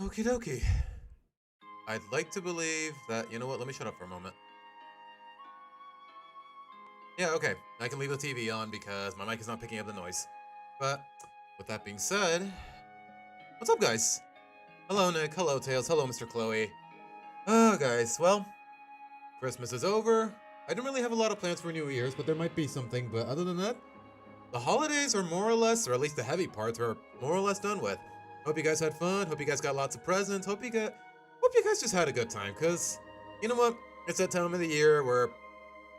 Okie dokie. I'd like to believe that, you know what, let me shut up for a moment. Yeah, okay, I can leave the TV on because my mic is not picking up the noise. But, with that being said, what's up, guys? Hello, Nick. Hello, Tails. Hello, Mr. Chloe. Oh, guys, well, Christmas is over. I don't really have a lot of plans for New Year's, but there might be something. But other than that, the holidays are more or less, or at least the heavy parts, are more or less done with. Hope you guys had fun. Hope you guys got lots of presents. Hope you guys just had a good time. Cause you know what? It's that time of the year where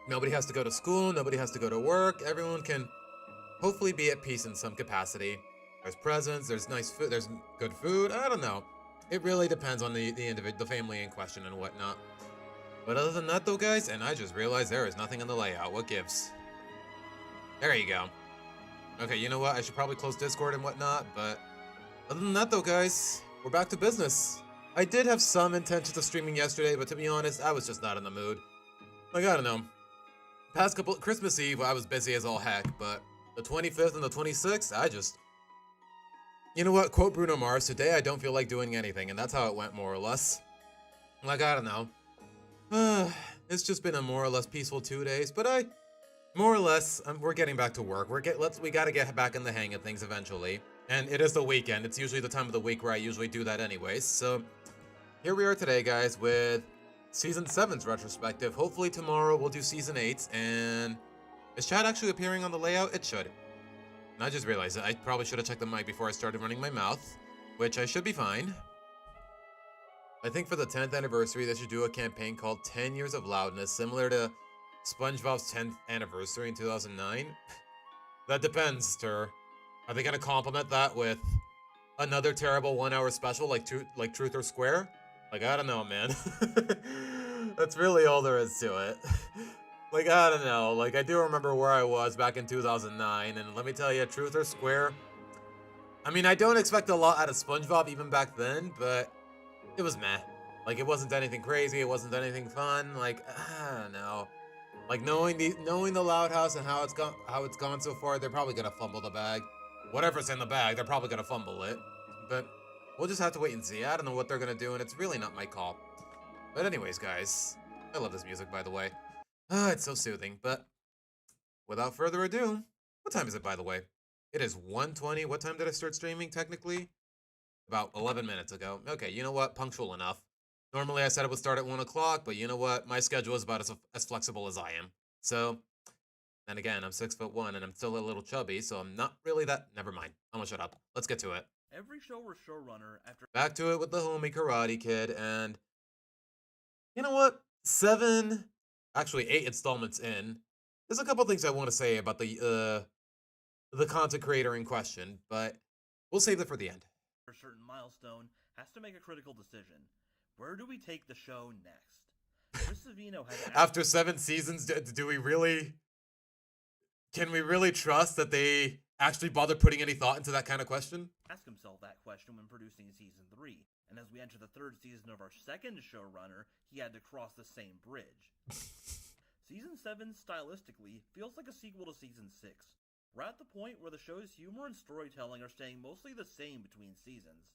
nobody has to go to school, nobody has to go to work. Everyone can hopefully be at peace in some capacity. There's presents. There's nice food. There's good food. I don't know. It really depends on the individual, the family in question and whatnot. But other than that, though, guys, and I just realized there is nothing in the layout. What gives? There you go. Okay, you know what? I should probably close Discord and whatnot, but other than that, though, guys, we're back to business. I did have some intentions of streaming yesterday, but to be honest, I was just not in the mood. Like, I don't know. Past couple Christmas Eve, I was busy as all heck, but the 25th and the 26th, you know what? Quote Bruno Mars, today I don't feel like doing anything, and that's how it went, more or less. Like, I don't know. It's just been a more or less peaceful 2 days, but more or less, we're getting back to work. We gotta get back in the hang of things eventually. And it is the weekend. It's usually the time of the week where I usually do that anyways. So here we are today, guys, with Season 7's retrospective. Hopefully tomorrow we'll do Season 8's. And is chat actually appearing on the layout? It should. And I just realized that I probably should have checked the mic before I started running my mouth, which I should be fine. I think for the 10th anniversary, they should do a campaign called 10 Years of Loudness, similar to SpongeBob's 10th anniversary in 2009. That depends, Tur. Are they gonna complement that with another terrible 1-hour special like Truth or Square? Like, I don't know, man. That's really all there is to it. Like, I don't know. Like, I do remember where I was back in 2009, and let me tell you, Truth or Square, I mean, I don't expect a lot out of SpongeBob even back then, but it was meh. Like, it wasn't anything crazy, it wasn't anything fun. Like, I don't know. Like, knowing the Loud House and how it's gone so far, they're probably gonna fumble the bag. Whatever's in the bag, they're probably gonna fumble it. But we'll just have to wait and see. I don't know what they're gonna do, and it's really not my call. But anyways, guys, I love this music, by the way. It's so soothing. But without further ado, what time is it, by the way? It is 1:20. What time did I start streaming, technically? About 11 minutes ago. Okay, you know what? Punctual enough. Normally I said it would start at 1 o'clock, but you know what? My schedule is about as flexible as I am. So, then again, I'm 6'1" and I'm still a little chubby, so I'm not really that. Never mind. I'm gonna shut up. Let's get to it. Every show or showrunner after Back to it with the homie Karate Kid, and you know what? 8 installments in. There's a couple things I want to say about the content creator in question, but we'll save it for the end. a certain milestone has to make a critical decision. Where do we take the show next? Chris Savino has After 7 seasons, do we really? Can we really trust that they actually bother putting any thought into that kind of question? asked himself that question when producing season 3, and as we enter the 3rd season of our second showrunner, he had to cross the same bridge. Season 7 stylistically feels like a sequel to season 6. We're at the point where the show's humor and storytelling are staying mostly the same between seasons.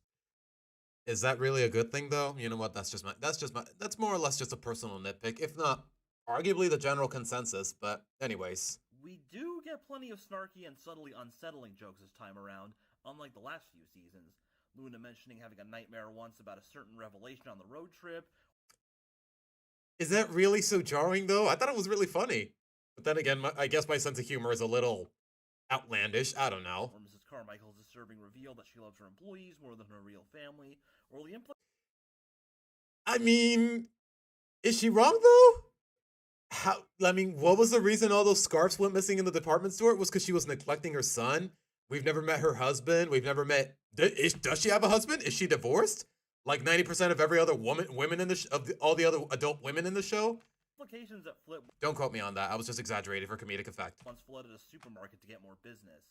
Is that really a good thing, though? You know what? That's more or less just a personal nitpick, if not arguably the general consensus. But anyways, We do get plenty of snarky and subtly unsettling jokes this time around, unlike the last few seasons. Luna mentioning having a nightmare once about a certain revelation on the road trip. is that really so jarring, though? I thought it was really funny. But then again, I guess my sense of humor is a little outlandish. I don't know. Or Mrs. Carmichael's disturbing reveal that she loves her employees more than her real family. Or the I mean, is she wrong, though? What was the reason all those scarves went missing in the department store? It was because she was neglecting her son. We've never met her husband. We've never met. Does she have a husband? Is she divorced? Like 90% of every other women in all the other adult women in the show. implications that Flip Don't quote me on that. I was just exaggerating for comedic effect. once flooded a supermarket to get more business.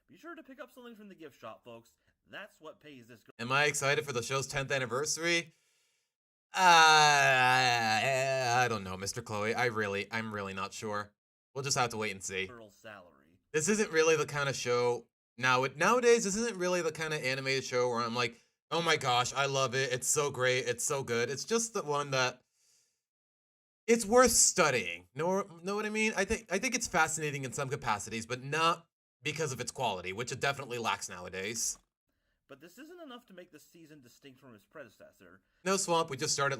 Be sure to pick up something from the gift shop, folks. That's what pays this girl. Am I excited for the show's 10th anniversary? I don't know, Mr. Chloe. I'm really not sure. We'll just have to wait and see. Girl's salary. This isn't really the kind of show nowadays. This isn't really the kind of animated show where I'm like, Oh my gosh, I love it. It's so great. It's so good. It's just the one that it's worth studying. Know what I mean? I think it's fascinating in some capacities, but not because of its quality, which it definitely lacks nowadays. But this isn't enough to make this season distinct from its predecessor. No Swamp, we just started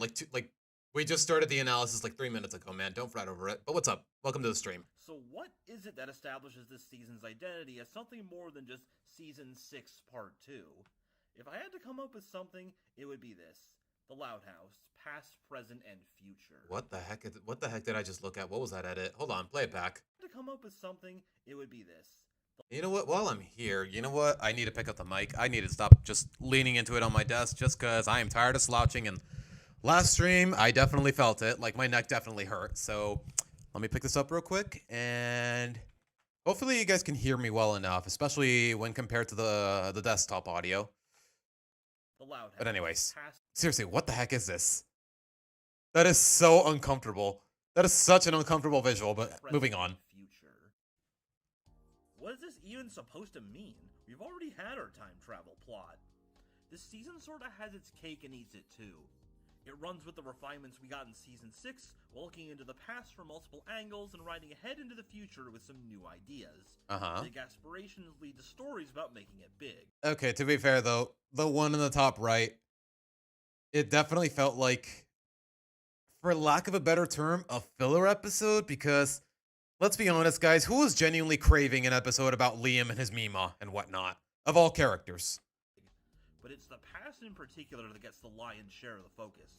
we just started the analysis like 3 minutes ago, man. Don't fret over it. But what's up? Welcome to the stream. So what is it that establishes this season's identity as something more than just Season 6 Part 2? If I had to come up with something, it would be this. The Loud House, past, present, and future. What the heck did I just look at? What was that edit? Hold on, play it back. To come up with something, it would be this. You know what? While I'm here, you know what? I need to pick up the mic. I need to stop just leaning into it on my desk just because I am tired of slouching. And last stream, I definitely felt it. Like, my neck definitely hurt. So let me pick this up real quick. And hopefully you guys can hear me well enough, especially when compared to the desktop audio. The Loud House. But anyways, Past. seriously, what the heck is this? That is so uncomfortable. That is such an uncomfortable visual, but moving on. Future. What is this even supposed to mean? We've already had our time travel plot. This season sorta has its cake and eats it too. It runs with the refinements we got in Season 6, while looking into the past from multiple angles and riding ahead into the future with some new ideas. Big aspirations lead to stories about making it big. Okay, to be fair though, the one in the top right, it definitely felt like, for lack of a better term, a filler episode because, let's be honest guys, who was genuinely craving an episode about Liam and his Mima and whatnot, of all characters? But it's the past in particular that gets the lion's share of the focus.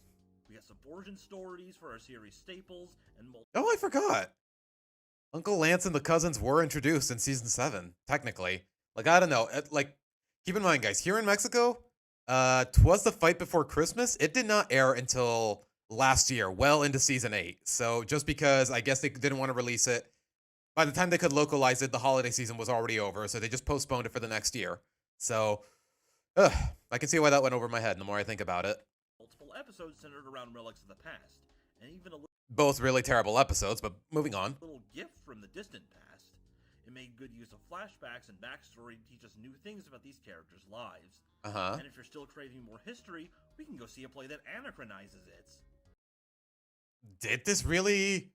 We got some origin stories for our series staples, and Oh, I forgot. Uncle Lance and the cousins were introduced in Season 7, technically. Like, I don't know. Like, keep in mind, guys, here in Mexico, 'Twas the Fight Before Christmas, it did not air until last year, well into Season 8. So just because I guess they didn't want to release it, by the time they could localize it, the holiday season was already over, so they just postponed it for the next year. So, I can see why that went over my head the more I think about it. multiple episodes centered around relics of the past, and even a Both really terrible episodes, but moving on. little gift from the distant past. It made good use of flashbacks and backstory to teach us new things about these characters' lives. And if you're still craving more history, we can go see a play that anachronizes it. Did this really?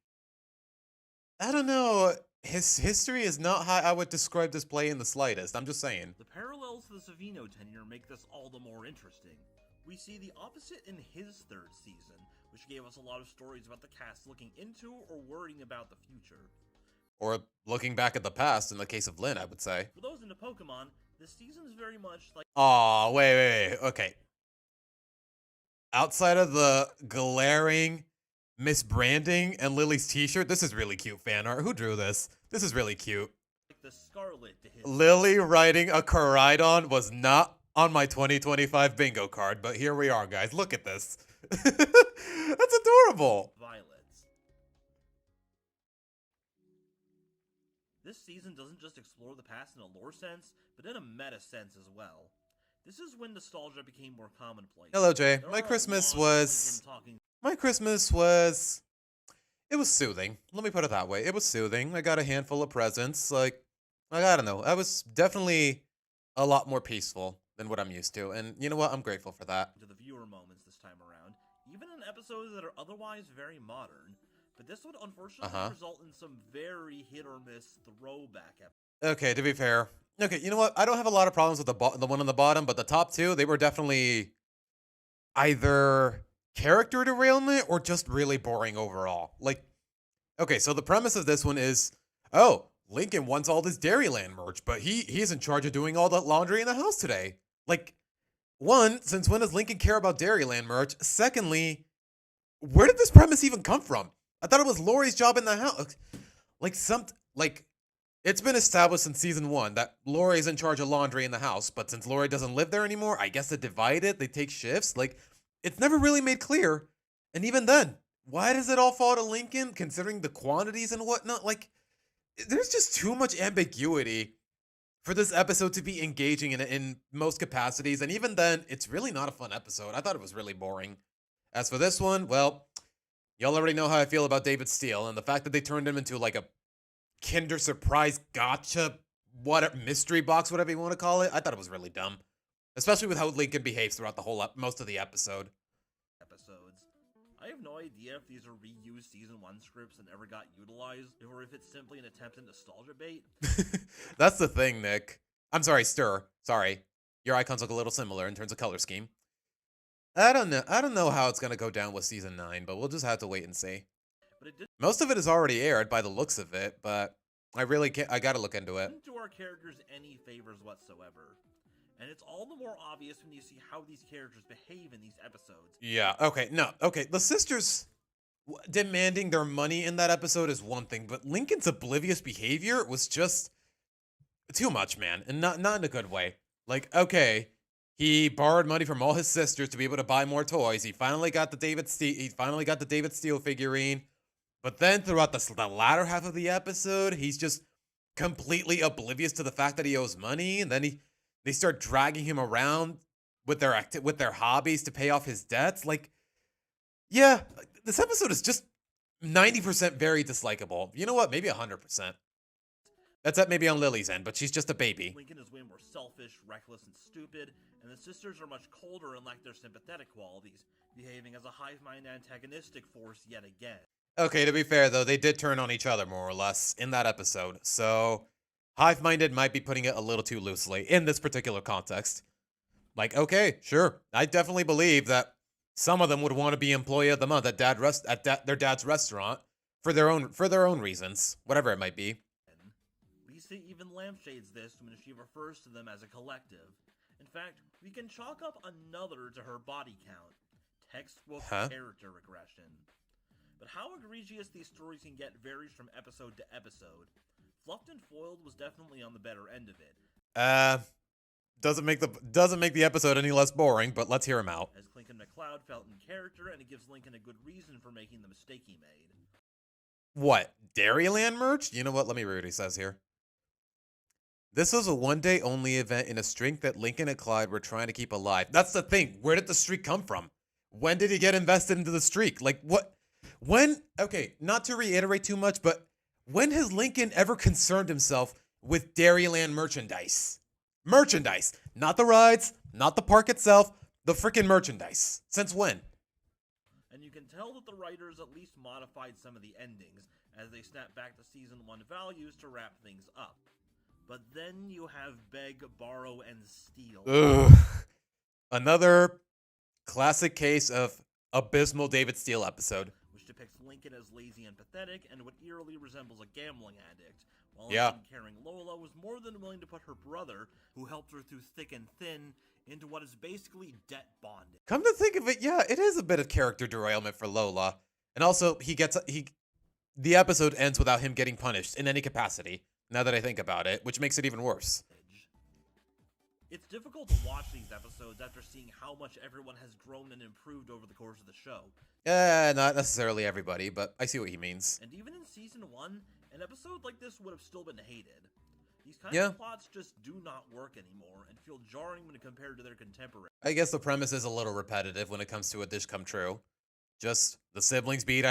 I don't know. His history is not how I would describe this play in the slightest. I'm just saying. The parallels to the Savino tenure make this all the more interesting. We see the opposite in his third season, which gave us a lot of stories about the cast looking into or worrying about the future. Or looking back at the past in the case of Lynn, I would say. For those into Pokemon, this season is very much like... Aw, wait. Okay. Outside of the glaring misbranding and Lily's t-shirt, this is really cute fan art. Who drew this? This is really cute. the Scarlet to his... Lily riding a Koraidon was not on my 2025 bingo card, but here we are, guys. Look at this. That's adorable. Violets. This season doesn't just explore the past in a lore sense, but in a meta sense as well. This is when nostalgia became more commonplace. Hello, Jay. There My are a Christmas lot of was... him talking- My Christmas was... It was soothing. Let me put it that way. It was soothing. I got a handful of presents. Like, I don't know. I was definitely a lot more peaceful than what I'm used to. And you know what? I'm grateful for that. to the viewer moments this time around, even in episodes that are otherwise very modern. But this would unfortunately result in some very hit or miss throwback episodes. Okay, to be fair. Okay, you know what? I don't have a lot of problems with the one on the bottom, but the top two, they were definitely either character derailment or just really boring overall. Like, okay, so the premise of this one is, oh, Lincoln wants all this Dairyland merch, but he's in charge of doing all the laundry in the house today. Like, one, since when does Lincoln care about Dairyland merch? Secondly, where did this premise even come from? I thought it was Lori's job in the house. Like, it's been established in season 1 that Lori is in charge of laundry in the house, but since Lori doesn't live there anymore, I guess they divide it, they take shifts. Like, it's never really made clear. And even then, why does it all fall to Lincoln, considering the quantities and whatnot? Like, there's just too much ambiguity for this episode to be engaging in most capacities. And even then, it's really not a fun episode. I thought it was really boring. As for this one, well, y'all already know how I feel about David Steele, and the fact that they turned him into like a Kinder Surprise gotcha, whatever, mystery box, whatever you want to call it, I thought it was really dumb. especially with how Lincoln behaves throughout the whole most of the episode. Episodes. I have no idea if these are reused season 1 scripts that never got utilized, or if it's simply an attempt at nostalgia bait. That's the thing, Nick. I'm sorry, Stir. Sorry. Your icons look a little similar in terms of color scheme. I don't know how it's gonna go down with season 9, but we'll just have to wait and see. But it didn't Most of it is already aired by the looks of it, but I really can't. I gotta look into it. do our characters any favors whatsoever. And it's all the more obvious when you see how these characters behave in these episodes. Yeah. Okay. No. Okay. The sisters demanding their money in that episode is one thing, but Lincoln's oblivious behavior was just too much, man, and not in a good way. Like, okay, he borrowed money from all his sisters to be able to buy more toys. He finally got the David Steele figurine, but then throughout the latter half of the episode, he's just completely oblivious to the fact that he owes money, and then they start dragging him around with their hobbies to pay off his debts. Like, yeah, this episode is just 90% very dislikable. You know what? Maybe 100%. That's at maybe on Lily's end, but she's just a baby. Lincoln is way more selfish, reckless, and stupid, and the sisters are much colder and lack their sympathetic qualities, behaving as a hive mind antagonistic force yet again. Okay, to be fair, though, they did turn on each other more or less in that episode, so hive-minded might be putting it a little too loosely in this particular context. Like, okay, sure, I definitely believe that some of them would want to be Employee of the Month at their dad's restaurant for their own reasons, whatever it might be. Lisa even lampshades this when she refers to them as a collective. In fact, we can chalk up another to her body count. Textbook character regression. But how egregious these stories can get varies from episode to episode. Fluffed and Foiled was definitely on the better end of it. Doesn't make the episode any less boring, but let's hear him out. As Clink and McCloud felt in character, and it gives Lincoln a good reason for making the mistake he made. What? Dairyland merch? You know what? Let me read what he says here. This was a one-day only event in a streak that Lincoln and Clyde were trying to keep alive. That's the thing. Where did the streak come from? When did he get invested into the streak? Like, what? When? Okay, not to reiterate too much, but when has Lincoln ever concerned himself with Dairyland merchandise? Merchandise. Not the rides, not the park itself, the freaking merchandise. Since when? And you can tell that the writers at least modified some of the endings, as they snapped back to Season 1 values to wrap things up. But then you have Beg, Borrow, and Steal. Ugh. Another classic case of abysmal David Steele episode. Which depicts Lincoln as lazy and pathetic and what eerily resembles a gambling addict. While caring Lola was more than willing to put her brother, who helped her through thick and thin, into what is basically debt bonding. Come to think of it, yeah, it is a bit of character derailment for Lola. And also, the episode ends without him getting punished in any capacity. Now that I think about it, which makes it even worse. It's difficult to watch these episodes after seeing how much everyone has grown and improved over the course of the show. Not necessarily everybody, but I see what he means. And even in Season 1, an episode like this would have still been hated. These kinds of plots just do not work anymore and feel jarring when compared to their contemporaries. I guess the premise is a little repetitive when it comes to a dish come true. Just the siblings being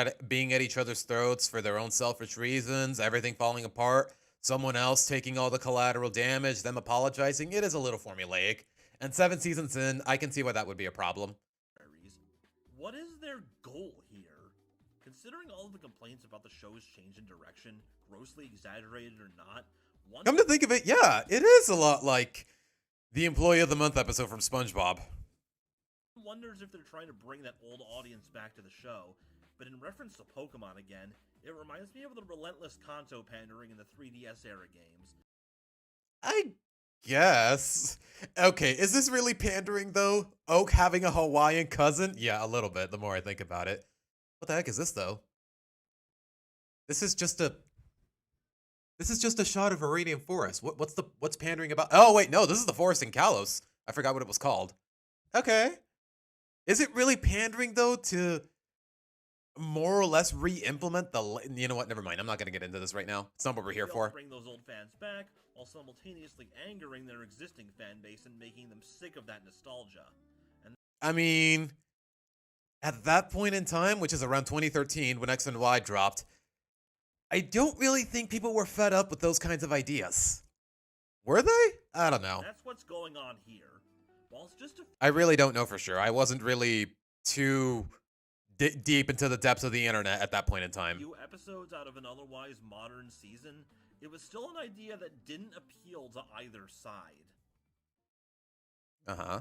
at each other's throats for their own selfish reasons, everything falling apart. Someone else taking all the collateral damage, them apologizing. It is a little formulaic. And 7 seasons in, I can see why that would be a problem. What is their goal here? Considering all of the complaints about the show's change in direction, grossly exaggerated or not, come to think of it, yeah, it is a lot like the Employee of the Month episode from SpongeBob. Wonders if they're trying to bring that old audience back to the show, but in reference to Pokemon again, it reminds me of the relentless Kanto pandering in the 3DS era games. I guess. Okay, is this really pandering, though? Oak having a Hawaiian cousin? Yeah, a little bit, the more I think about it. What the heck is this, though? This is just a shot of Viridian Forest. What's pandering about? Oh, wait, no, this is the forest in Kalos. I forgot what it was called. Okay. Is it really pandering, though, to more or less re-implement you know what, never mind, I'm not going to get into this right now. It's not what we're here for. Bring those old fans back while simultaneously angering their existing fan base and making them sick of that nostalgia. And I mean, at that point in time, which is around 2013 when X and Y dropped, I don't really think people were fed up with those kinds of ideas. Were they? I don't know. That's what's going on here. While it's just a I really don't know for sure. I wasn't really too deep into the depths of the internet at that point in time. few episodes out of an otherwise modern season, it was still an idea that didn't appeal to either side. Uh-huh.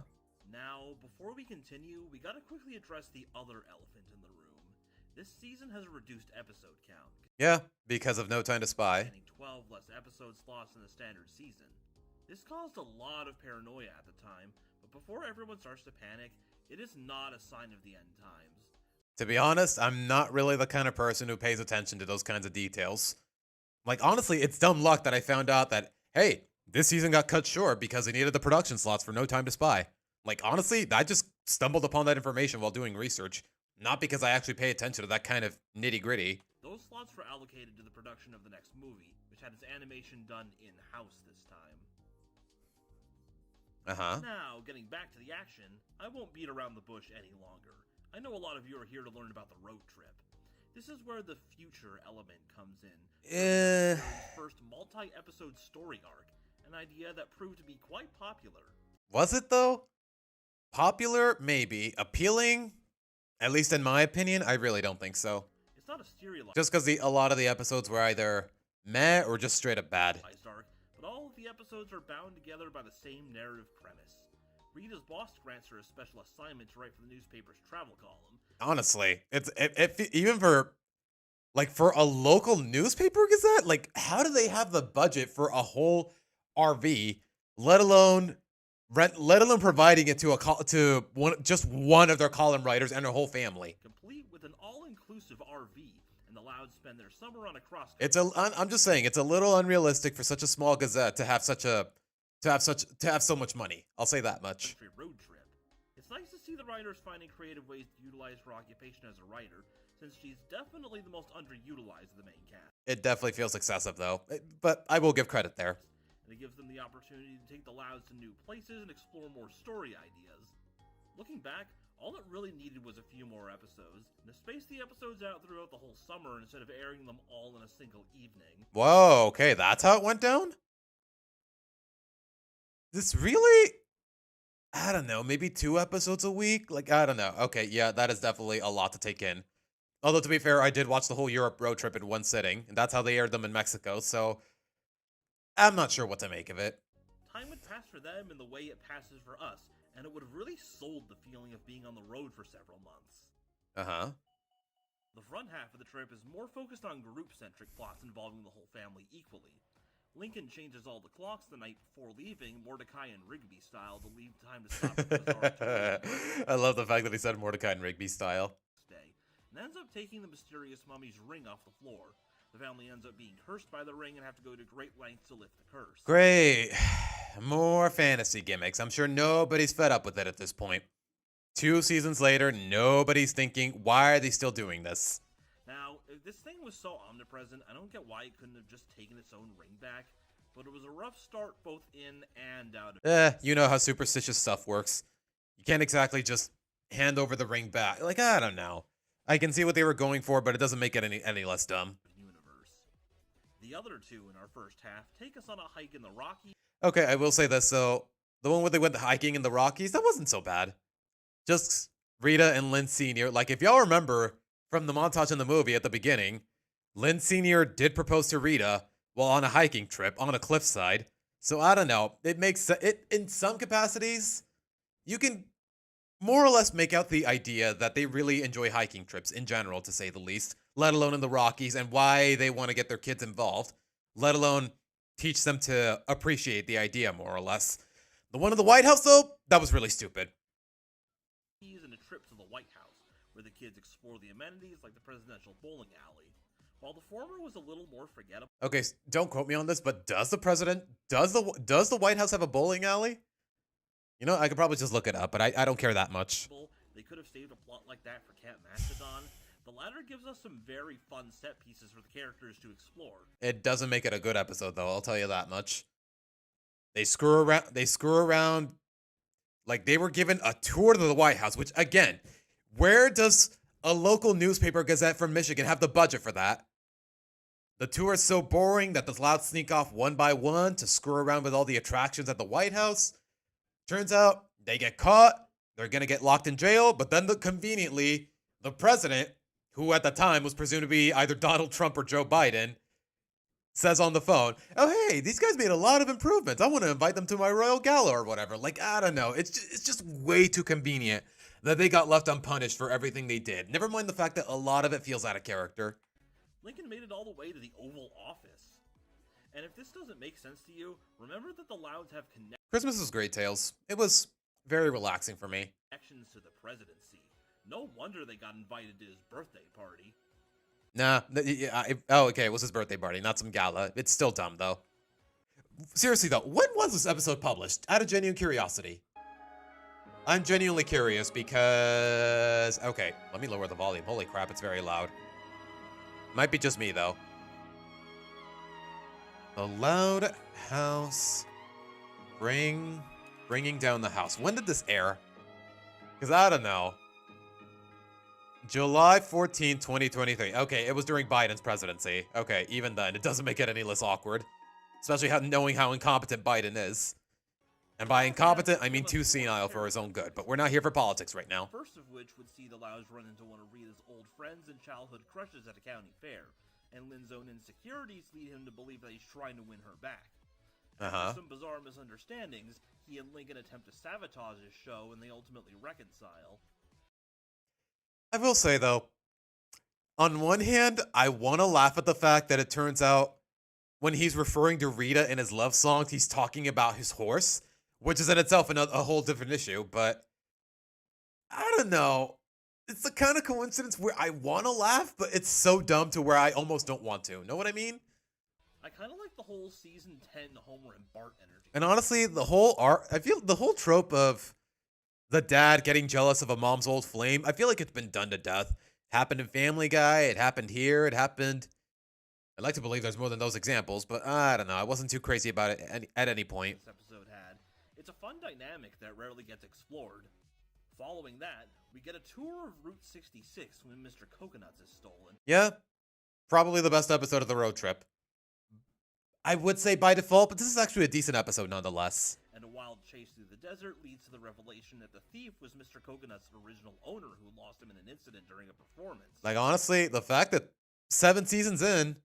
Now, before we continue, we gotta quickly address the other elephant in the room. This season has a reduced episode count, Yeah, because of No Time to Spy. containing 12 less episode slots than the standard season. This caused a lot of paranoia at the time, but before everyone starts to panic, it is not a sign of the end times. To be honest, I'm not really the kind of person who pays attention to those kinds of details. Like, honestly, it's dumb luck that I found out that, hey, this season got cut short because they needed the production slots for No Time to Spy. Like, honestly, I just stumbled upon that information while doing research, not because I actually pay attention to that kind of nitty-gritty. Those slots were allocated to the production of the next movie, which had its animation done in-house this time. Uh-huh. Now, getting back to the action, I won't beat around the bush any longer. I know a lot of you are here to learn about the road trip. This is where the future element comes in. First multi-episode story arc, an idea that proved to be quite popular. Was it, though? Popular? Maybe. Appealing? At least in my opinion, I really don't think so. It's not a serialized Just because a lot of the episodes were either meh or just straight up bad. arc, but all of the episodes are bound together by the same narrative premise. Rita's boss grants her a special assignment to write for the newspaper's travel column. Honestly, even for a local newspaper gazette, like, how do they have the budget for a whole RV, let alone providing it to one of their column writers and their whole family? Complete with an all-inclusive RV, and allowed to spend their summer on a cross. I'm just saying, it's a little unrealistic for such a small gazette to have so much money. I'll say that much. Country road trip. It's nice to see the writers finding creative ways to utilize her occupation as a writer, since she's definitely the most underutilized of the main cast. It definitely feels excessive, though, but I will give credit there. And it gives them the opportunity to take the Louds to new places and explore more story ideas. Looking back, all it really needed was a few more episodes, and to space the episodes out throughout the whole summer instead of airing them all in a single evening. Whoa, okay, that's how it went down? This really? I don't know, maybe 2 episodes a week? Like, I don't know. Okay, yeah, that is definitely a lot to take in. Although, to be fair, I did watch the whole Europe road trip in one sitting, and that's how they aired them in Mexico, so I'm not sure what to make of it. Time would pass for them in the way it passes for us, and it would have really sold the feeling of being on the road for several months. Uh-huh. The front half of the trip is more focused on group-centric plots involving the whole family equally. Lincoln changes all the clocks the night before leaving, Mordecai and Rigby style, to leave time to stop at the bizarre tour I love the fact that he said Mordecai and Rigby style. day, and ends up taking the mysterious mummy's ring off the floor. The family ends up being cursed by the ring and have to go to great lengths to lift the curse. Great. More fantasy gimmicks. I'm sure nobody's fed up with it at this point. 2 seasons later, nobody's thinking, why are they still doing this? Now, if this thing was so omnipresent, I don't get why it couldn't have just taken its own ring back, but it was a rough start both in and out of You know how superstitious stuff works. You can't exactly just hand over the ring back. Like, I don't know. I can see what they were going for, but it doesn't make it any less dumb. universe. The other two in our first half take us on a hike in the Rockies. Okay, I will say this. So, the one where they went hiking in the Rockies, that wasn't so bad. Just Rita and Lynn Sr. Like, if y'all remember from the montage in the movie at the beginning, Lynn Sr. did propose to Rita while on a hiking trip on a cliffside. So, I don't know. It makes it in some capacities, you can more or less make out the idea that they really enjoy hiking trips in general, to say the least, let alone in the Rockies, and why they want to get their kids involved, let alone teach them to appreciate the idea more or less. The one in the White House, though, that was really stupid. And a trip to the White House, where the kids explore the amenities like the presidential bowling alley. While the former was a little more forgettable, Okay, don't quote me on this, but does the White House have a bowling alley? You know, I could probably just look it up, but I don't care that much. they could have saved a plot like that for Camp Mastodon. The latter gives us some very fun set pieces for the characters to explore. It doesn't make it a good episode, though, I'll tell you that much. They screw around. Like, they were given a tour to the White House, which, again, where does a local newspaper gazette from Michigan have the budget for that? The tour is so boring that the Louds sneak off one by one to screw around with all the attractions at the White House. Turns out, They get caught. They're going to get locked in jail. But then conveniently, the president, who at the time was presumed to be either Donald Trump or Joe Biden, says on the phone, oh, hey, these guys made a lot of improvements. I want to invite them to my royal gala or whatever. Like, I don't know. It's just way too convenient that they got left unpunished for everything they did. Never mind the fact that a lot of it feels out of character. Lincoln made it all the way to the Oval Office. And if this doesn't make sense to you, remember that the Louds have Christmas was great, Tails. It was very relaxing for me. connections to the presidency. No wonder they got invited to his birthday party. Nah. Oh, okay. It was his birthday party, not some gala. It's still dumb, though. Seriously, though, when was this episode published? Out of genuine curiosity. I'm genuinely curious because... Okay, let me lower the volume. Holy crap, it's very loud. Might be just me, though. The Loud House... Bringing down the house. When did this air? Because I don't know. July 14, 2023. Okay, it was during Biden's presidency. Okay, even then, it doesn't make it any less awkward. Especially knowing how incompetent Biden is. And by incompetent, I mean too senile for his own good. But we're not here for politics right now. First of which would see the Louds run into one of Rita's old friends and childhood crushes at a county fair. And Lynn's own insecurities lead him to believe that he's trying to win her back. After some bizarre misunderstandings, he and Lincoln attempt to sabotage his show and they ultimately reconcile. I will say, though, on one hand, I want to laugh at the fact that it turns out when he's referring to Rita in his love songs, he's talking about his horse, which is in itself a whole different issue, but I don't know. It's the kind of coincidence where I want to laugh, but it's so dumb to where I almost don't want to. Know what I mean? I kind of like the whole season 10 Homer and Bart energy. And honestly, the whole I feel the whole trope of the dad getting jealous of a mom's old flame, I feel like it's been done to death. Happened in Family Guy, it happened here, it happened... I'd like to believe there's more than those examples, but I don't know. I wasn't too crazy about it at any point. This episode had. It's a fun dynamic that rarely gets explored. Following that, we get a tour of Route 66 when Mr. Coconuts is stolen. Yeah, probably the best episode of the road trip. I would say by default, but this is actually a decent episode nonetheless. And a wild chase through the desert leads to the revelation that the thief was Mr. Coconut's original owner who lost him in an incident during a performance. Like, honestly, the fact that 7 seasons in,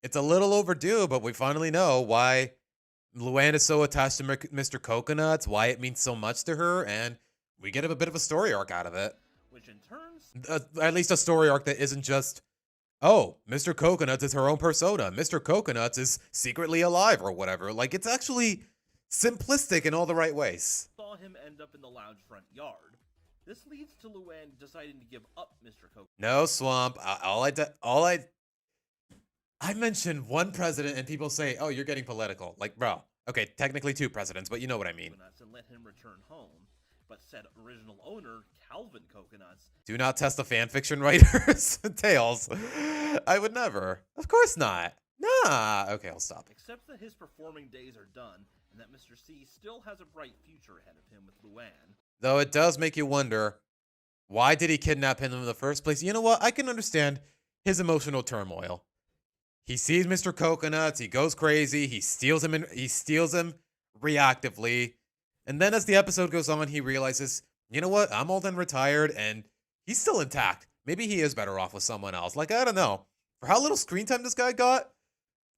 it's a little overdue, but we finally know why Luann is so attached to Mr. Coconuts, why it means so much to her, and we get a bit of a story arc out of it. Which in turn... at least a story arc that isn't just, oh, Mr. Coconuts is her own persona. Mr. Coconuts is secretly alive or whatever. Like, it's actually simplistic in all the right ways. Saw him end up in the lounge front yard. This leads to Luann deciding to give up Mr. Coconut. No, Swamp. I mentioned one president and people say, oh, you're getting political. Like, bro, okay, technically 2 presidents, but you know what I mean. And let him return home. But said original owner, Calvin Coconuts... Do not test the fanfiction writers' tales. I would never. Of course not. Nah. Okay, I'll stop. Accepts that his performing days are done, and that Mr. C still has a bright future ahead of him with Luann. Though it does make you wonder, why did he kidnap him in the first place? You know what? I can understand his emotional turmoil. He sees Mr. Coconuts, he goes crazy, he steals him reactively. And then as the episode goes on, he realizes, you know what? I'm old and retired, and he's still intact. Maybe he is better off with someone else. Like, I don't know. For how little screen time this guy got,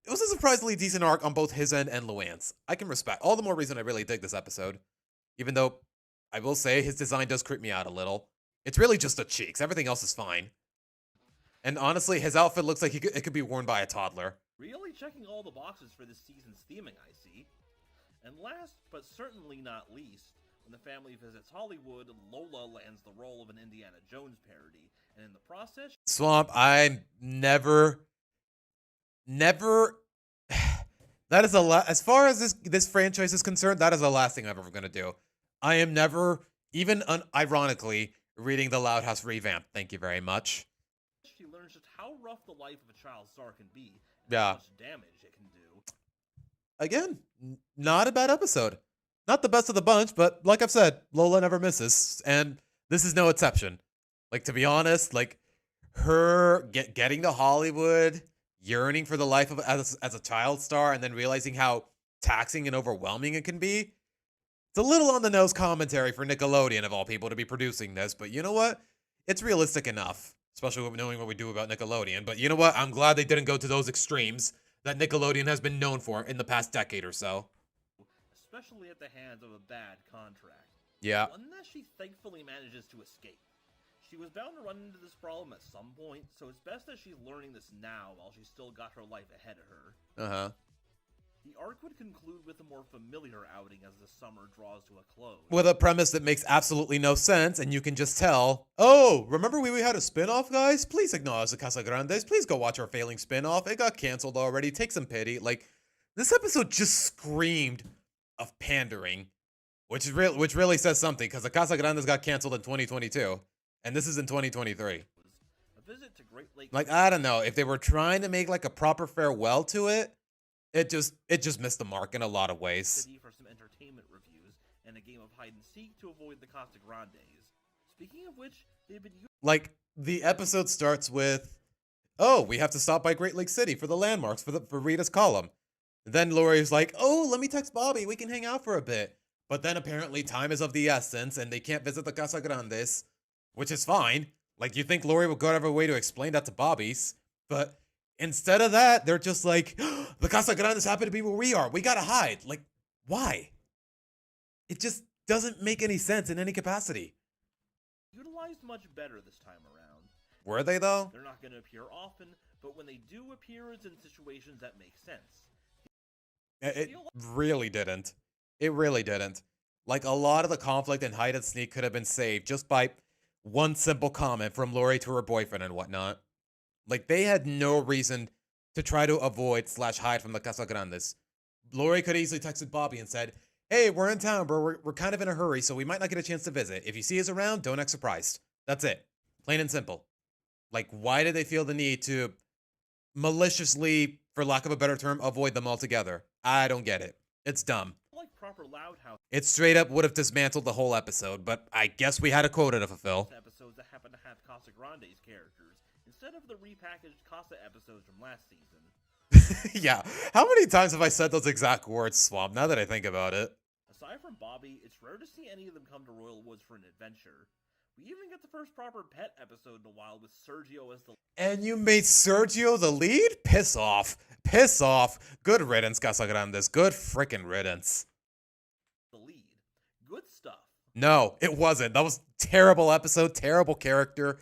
it was a surprisingly decent arc on both his end and Luann's. I can respect. All the more reason I really dig this episode. Even though, I will say, his design does creep me out a little. It's really just the cheeks. Everything else is fine. And honestly, his outfit looks like it could be worn by a toddler. Really checking all the boxes for this season's theming, I see. And last, but certainly not least, when the family visits Hollywood, Lola lands the role of an Indiana Jones parody, and in the process... Swamp, I never... That is as far as this franchise is concerned, that is the last thing I'm ever going to do. I am never, even ironically, reading the Loud House revamp. Thank you very much. She learns just how rough the life of a child star can be, and yeah, how much damage it can do. Again, not a bad episode. Not the best of the bunch, but like I've said, Lola never misses, and this is no exception. Like, to be honest, like, her getting to Hollywood, yearning for the life of as a child star, and then realizing how taxing and overwhelming it can be, it's a little on the nose commentary for Nickelodeon of all people to be producing this, but you know what? It's realistic enough, especially with knowing what we do about Nickelodeon. But you know what? I'm glad they didn't go to those extremes that Nickelodeon has been known for in the past decade or so. Especially at the hands of a bad contract. Yeah. One that she thankfully manages to escape. She was bound to run into this problem at some point, so it's best that she's learning this now while she's still got her life ahead of her. Uh-huh. The arc would conclude with a more familiar outing as the summer draws to a close. With a premise that makes absolutely no sense, and you can just tell, oh, remember we had a spin-off, guys? Please acknowledge the Casa Grandes. Please go watch our failing spin-off. It got canceled already. Take some pity. Like, this episode just screamed of pandering, which really says something, because the Casa Grandes got canceled in 2022, and this is in 2023. A visit to Great Lake. Like, I don't know, if they were trying to make like a proper farewell to it, it just missed the mark in a lot of ways. For some entertainment reviews and a game of hide and seek to avoid the Casa Grandes. Speaking of which, they've been like the episode starts with, oh, we have to stop by Great Lake City for the landmarks for Rita's column. Then Lori's like, oh, let me text Bobby. We can hang out for a bit. But then apparently time is of the essence and they can't visit the Casa Grandes, which is fine. Like, you think Lori would go out of her way to explain that to Bobby's, but instead of that, they're just like, the Casa Grandes happen to be where we are. We gotta hide. Like, why? It just doesn't make any sense in any capacity. utilized much better this time around. Were they, though? They're not going to appear often, but when they do appear, it's in situations that make sense. It really didn't. It really didn't. Like, a lot of the conflict in hide and sneak could have been saved just by one simple comment from Lori to her boyfriend and whatnot. Like, they had no reason to try to avoid / hide from the Casa Grandes. Lori could have easily texted Bobby and said, hey, we're in town, bro. We're kind of in a hurry, so we might not get a chance to visit. If you see us around, don't act surprised. That's it. Plain and simple. Like, why did they feel the need to maliciously, for lack of a better term, avoid them altogether? I don't get it. It's dumb. Like proper Loud House. It straight up would have dismantled the whole episode, but I guess we had a quota to fulfill. Episodes that happen to have Casa Grande's characters, instead of the repackaged Casa episodes from last season. Yeah. How many times have I said those exact words, Swamp, now that I think about it? Aside from Bobby, it's rare to see any of them come to Royal Woods for an adventure. We even get the first proper pet episode in a while with Sergio as the... And you made Sergio the lead? Piss off. Piss off. Good riddance, Casa Grandes. Good frickin' riddance. The lead. Good stuff. No, it wasn't. That was terrible episode, terrible character,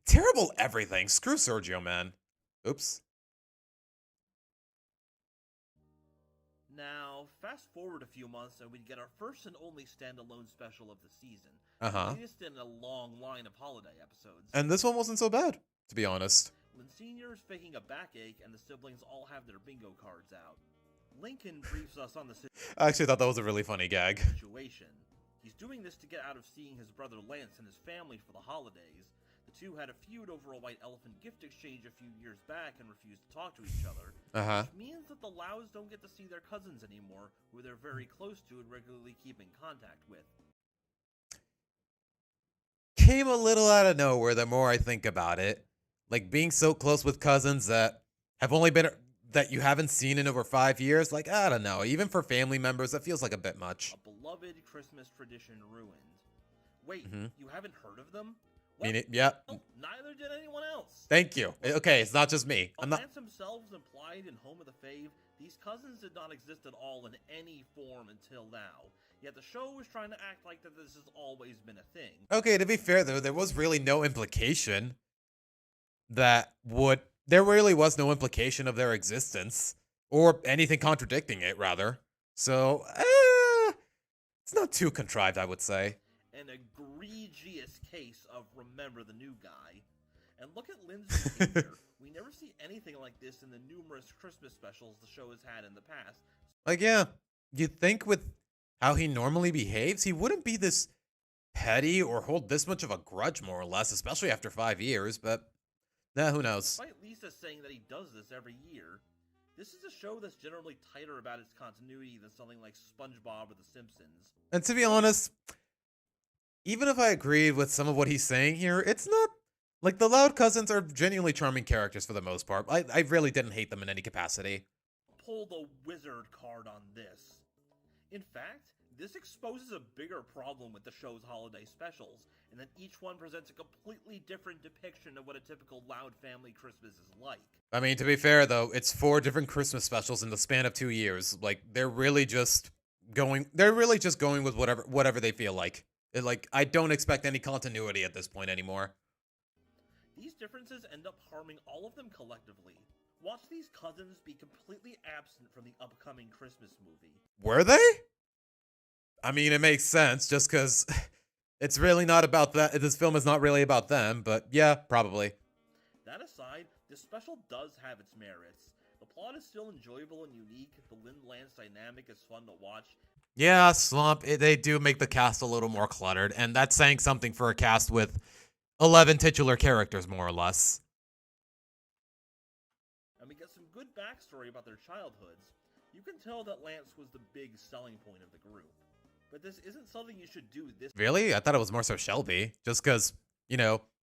terrible everything. Screw Sergio, man. Oops. Now, fast forward a few months and we'd get our first and only standalone special of the season. Uh-huh. Latest in a long line of holiday episodes. And this one wasn't so bad, to be honest. When Senior is faking a backache and the siblings all have their bingo cards out. Lincoln briefs us on the I actually thought that was a really funny gag. situation. He's doing this to get out of seeing his brother Lance and his family for the holidays. The two had a feud over a white elephant gift exchange a few years back and refused to talk to each other. Uh-huh. Which means that the Laos don't get to see their cousins anymore, who they're very close to and regularly keep in contact with. Came a little out of nowhere the more I think about it. Like, being so close with cousins that have only been... that you haven't seen in over 5 years? Like, I don't know. Even for family members, that feels like a bit much. A beloved Christmas tradition ruined. Wait, Mm-hmm. you haven't heard of them? Yeah. Well, neither did anyone else. Thank you. Okay, it's not just me. I'm not... Lance themselves implied in Home of the Fave, these cousins did not exist at all in any form until now. Yet the show was trying to act like that this has always been a thing. Okay, to be fair, though, there was really no implication that would... There really was no implication of their existence. Or anything contradicting it, rather. So, it's not too contrived, I would say. An egregious case of remember the new guy. And look at Lindsay's behavior. We never see anything like this in the numerous Christmas specials the show has had in the past. Like, yeah, you'd think with how he normally behaves, he wouldn't be this petty or hold this much of a grudge, more or less, especially after 5 years, but... Nah, who knows? Despite Lisa saying that he does this every year, this is a show that's generally tighter about its continuity than something like SpongeBob or The Simpsons. And to be honest, even if I agreed with some of what he's saying here, it's not... Like, the Loud Cousins are genuinely charming characters for the most part. I really didn't hate them in any capacity. Pull the wizard card on this. In fact, This exposes a bigger problem with the show's holiday specials, in that each one presents a completely different depiction of what a typical Loud family Christmas is like. I mean, to be fair though, it's 4 different Christmas specials in the span of 2 years. Like they're really just going with whatever they feel like. I don't expect any continuity at this point anymore. These differences end up harming all of them collectively. Watch these cousins be completely absent from the upcoming Christmas movie. Were they? I mean, it makes sense just because it's really not about that. This film is not really about them, but yeah, probably. That aside, this special does have its merits. The plot is still enjoyable and unique, the Lynn-Lance dynamic is fun to watch. Yeah, Slump, they do make the cast a little more cluttered, and that's saying something for a cast with 11 titular characters, more or less. And we get some good backstory about their childhoods. You can tell that Lance was the big selling point of the group. But this isn't something you should do this— Really? I thought it was more so Shelby, just because,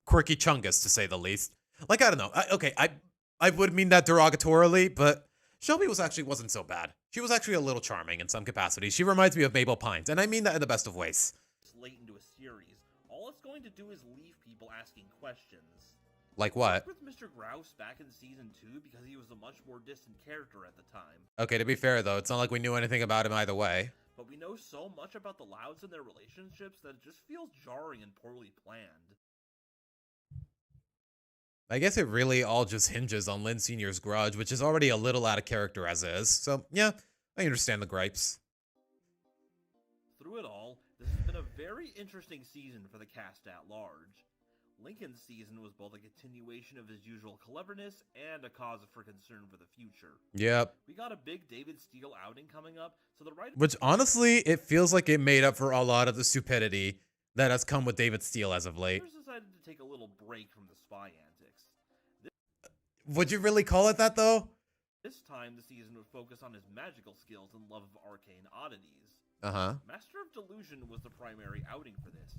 quirky chungus, to say the least. I don't know. I would mean that derogatorily, but Shelby wasn't so bad. She was actually a little charming in some capacity. She reminds me of Mabel Pines, and I mean that in the best of ways. Late into a series, all it's going to do is leave people asking questions. Like what? With Mr. Grouse back in season 2 because he was a much more distant character at the time. Okay, to be fair though, it's not like we knew anything about him either way. But we know so much about the Louds and their relationships that it just feels jarring and poorly planned. I guess it really all just hinges on Lynn Sr.'s grudge, which is already a little out of character as is. So, yeah, I understand the gripes. Through it all, this has been a very interesting season for the cast at large. Lincoln's season was both a continuation of his usual cleverness and a cause for concern for the future. Yep. We got a big David Steele outing coming up, so the writer— Which, honestly, it feels like it made up for a lot of the stupidity that has come with David Steele as of late. decided to take a little break from the spy antics. Would you really call it that, though? This time, the season would focus on his magical skills and love of arcane oddities. Uh-huh. Master of Delusion was the primary outing for this.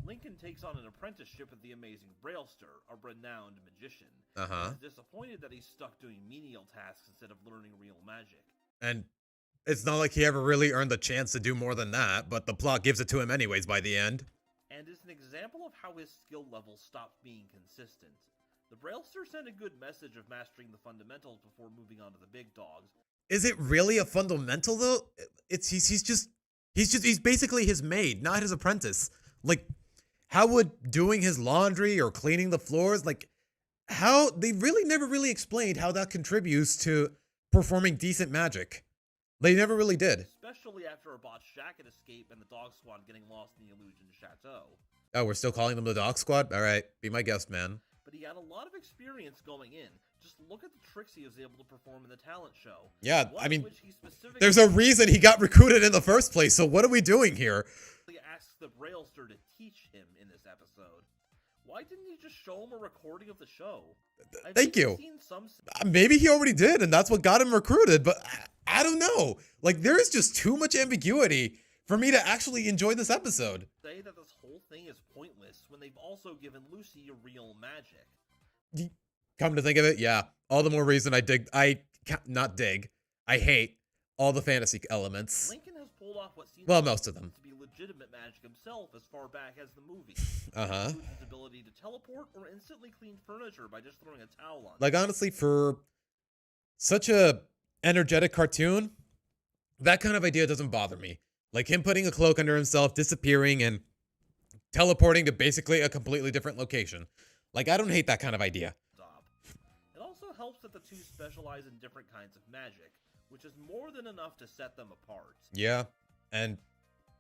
Lincoln takes on an apprenticeship with the amazing Brailster, a renowned magician. Uh-huh. He's disappointed that he's stuck doing menial tasks instead of learning real magic. And it's not like he ever really earned the chance to do more than that, but the plot gives it to him anyways by the end. And is an example of how his skill level stopped being consistent. The Brailster sent a good message of mastering the fundamentals before moving on to the big dogs. Is it really a fundamental though? He's basically his maid, not his apprentice. Like, how would doing his laundry or cleaning the floors, how they really never really explained how that contributes to performing decent magic. They never really did. Especially after a botched jacket escape and the dog squad getting lost in the Illusion Chateau. Oh, we're still calling them the dog squad? All right, be my guest, man. But he had a lot of experience going in. Just look at the tricks he was able to perform in the talent show. Yeah, One I mean, which he specifically there's a reason he got recruited in the first place, so what are we doing here? asks the Brailster to teach him in this episode. Why didn't he just show him a recording of the show? Thank you. Seen some... Maybe he already did, and that's what got him recruited, but I don't know. There is just too much ambiguity for me to actually enjoy this episode. Say that this whole thing is pointless when they've also given Lucy real magic. Come to think of it, yeah. All the more reason I hate all the fantasy elements. Lincoln has pulled off what seems most of them to be legitimate magic himself as far back as the movie. Uh-huh. His ability to teleport or instantly clean furniture by just throwing a towel on. Honestly, for such a energetic cartoon, that kind of idea doesn't bother me. Him putting a cloak under himself, disappearing, and teleporting to basically a completely different location. I don't hate that kind of idea. It also helps that the two specialize in different kinds of magic, which is more than enough to set them apart. Yeah, and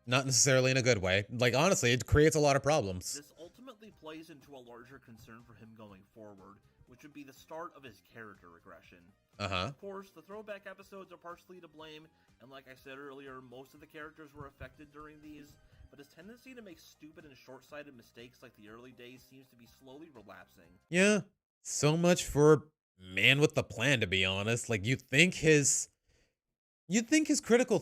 not necessarily in a good way. Honestly, it creates a lot of problems. This ultimately plays into a larger concern for him going forward, which would be the start of his character regression. Uh-huh. Of course, the throwback episodes are partially to blame, and like I said earlier, most of the characters were affected during these, but his tendency to make stupid and short-sighted mistakes like the early days seems to be slowly relapsing. Yeah, so much for man with the plan, to be honest. You'd think his critical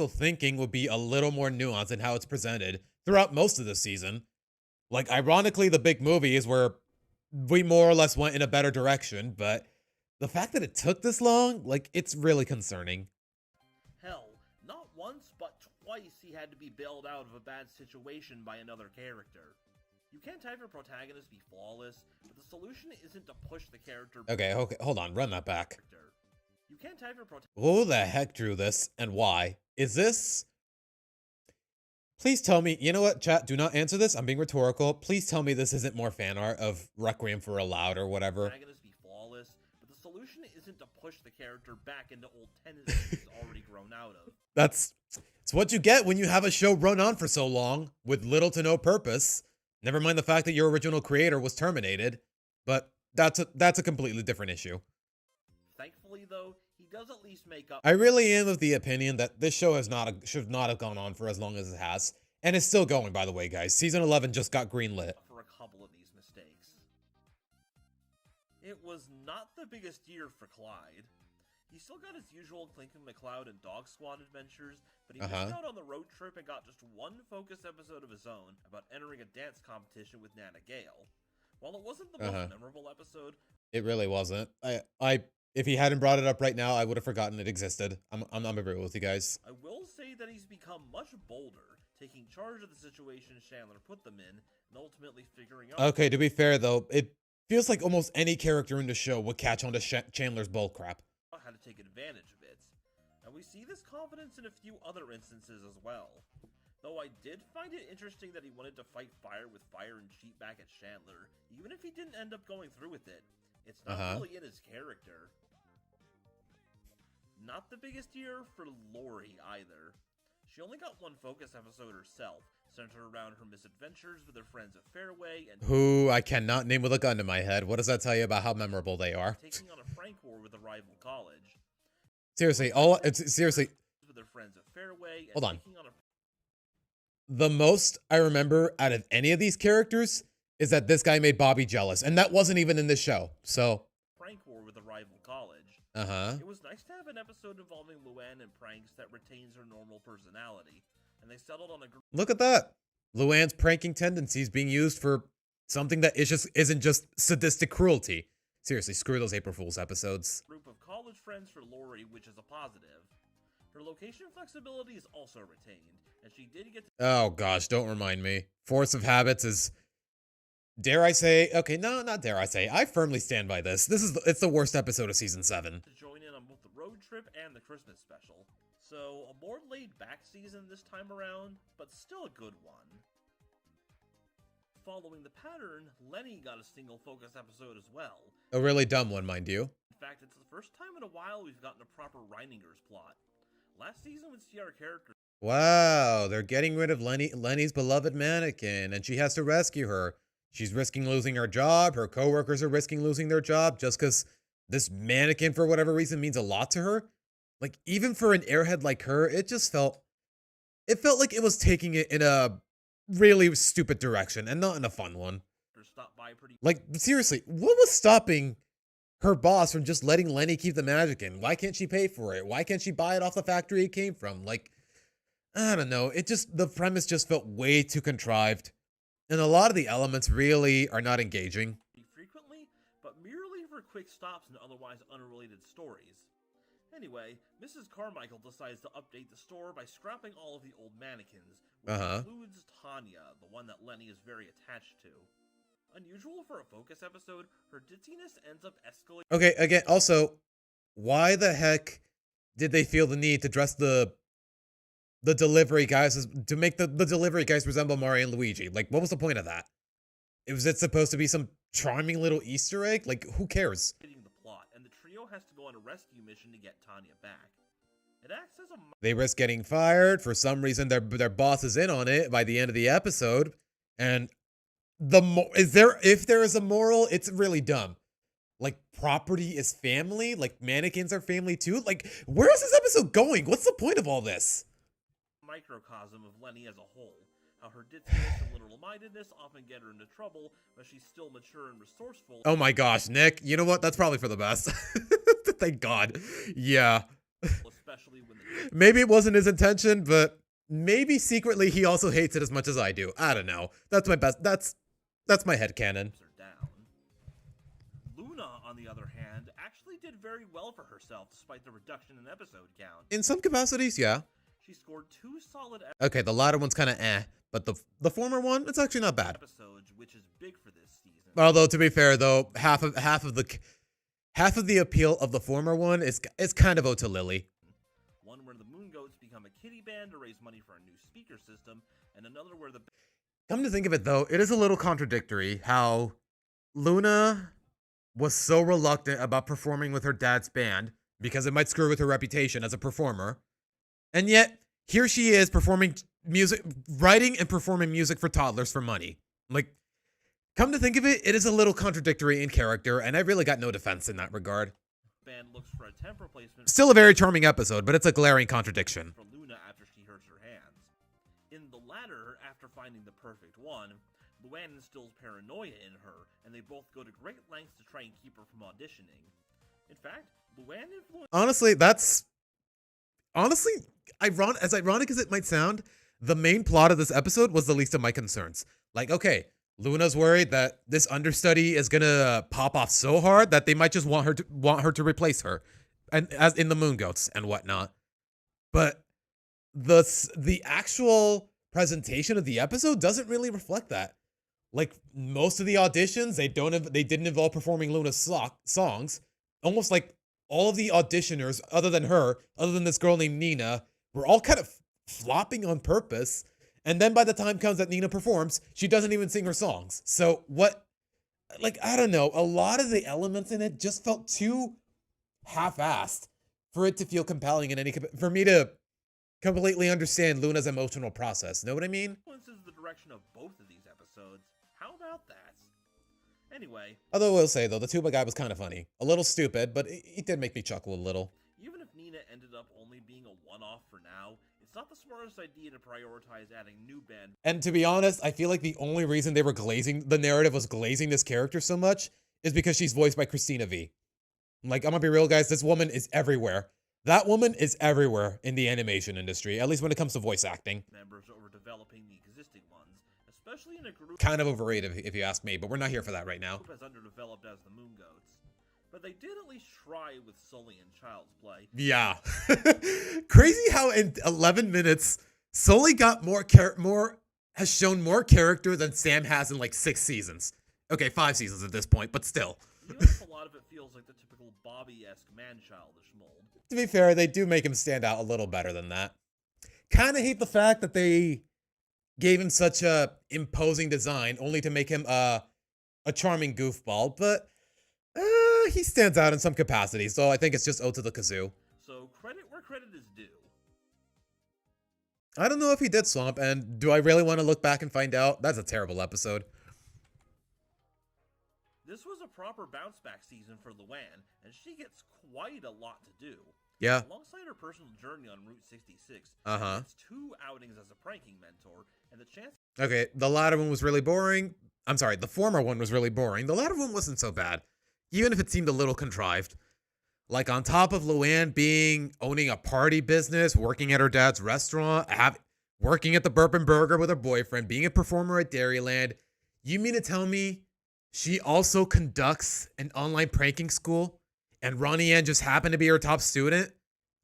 thinking would be a little more nuanced in how it's presented throughout most of the season. Ironically, the big movie is where we more or less went in a better direction, but the fact that it took this long, it's really concerning. Hell, not once, but twice he had to be bailed out of a bad situation by another character. You can't have your protagonist be flawless, but the solution isn't to push the character. Okay, hold on, run that back. You can't have your protagonist. Who the heck drew this and why? Is this... Please tell me, you know what, chat, do not answer this. I'm being rhetorical. Please tell me this isn't more fan art of Requiem for a Loud or whatever. Protagonist be flawless, but the solution isn't to push the character back into old tendencies he's already grown out of. It's what you get when you have a show run on for so long with little to no purpose. Never mind the fact that your original creator was terminated, but that's a completely different issue. Thankfully, though, he does at least make up. I really am of the opinion that this show should not have gone on for as long as it has, and it's still going, by the way, guys. Season 11 just got greenlit. For a couple of these mistakes. It was not the biggest year for Clyde. He still got his usual Clinking McCloud and Dog Squad adventures, but he missed out on the road trip and got just one focused episode of his own about entering a dance competition with Nana Gale. While it wasn't the most memorable episode, it really wasn't. If he hadn't brought it up right now, I would have forgotten it existed. I'm agree with you guys. I will say that he's become much bolder, taking charge of the situation Chandler put them in, and ultimately figuring out. Okay, to be fair though, it feels like almost any character in the show would catch on to Chandler's bullcrap. How to take advantage of it. And we see this confidence in a few other instances as well. Though I did find it interesting that he wanted to fight fire with fire and cheat back at Chandler, even if he didn't end up going through with it. It's not really in his character. Not the biggest year for Lori either. She only got one focus episode herself, centered around her misadventures with her friends at Fairway and who I cannot name with a gun to my head. What does that tell you about how memorable they are? Taking on a prank war with a rival college. Seriously, with their friends at Fairway and hold on. Taking on a the most I remember out of any of these characters is that this guy made Bobby jealous, and that wasn't even in this show. So prank war with a rival college. It was nice to have an episode involving Luann and pranks that retains her normal personality, and they settled on a group. Look at that. Luann's pranking tendencies being used for something that isn't just sadistic cruelty. Seriously, screw those April Fool's episodes. Group of college friends for Lori, which is a positive. Her location flexibility is also retained, and she did get to oh gosh, don't remind me. Force of Habits is, dare I say, okay, no, not dare I say, I firmly stand by this. It's the worst episode of season 7. to join in on both the road trip and the Christmas special. So, a more laid-back season this time around, but still a good one. Following the pattern, Lenny got a single focus episode as well. A really dumb one, mind you. In fact, it's the first time in a while we've gotten a proper Reiningers plot. Last season we'd see our characters. Wow, they're getting rid of Lenny's beloved mannequin, and she has to rescue her. She's risking losing her job. Her coworkers are risking losing their job just because this mannequin, for whatever reason, means a lot to her. Like, even for an airhead like her, it felt like it was taking it in a really stupid direction and not in a fun one. Like, seriously, what was stopping her boss from just letting Lenny keep the mannequin? Why can't she pay for it? Why can't she buy it off the factory it came from? Like, I don't know. The premise just felt way too contrived. And a lot of the elements really are not engaging. Frequently, but merely for quick stops and otherwise unrelated stories. Anyway, Mrs. Carmichael decides to update the store by scrapping all of the old mannequins, which includes Tanya, the one that Lenny is very attached to. Unusual for a focus episode, her ditziness ends up escalating. Okay, again, also, why the heck did they feel the need to dress the delivery guys to make the delivery guys resemble Mario and Luigi? Like, what was the point of that? Was it supposed to be some charming little Easter egg? Like, who cares? The plot, and the trio has to go on a rescue mission to get Tanya back. It acts as a... They risk getting fired. For some reason, their boss is in on it by the end of the episode. And if there is a moral, it's really dumb. Like, property is family? Like, mannequins are family too? Like, where is this episode going? What's the point of all this? Microcosm of Lenny as a whole. How her ditziness and literal-mindedness often get her into trouble, but she's still mature and resourceful. Oh my gosh, Nick. You know what? That's probably for the best. Thank God. Yeah. Especially when maybe it wasn't his intention, but maybe secretly he also hates it as much as I do. I don't know. That's my best. That's my headcanon. Luna, on the other hand, actually did very well for herself despite the reduction in episode count. In some capacities, yeah. She scored 2 solid Okay, the latter one's kind of but the former one, it's actually not bad. episodes, which is big for this season. Although to be fair though, half of the appeal of the former one is kind of owed to Lily. One where the Moon Goats become a kiddie band to raise money for a new speaker system, and another where the Come to think of it though, it is a little contradictory how Luna was so reluctant about performing with her dad's band because it might screw with her reputation as a performer. And yet, here she is performing music, writing and performing music for toddlers for money. Like, come to think of it, it is a little contradictory in character, and I really got no defense in that regard. band looks for a temp replacement. Still a very charming episode, but it's a glaring contradiction. For Luna after she hurts her hands. In the latter, after finding the perfect one, Luann instills paranoia in her, and they both go to great lengths to try and keep her from auditioning. In fact, Luann influenced. Honestly, as ironic as it might sound, the main plot of this episode was the least of my concerns. Like, okay, Luna's worried that this understudy is gonna pop off so hard that they might just want her to replace her, and as in the Moon Goats and whatnot. But the actual presentation of the episode doesn't really reflect that. Like most of the auditions, they didn't involve performing Luna's songs. Almost like all of the auditioners, other than this girl named Nina, were all kind of flopping on purpose. And then by the time comes that Nina performs, she doesn't even sing her songs. So what, like, I don't know, a lot of the elements in it just felt too half-assed for it to feel compelling for me to completely understand Luna's emotional process. Know what I mean? Influences the direction of both of these episodes. How about that? Anyway. Although I will say, though, the tuba guy was kind of funny. A little stupid, but it did make me chuckle a little. Even if Nina ended up only being a one-off for now, it's not the smartest idea to prioritize adding new band. And to be honest, I feel like the only reason the narrative was glazing this character so much is because she's voiced by Christina V. Like, I'm gonna be real, guys, this woman is everywhere. That woman is everywhere in the animation industry, at least when it comes to voice acting. Members over developing the existing ones, especially in a group kind of overrated if you ask me, but we're not here for that right now. as underdeveloped as the Moon Goats. But they did at least try with Sully and Child's Play. Yeah. Crazy how in 11 minutes, Sully got has shown more character than Sam has in like 6 seasons. Okay, 5 seasons at this point, but still. Even if a lot of it feels like the typical Bobby-esque man-childish mold. To be fair, they do make him stand out a little better than that. Kind of hate the fact that they gave him such a imposing design only to make him a charming goofball, but he stands out in some capacity, so I think it's just owed to the kazoo. So credit where credit is due. I don't know if he did Swamp, and do I really want to look back and find out? That's a terrible episode. This was a proper bounce-back season for Luann, and she gets quite a lot to do. Yeah. Alongside her personal journey on Route 66, it's 2 outings as a pranking mentor, and the chance... Okay, the latter one was really boring. I'm sorry, the former one was really boring. The latter one wasn't so bad, even if it seemed a little contrived. Like, on top of Luann owning a party business, working at her dad's restaurant, working at the Bourbon Burger with her boyfriend, being a performer at Dairyland, you mean to tell me she also conducts an online pranking school, and Ronnie Ann just happened to be her top student?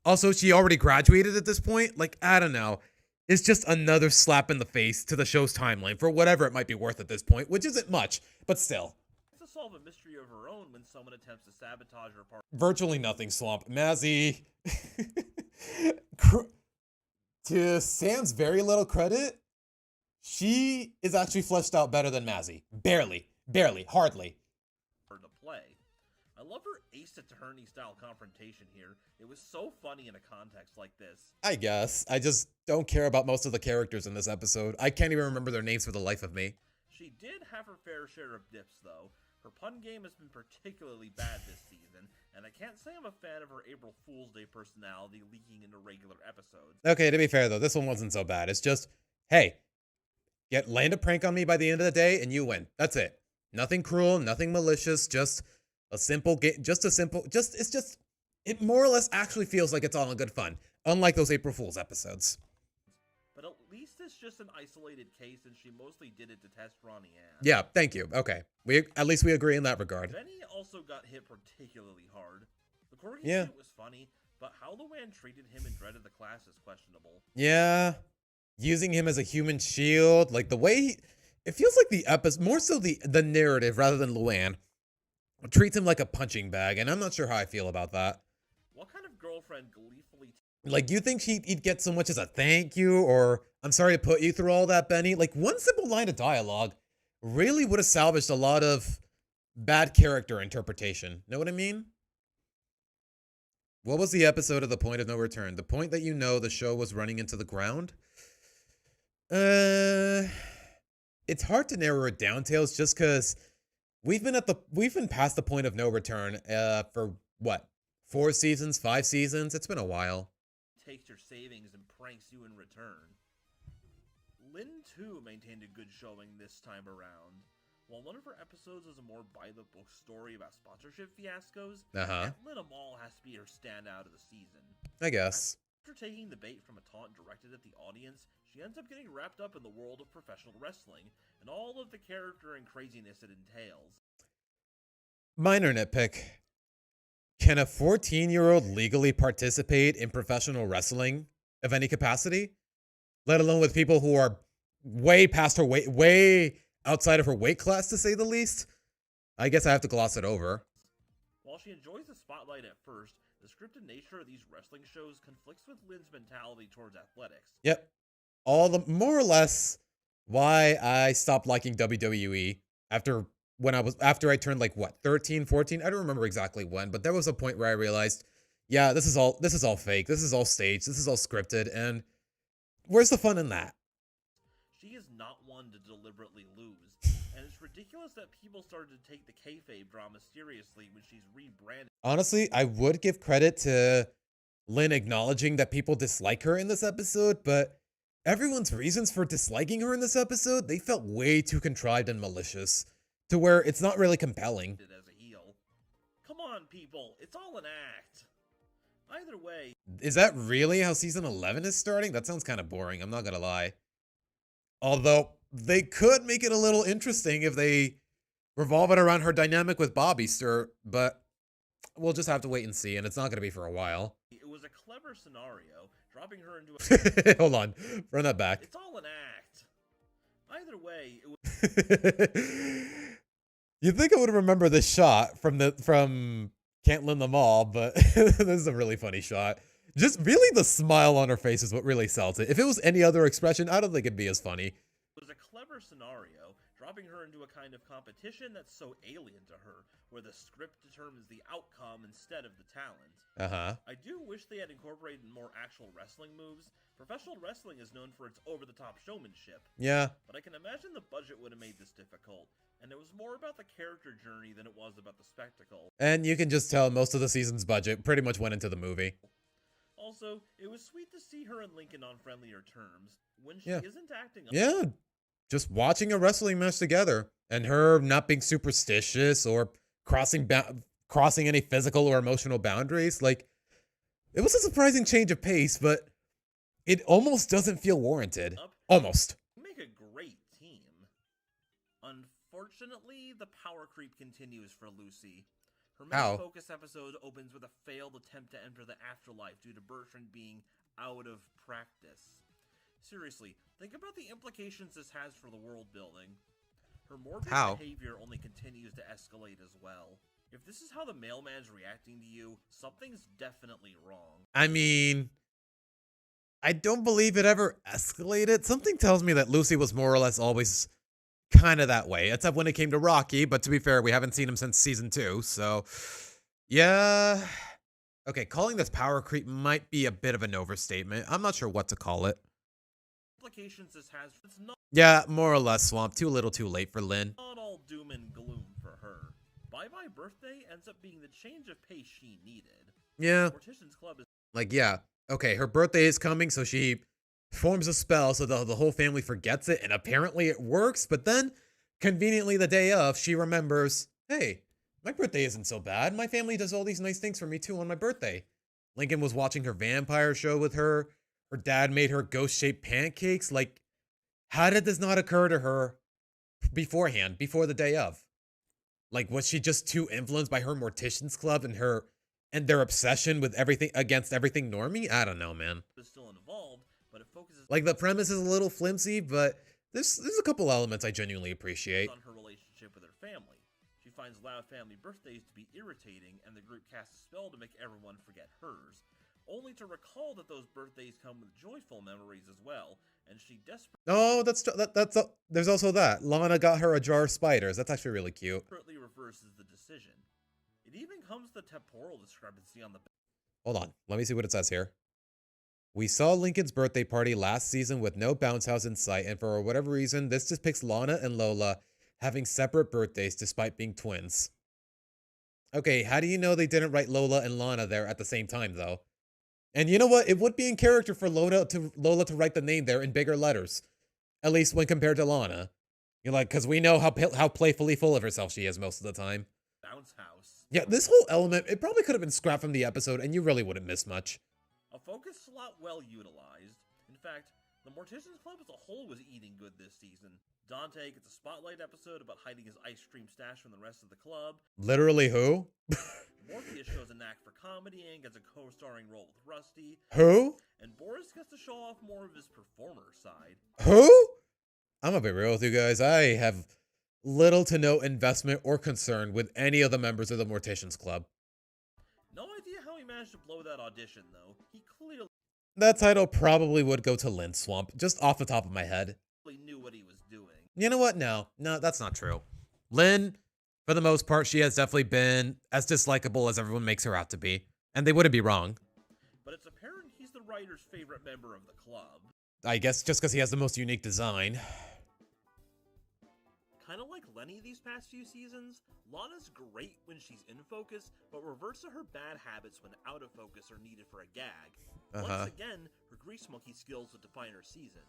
Also, she already graduated at this point? Like, I don't know. It's just another slap in the face to the show's timeline for whatever it might be worth at this point, which isn't much, but still. to solve a mystery of her own when someone attempts to sabotage her part. Virtually nothing, Swamp. Mazzy. To Sam's very little credit, she is actually fleshed out better than Mazzy. Barely, hardly. To play. I love her Ace Attorney style confrontation here. It was so funny in a context like this. I guess. I just don't care about most of the characters in this episode. I can't even remember their names for the life of me. She did have her fair share of dips, though. Her pun game has been particularly bad this season, and I can't say I'm a fan of her April Fool's Day personality leaking into regular episodes. Okay, to be fair, though, this one wasn't so bad. It more or less actually feels like it's all in good fun, unlike those April Fool's episodes. But at least it's just an isolated case, and she mostly did it to test Ronnie Ann. Yeah, thank you. Okay, at least we agree in that regard. Benny also got hit particularly hard. The Corgi Yeah. suit was funny, but how Luann treated him and dreaded the class is questionable. Yeah, using him as a human shield, like the way it feels like the episode, more so the narrative rather than Luann, treats him like a punching bag, and I'm not sure how I feel about that. What kind of girlfriend gleefully Like, you think he'd get so much as a thank you, or I'm sorry to put you through all that, Benny? Like, one simple line of dialogue really would have salvaged a lot of bad character interpretation. Know what I mean? What was the episode of The Point of No Return? The point that you know the show was running into the ground? It's hard to narrow it down, Tails, just because we've been past the point of no return for what? 4 seasons, 5 seasons? It's been a while. takes your savings and pranks you in return. Lynn, too, maintained a good showing this time around. While one of her episodes was a more by-the-book story about sponsorship fiascos, Lynn Amal has to be her standout of the season. I guess. After taking the bait from a taunt directed at the audience, she ends up getting wrapped up in the world of professional wrestling, and all of the character and craziness it entails. Minor nitpick. Can a 14-year-old legally participate in professional wrestling of any capacity? Let alone with people who are way past her weight, way outside of her weight class, to say the least? I guess I have to gloss it over. While she enjoys the spotlight at first, the scripted nature of these wrestling shows conflicts with Lynn's mentality towards athletics. Yep. More or less why I stopped liking WWE after I turned like what, 13, 14? I don't remember exactly when, but there was a point where I realized, yeah, this is all fake. This is all staged. This is all scripted, and where's the fun in that? She is not one to deliberately lose, and it's ridiculous that people started to take the kayfabe drama seriously when she's rebranded. Honestly, I would give credit to Lynn acknowledging that people dislike her in this episode, but everyone's reasons for disliking her in this episode, they felt way too contrived and malicious, to where it's not really compelling. As a heel. Come on, people, it's all an act. Either way, is that really how season 11 is starting? That sounds kind of boring, I'm not gonna lie. Although, they could make it a little interesting if they revolve it around her dynamic with Bobby Stir, but we'll just have to wait and see, and it's not gonna be for a while. It was a clever scenario, dropping her into a... Hold on, run that back. It's all an act. Either way, it was... You'd think I would remember this shot from Can't Win Them All, but this is a really funny shot. Just really the smile on her face is what really sells it. If it was any other expression, I don't think it'd be as funny. It was a clever scenario, dropping her into a kind of competition that's so alien to her, where the script determines the outcome instead of the talent. I do wish they had incorporated more actual wrestling moves. Professional wrestling is known for its over-the-top showmanship. Yeah. But I can imagine the budget would have made this difficult, and it was more about the character journey than it was about the spectacle. And you can just tell most of the season's budget pretty much went into the movie. Also, it was sweet to see her and Lincoln on friendlier terms, when she isn't acting up. Yeah, just watching a wrestling match together, and her not being superstitious or crossing any physical or emotional boundaries. Like, it was a surprising change of pace, but it almost doesn't feel warranted. Almost. Make a great team. Unfortunately, the power creep continues for Lucy. Her main focus episode opens with a failed attempt to enter the afterlife due to Bertrand being out of practice. Seriously, think about the implications this has for the world building. Her morbid behavior only continues to escalate as well. If this is how the mailman's reacting to you, something's definitely wrong. I mean, I don't believe it ever escalated. Something tells me that Lucy was more or less always kind of that way, except when it came to Rocky, but to be fair, we haven't seen him since season 2, so yeah. Okay, calling this power creep might be a bit of an overstatement. I'm not sure what to call it. Implications this has, it's not... Yeah, more or less, Swamp. Too little too late for Lynn. Not all doom and gloom for her. Bye Bye Birthday ends up being the change of pace she needed. Yeah. Mortician's Club is... Like, yeah. Okay, her birthday is coming, so she forms a spell so the whole family forgets it, and apparently it works, but then, conveniently the day of, she remembers, hey, my birthday isn't so bad. My family does all these nice things for me, too, on my birthday. Lincoln was watching her vampire show with her. Her dad made her ghost-shaped pancakes. Like, how did this not occur to her beforehand, before the day of? Like, was she just too influenced by her Mortician's Club and her and their obsession with everything against everything normie. I don't know, man. is still involved, but it focuses Like, the premise is a little flimsy, but there's a couple elements I genuinely appreciate. on her relationship with her family. She finds loud family birthdays to be irritating, and the group casts a spell to make everyone forget hers, only to recall that those birthdays come with joyful memories as well, and she Oh, there's also that. Lana got her a jar of spiders. That's actually really cute. desperately reverses the decision. It even comes to temporal discrepancy on the Hold on. Let me see what it says here. We saw Lincoln's birthday party last season with no bounce house in sight, and for whatever reason, this depicts Lana and Lola having separate birthdays despite being twins. Okay, how do you know they didn't write Lola and Lana there at the same time, though? And you know what? It would be in character for Lola to write the name there in bigger letters, at least when compared to Lana. You're like, because we know how playfully full of herself she is most of the time. bounce house. Yeah, this whole element, it probably could have been scrapped from the episode, and you really wouldn't miss much. A focus slot well utilized. In fact, the Morticians Club as a whole was eating good this season. Dante gets a spotlight episode about hiding his ice cream stash from the rest of the club. Literally who? Morpheus shows a knack for comedy and gets a co-starring role with Rusty. Who? And Boris gets to show off more of his performer side. Who? I'm gonna be real with you guys. I have little to no investment or concern with any of the members of the Morticians Club. No idea how he managed to blow that audition, though. He clearly That title probably would go to Lynn Swamp, just off the top of my head. knew what he was doing. You know what? No, that's not true. Lynn, for the most part, she has definitely been as dislikable as everyone makes her out to be. And they wouldn't be wrong. But it's apparent he's the writer's favorite member of the club. I guess just because he has the most unique design. Kind of like Lenny these past few seasons, Lana's great when she's in focus, but reverts to her bad habits when out of focus are needed for a gag. Once again, her grease monkey skills would define her season.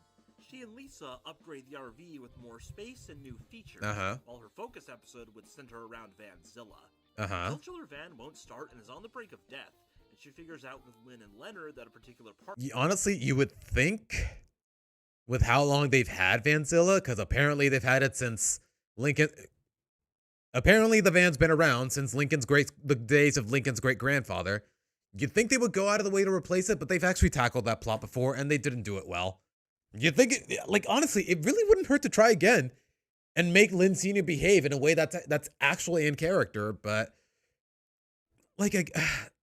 She and Lisa upgrade the RV with more space and new features, while her focus episode would center around Vanzilla. Killchiller Van won't start and is on the brink of death, and she figures out with Lynn and Leonard that a particular part... Honestly, you would think, with how long they've had Vanzilla, because apparently they've had it since Lincoln... Apparently the van's been around since the days of Lincoln's great-grandfather. You'd think they would go out of the way to replace it, but they've actually tackled that plot before, and they didn't do it well. You'd think, honestly, it really wouldn't hurt to try again and make Lynn Sr. behave in a way that's actually in character, but,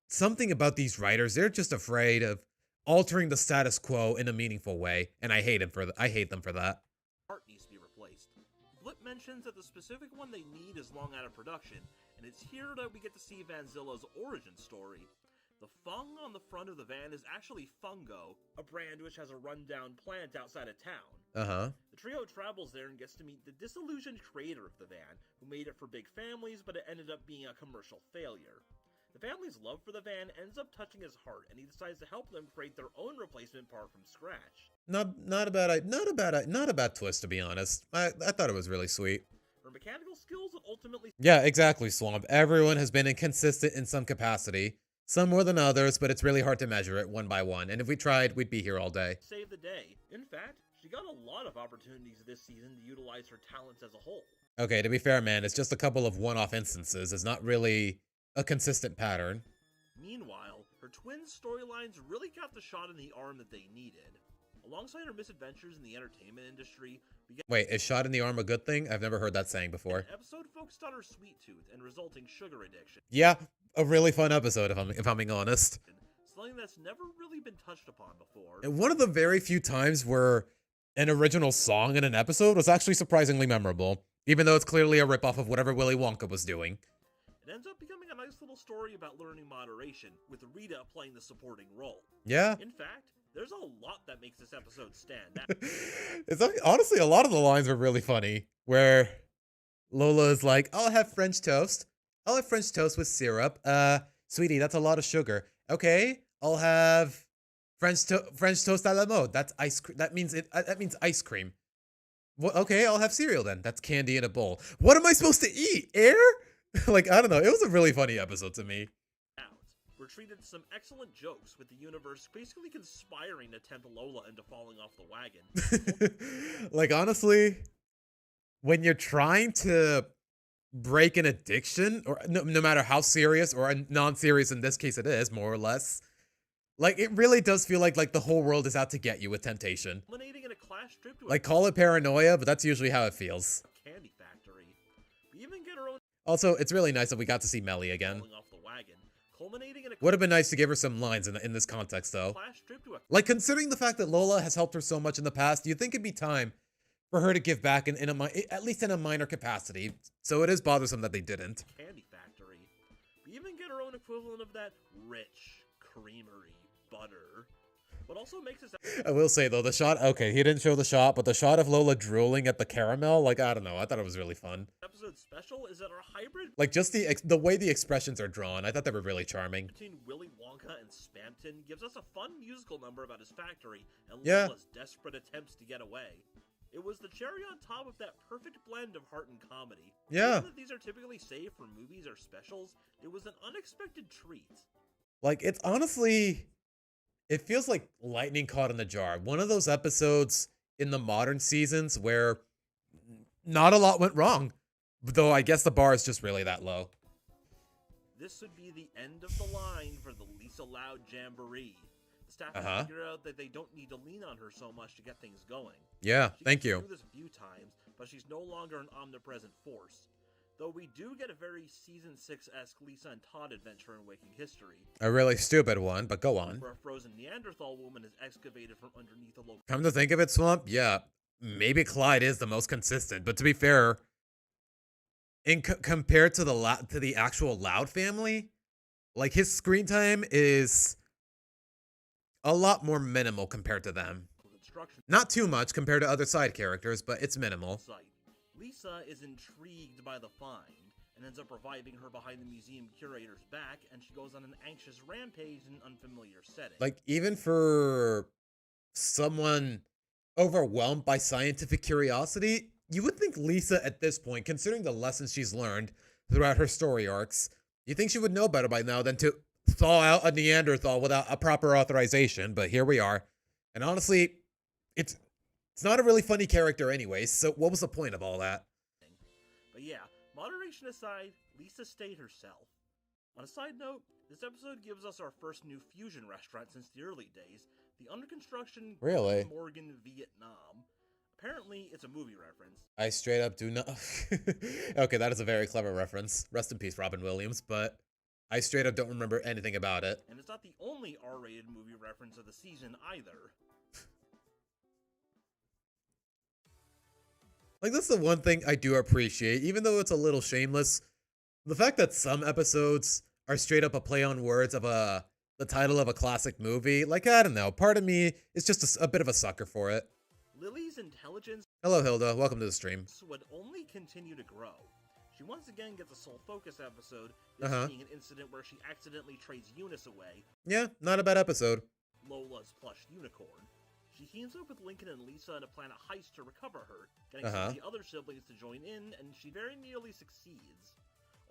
something about these writers, they're just afraid of altering the status quo in a meaningful way, and I hate them for that. Part needs to be replaced. Flip mentions that the specific one they need is long out of production, and it's here that we get to see Vanzilla's origin story. The fung on the front of the van is actually Fungo, a brand which has a rundown plant outside of town. The trio travels there and gets to meet the disillusioned creator of the van, who made it for big families, but it ended up being a commercial failure. The family's love for the van ends up touching his heart, and he decides to help them create their own replacement part from scratch. Not a bad twist, to be honest. I thought it was really sweet. Her mechanical skills would ultimately... Yeah, exactly, Swamp. Everyone has been inconsistent in some capacity. Some more than others, but it's really hard to measure it one by one. And if we tried, we'd be here all day. Save the day. In fact, she got a lot of opportunities this season to utilize her talents as a whole. Okay, to be fair, man, it's just a couple of one-off instances. It's not really a consistent pattern. Meanwhile, her twin storylines really got the shot in the arm that they needed. Alongside her misadventures in the entertainment industry, we get... Wait, is shot in the arm a good thing? I've never heard that saying before. An episode focused on her sweet tooth and resulting sugar addiction. Yeah, a really fun episode, if I'm being honest. Something that's never really been touched upon before. And one of the very few times where an original song in an episode was actually surprisingly memorable, even though it's clearly a ripoff of whatever Willy Wonka was doing. It ends up becoming a nice little story about learning moderation, with Rita playing the supporting role. Yeah. In fact, there's a lot that makes this episode stand out. It's honestly, a lot of the lines were really funny, where Lola is like, I'll have French toast. I'll have French toast with syrup. Sweetie, that's a lot of sugar. Okay, I'll have French toast à la mode. That's ice cream. That means ice cream. Well, okay, I'll have cereal then. That's candy in a bowl. What am I supposed to eat? Air? I don't know. It was a really funny episode to me. We're treated to some excellent jokes, with the universe basically conspiring to tempt Lola into falling off the wagon. Honestly, when you're trying to break an addiction, or no matter how serious or non-serious in this case it is, more or less. Like, it really does feel like the whole world is out to get you with temptation. Culminating in a class trip to Like, call it paranoia, but that's usually how it feels. a candy factory. We even get our own Also, it's really nice that we got to see Melly again. falling off the wagon. Culminating in a Would have been nice to give her some lines in this context, though. class trip to a Like, considering the fact that Lola has helped her so much in the past, you'd think it'd be time for her to give back at least in a minor capacity. So it is bothersome that they didn't. candy factory. We even get our own equivalent of that rich, creamery butter. What also makes us I will say, though, the shot... Okay, he didn't show the shot, but the shot of Lola drooling at the caramel, like, I don't know. I thought it was really fun. episode special is that our hybrid Like, just the way the expressions are drawn, I thought they were really charming. between Willy Wonka and Spamton gives us a fun musical number about his factory and Yeah. Lola's desperate attempts to get away. It was the cherry on top of that perfect blend of heart and comedy. Yeah. Given that these are typically saved for movies or specials, it was an unexpected treat. Like, it's honestly... It feels like lightning caught in a jar. One of those episodes in the modern seasons where not a lot went wrong. Though I guess the bar is just really that low. This would be the end of the line for the Lisa Loud Jamboree. The staff has figured out that they don't need to lean on her so much to get things going. Yeah, She thank gets you. through this a few times, but she's no longer an omnipresent force. Though we do get a very Season 6-esque Lisa and Todd adventure in Waking History, A really stupid one, but go on. where a frozen Neanderthal woman is excavated from underneath a local Come to think of it, Swamp, yeah, maybe Clyde is the most consistent. But to be fair, compared to the actual Loud family, like his screen time is a lot more minimal compared to them. construction Not too much compared to other side characters, but it's minimal. site. Lisa is intrigued by the find and ends up reviving her behind the museum curator's back, and she goes on an anxious rampage in an unfamiliar setting. Like, even for someone overwhelmed by scientific curiosity, you would think Lisa at this point, considering the lessons she's learned throughout her story arcs, you think she would know better by now than to thaw out a Neanderthal without a proper authorization, but here we are. And honestly, it's not a really funny character anyways, so what was the point of all that? But yeah, moderation aside, Lisa stayed herself. On a side note, this episode gives us our first new fusion restaurant since the early days, the under construction Really? Morgan, Vietnam. Apparently, it's a movie reference. I straight up do not... Okay, that is a very clever reference. Rest in peace, Robin Williams, but I straight up don't remember anything about it. And it's not the only R-rated movie reference of the season either. Like, that's the one thing I do appreciate, even though it's a little shameless. The fact that some episodes are straight up a play on words of the title of a classic movie. Like, I don't know. Part of me is just a bit of a sucker for it. Lily's intelligence Hello, Hilda. Welcome to the stream. would only continue to grow. She once again gets a sole focus episode, this being an incident where she accidentally trades Eunice away, Yeah, not a bad episode. Lola's plush unicorn. She teams up with Lincoln and Lisa to plan a heist to recover her, getting some of the other siblings to join in, and she very nearly succeeds.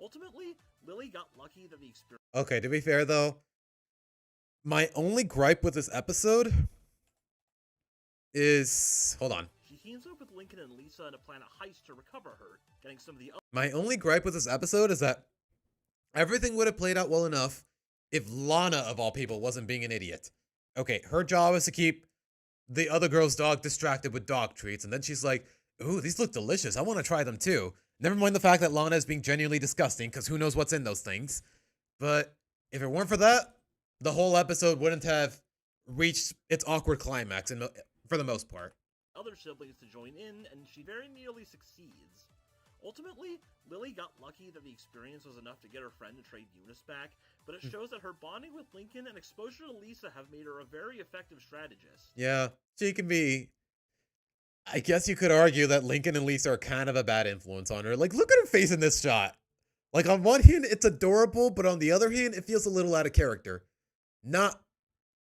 Ultimately, Lily got lucky that the experience Okay, to be fair, though, my only gripe with this episode is... Hold on. She teams up with Lincoln and Lisa to plan a heist to recover her, getting some of the other My only gripe with this episode is that everything would have played out well enough if Lana, of all people, wasn't being an idiot. Okay, her job is to keep the other girl's dog distracted with dog treats, and then she's like, ooh, these look delicious. I want to try them too. Never mind the fact that Lana is being genuinely disgusting, because who knows what's in those things. But if it weren't for that, the whole episode wouldn't have reached its awkward climax for the most part. other siblings to join in, and she very nearly succeeds. Ultimately, Lily got lucky that the experience was enough to get her friend to trade Eunice back, but it shows that her bonding with Lincoln and exposure to Lisa have made her a very effective strategist. Yeah, she can be... I guess you could argue that Lincoln and Lisa are kind of a bad influence on her. Like, look at her face in this shot. Like, on one hand, it's adorable, but on the other hand, it feels a little out of character. Not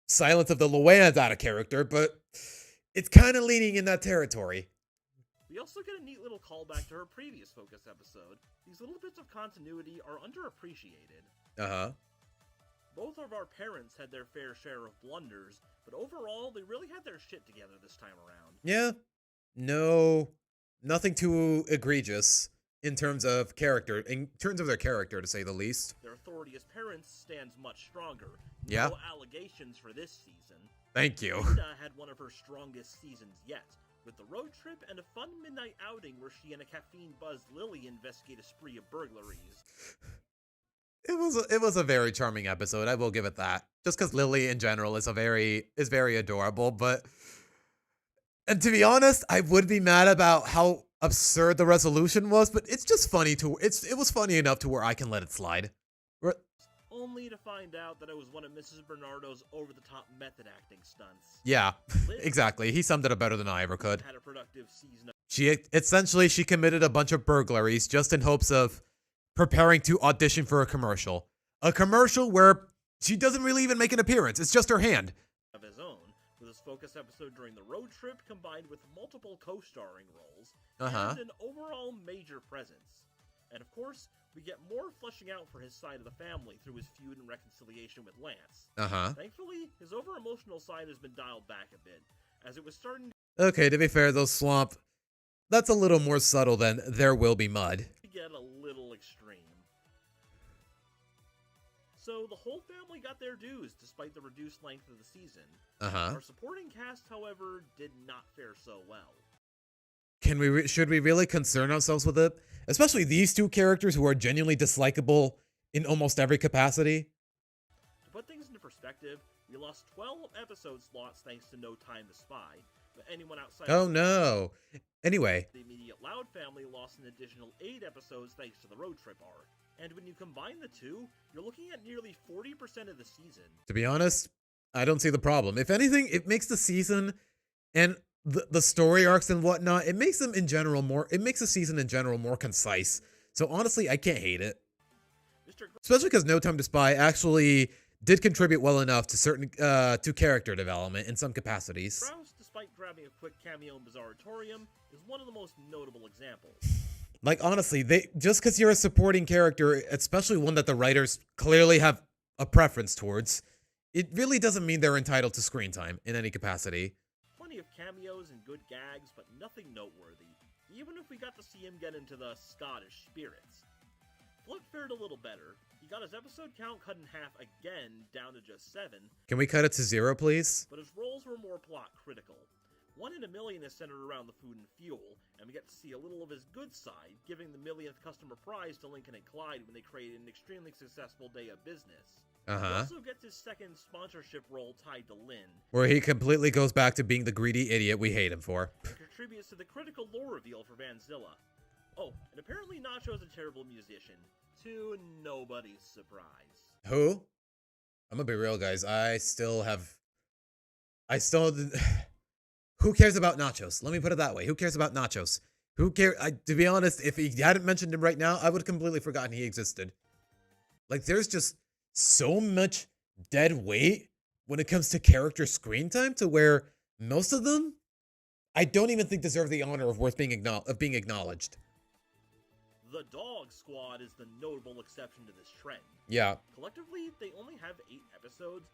Silence of the Luans out of character, but it's kind of leaning in that territory. We also get a neat little callback to her previous Focus episode. These little bits of continuity are underappreciated. Uh-huh. Both of our parents had their fair share of blunders, but overall, they really had their shit together this time around. Yeah. No, nothing too egregious. in terms of their character, to say the least. Their authority as parents stands much stronger. Yeah. No allegations for this season. Thank you. Linda had one of her strongest seasons yet, with the road trip and a fun midnight outing where she and a caffeine-buzzed Lily investigate a spree of burglaries. It was a very charming episode. I will give it that. Just because Lily in general is very adorable, and to be honest, I would be mad about how absurd the resolution was, but it's just funny it was funny enough to where I can let it slide. Only to find out that it was one of Mrs. Bernardo's over-the-top method acting stunts. Yeah, exactly. He summed it up better than I ever could. Had a productive season. She committed a bunch of burglaries just in hopes of preparing to audition for a commercial. A commercial where she doesn't really even make an appearance. It's just her hand. Of his own, with his focus episode during the road trip combined with multiple co-starring roles and an overall major presence. And of course, we get more fleshing out for his side of the family through his feud and reconciliation with Lance. Thankfully, his over-emotional side has been dialed back a bit, as it was starting Okay, to be fair though, Swamp, that's a little more subtle than There Will Be Mud. to get a little extreme. So the whole family got their dues despite the reduced length of the season. Our supporting cast, however, did not fare so well. Should we really concern ourselves with it? Especially these two characters who are genuinely dislikable in almost every capacity? To put things into perspective, we lost 12 episode slots thanks to No Time to Spy, but anyone outside no. Anyway. The immediate Loud family lost an additional 8 episodes thanks to the road trip arc. And when you combine the two, you're looking at nearly 40% of the season. To be honest, I don't see the problem. If anything, it makes the season and the story arcs and whatnot, it makes the season in general more concise. So honestly, I can't hate it. Especially because No Time to Spy actually did contribute well enough to certain to character development in some capacities. Strauss, despite grabbing a quick cameo in Bizarratorium, is one of the most notable examples. Like honestly, just because you're a supporting character, especially one that the writers clearly have a preference towards, it really doesn't mean they're entitled to screen time in any capacity. Plenty of cameos and good gags, but nothing noteworthy, even if we got to see him get into the Scottish spirits. Flip fared a little better. He got his episode count cut in half again, down to just 7. Can we cut it to 0, please? But his roles were more plot critical. 1 in a Million is centered around the food and fuel, and we get to see a little of his good side, giving the millionth customer prize to Lincoln and Clyde when they created an extremely successful day of business. He also gets his second sponsorship role tied to Lynn, where he completely goes back to being the greedy idiot we hate him for. And contributes to the critical lore reveal for Vanzilla. Oh, and apparently Nacho's a terrible musician, to nobody's surprise. Who? I'm gonna be real, guys. Who cares about Nachos? Let me put it that way. Who cares about Nachos? To be honest, if he hadn't mentioned him right now, I would have completely forgotten he existed. Like, there's just so much dead weight when it comes to character screen time to where most of them, I don't even think deserve the honor of being acknowledged. The Dog Squad is the notable exception to this trend. Yeah. Collectively, they only have 8 episodes,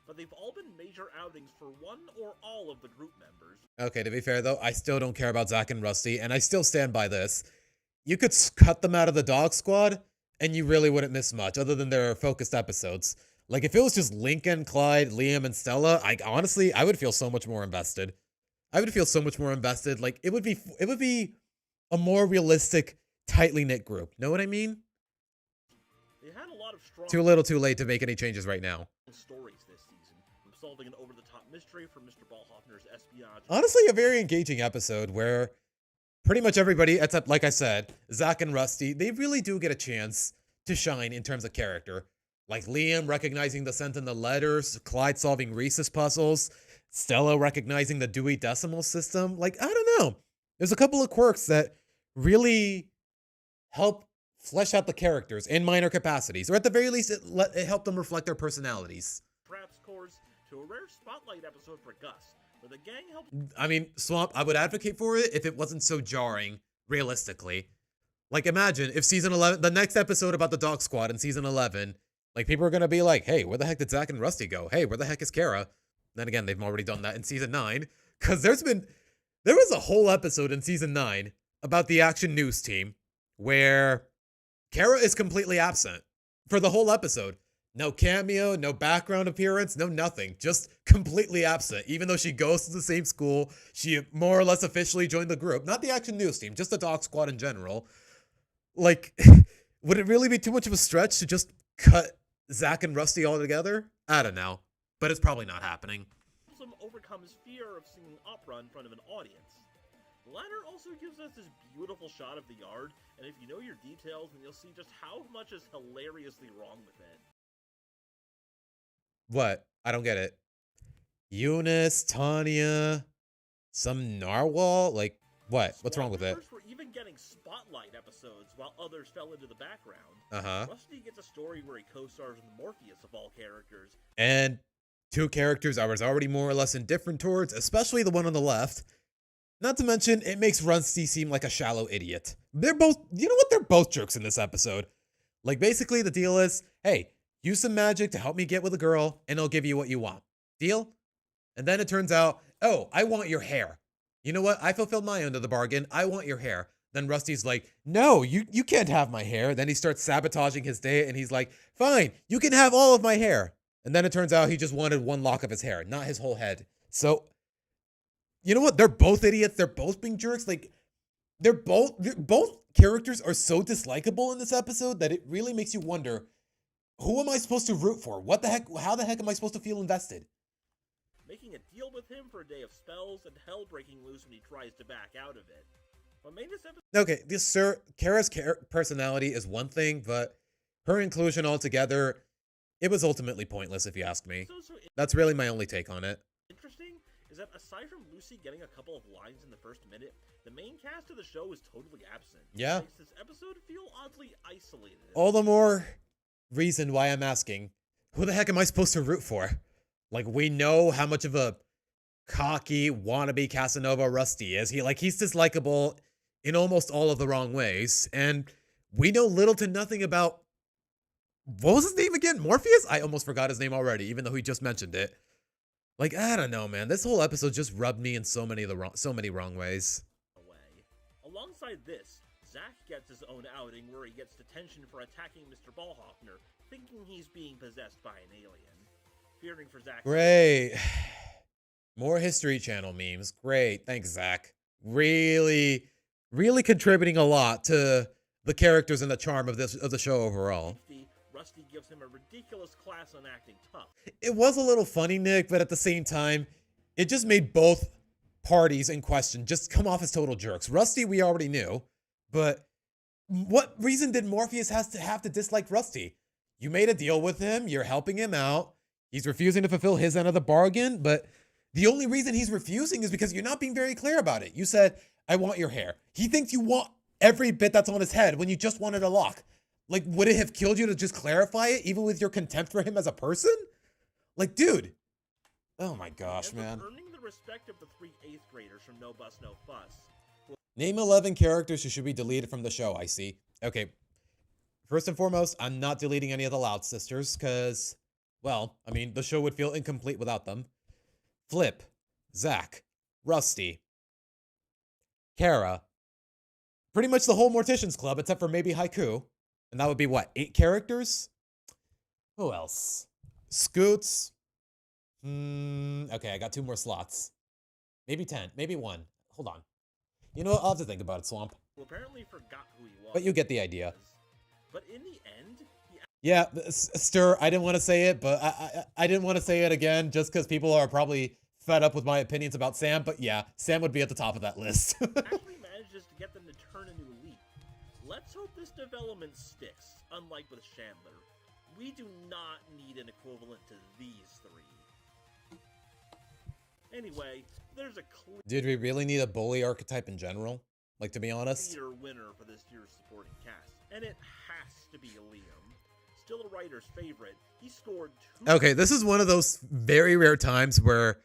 but they've all been major outings for one or all of the group members. Okay, to be fair though, I still don't care about Zach and Rusty, and I still stand by this. You could cut them out of the Dog Squad, and you really wouldn't miss much, other than their focused episodes. Like, if it was just Lincoln, Clyde, Liam, and Stella, I would feel so much more invested. Like, it would be a more realistic, tightly knit group. Know what I mean? They had a lot of strong Too little too late to make any changes right now. stories this season, from solving an over-the-top mystery from Mr. Ballhoffner's espionage. Honestly, a very engaging episode where pretty much everybody, except, like I said, Zach and Rusty, they really do get a chance to shine in terms of character. Like Liam recognizing the scent in the letters, Clyde solving Reese's puzzles, Stella recognizing the Dewey Decimal System. Like, I don't know. There's a couple of quirks that really help flesh out the characters in minor capacities, or at the very least, it helped them reflect their personalities. Traps course to a rare spotlight episode for Gus, where the gang helped. I mean, Swamp, I would advocate for it if it wasn't so jarring, realistically. Like, imagine if season 11, the next episode about the Dog Squad in season 11, like, people are going to be like, hey, where the heck did Zach and Rusty go? Hey, where the heck is Kara? Then again, they've already done that in season 9, because there was a whole episode in season 9 about the Action News team, where Kara is completely absent for the whole episode. No cameo, no background appearance, no nothing. Just completely absent. Even though she goes to the same school, she more or less officially joined the group. Not the Action News team, just the Dog Squad in general. Like, would it really be too much of a stretch to just cut Zach and Rusty all together? I don't know. But it's probably not happening. Overcome his fear of singing opera in front of an audience. The latter also gives us this beautiful shot of the yard, and if you know your details, then you'll see just how much is hilariously wrong with it. What? I don't get it. Eunice, Tanya, some narwhal? Like, what? What's wrong with it? Were even getting spotlight episodes while others fell into the background. Uh-huh. Rusty gets a story where he co-stars with Morpheus of all characters. And two characters I was already more or less indifferent towards, especially the one on the left. Not to mention, it makes Rusty seem like a shallow idiot. They're both, you know what? They're both jerks in this episode. Like, basically, the deal is, hey, use some magic to help me get with a girl, and I'll give you what you want. Deal? And then it turns out, oh, I want your hair. You know what? I fulfilled my end of the bargain. I want your hair. Then Rusty's like, no, you can't have my hair. Then he starts sabotaging his day, and he's like, fine, you can have all of my hair. And then it turns out he just wanted one lock of his hair, not his whole head. So, you know what? They're both idiots. They're both being jerks. Like, they're both characters are so dislikable in this episode that it really makes you wonder, who am I supposed to root for? What the heck? How the heck am I supposed to feel invested? Making a deal with him for a day of spells and hell breaking loose when he tries to back out of it. What made this episode... Okay, Kara's personality is one thing, but her inclusion altogether, it was ultimately pointless if you ask me. That's really my only take on it. Interesting is that aside from Lucy getting a couple of lines in the first minute, the main cast of the show is totally absent. Yeah. It makes this episode feel oddly isolated. All the more reason why I'm asking, who the heck am I supposed to root for? Like, we know how much of a cocky, wannabe Casanova Rusty is. He's dislikable in almost all of the wrong ways. And we know little to nothing about, what was his name again? Morpheus? I almost forgot his name already, even though he just mentioned it. Like, I don't know, man. This whole episode just rubbed me in so many wrong ways. Alongside this, Zach gets his own outing where he gets detention for attacking Mr. Ballhoffner, thinking he's being possessed by an alien. Fearing for Zach. Great. More History Channel memes. Great. Thanks, Zach. Really contributing a lot to the characters and the charm of the show overall. Rusty gives him a ridiculous class on acting tough. It was a little funny, Nick, but at the same time, it just made both parties in question just come off as total jerks. Rusty, we already knew, but what reason did Morpheus have to dislike Rusty? You made a deal with him, you're helping him out, he's refusing to fulfill his end of the bargain, but the only reason he's refusing is because you're not being very clear about it. You said, I want your hair. He thinks you want every bit that's on his head when you just wanted a lock. Like, would it have killed you to just clarify it, even with your contempt for him as a person? Like, dude. Oh my gosh, man. Earning the respect of the 3 8th graders from No Bus, No Fuss. Name 11 characters who should be deleted from the show, I see. Okay. First and foremost, I'm not deleting any of the Loud Sisters, because, well, I mean, the show would feel incomplete without them. Flip, Zach, Rusty, Kara, pretty much the whole Morticians Club, except for maybe Haiku. And that would be, what, 8 characters? Who else? Scoots. Okay, I got 2 more slots. Maybe 10, maybe 1. Hold on. You know what? I'll have to think about it, Swamp. Who apparently forgot who he was. But you get the idea. But in the end, yeah, Stir, I didn't want to say it, but I didn't want to say it again just because people are probably fed up with my opinions about Sam. But yeah, Sam would be at the top of that list. actually manages to get them to turn a new leaf. Let's hope this development sticks, unlike with Chandler. We do not need an equivalent to these 3. Anyway, there's a clear... Did we really need a bully archetype in general? Like, to be honest? ...winner for this year's supporting cast, and it has to be Liam. Still a writer's favorite, he scored 2... Okay, this is one of those very rare times where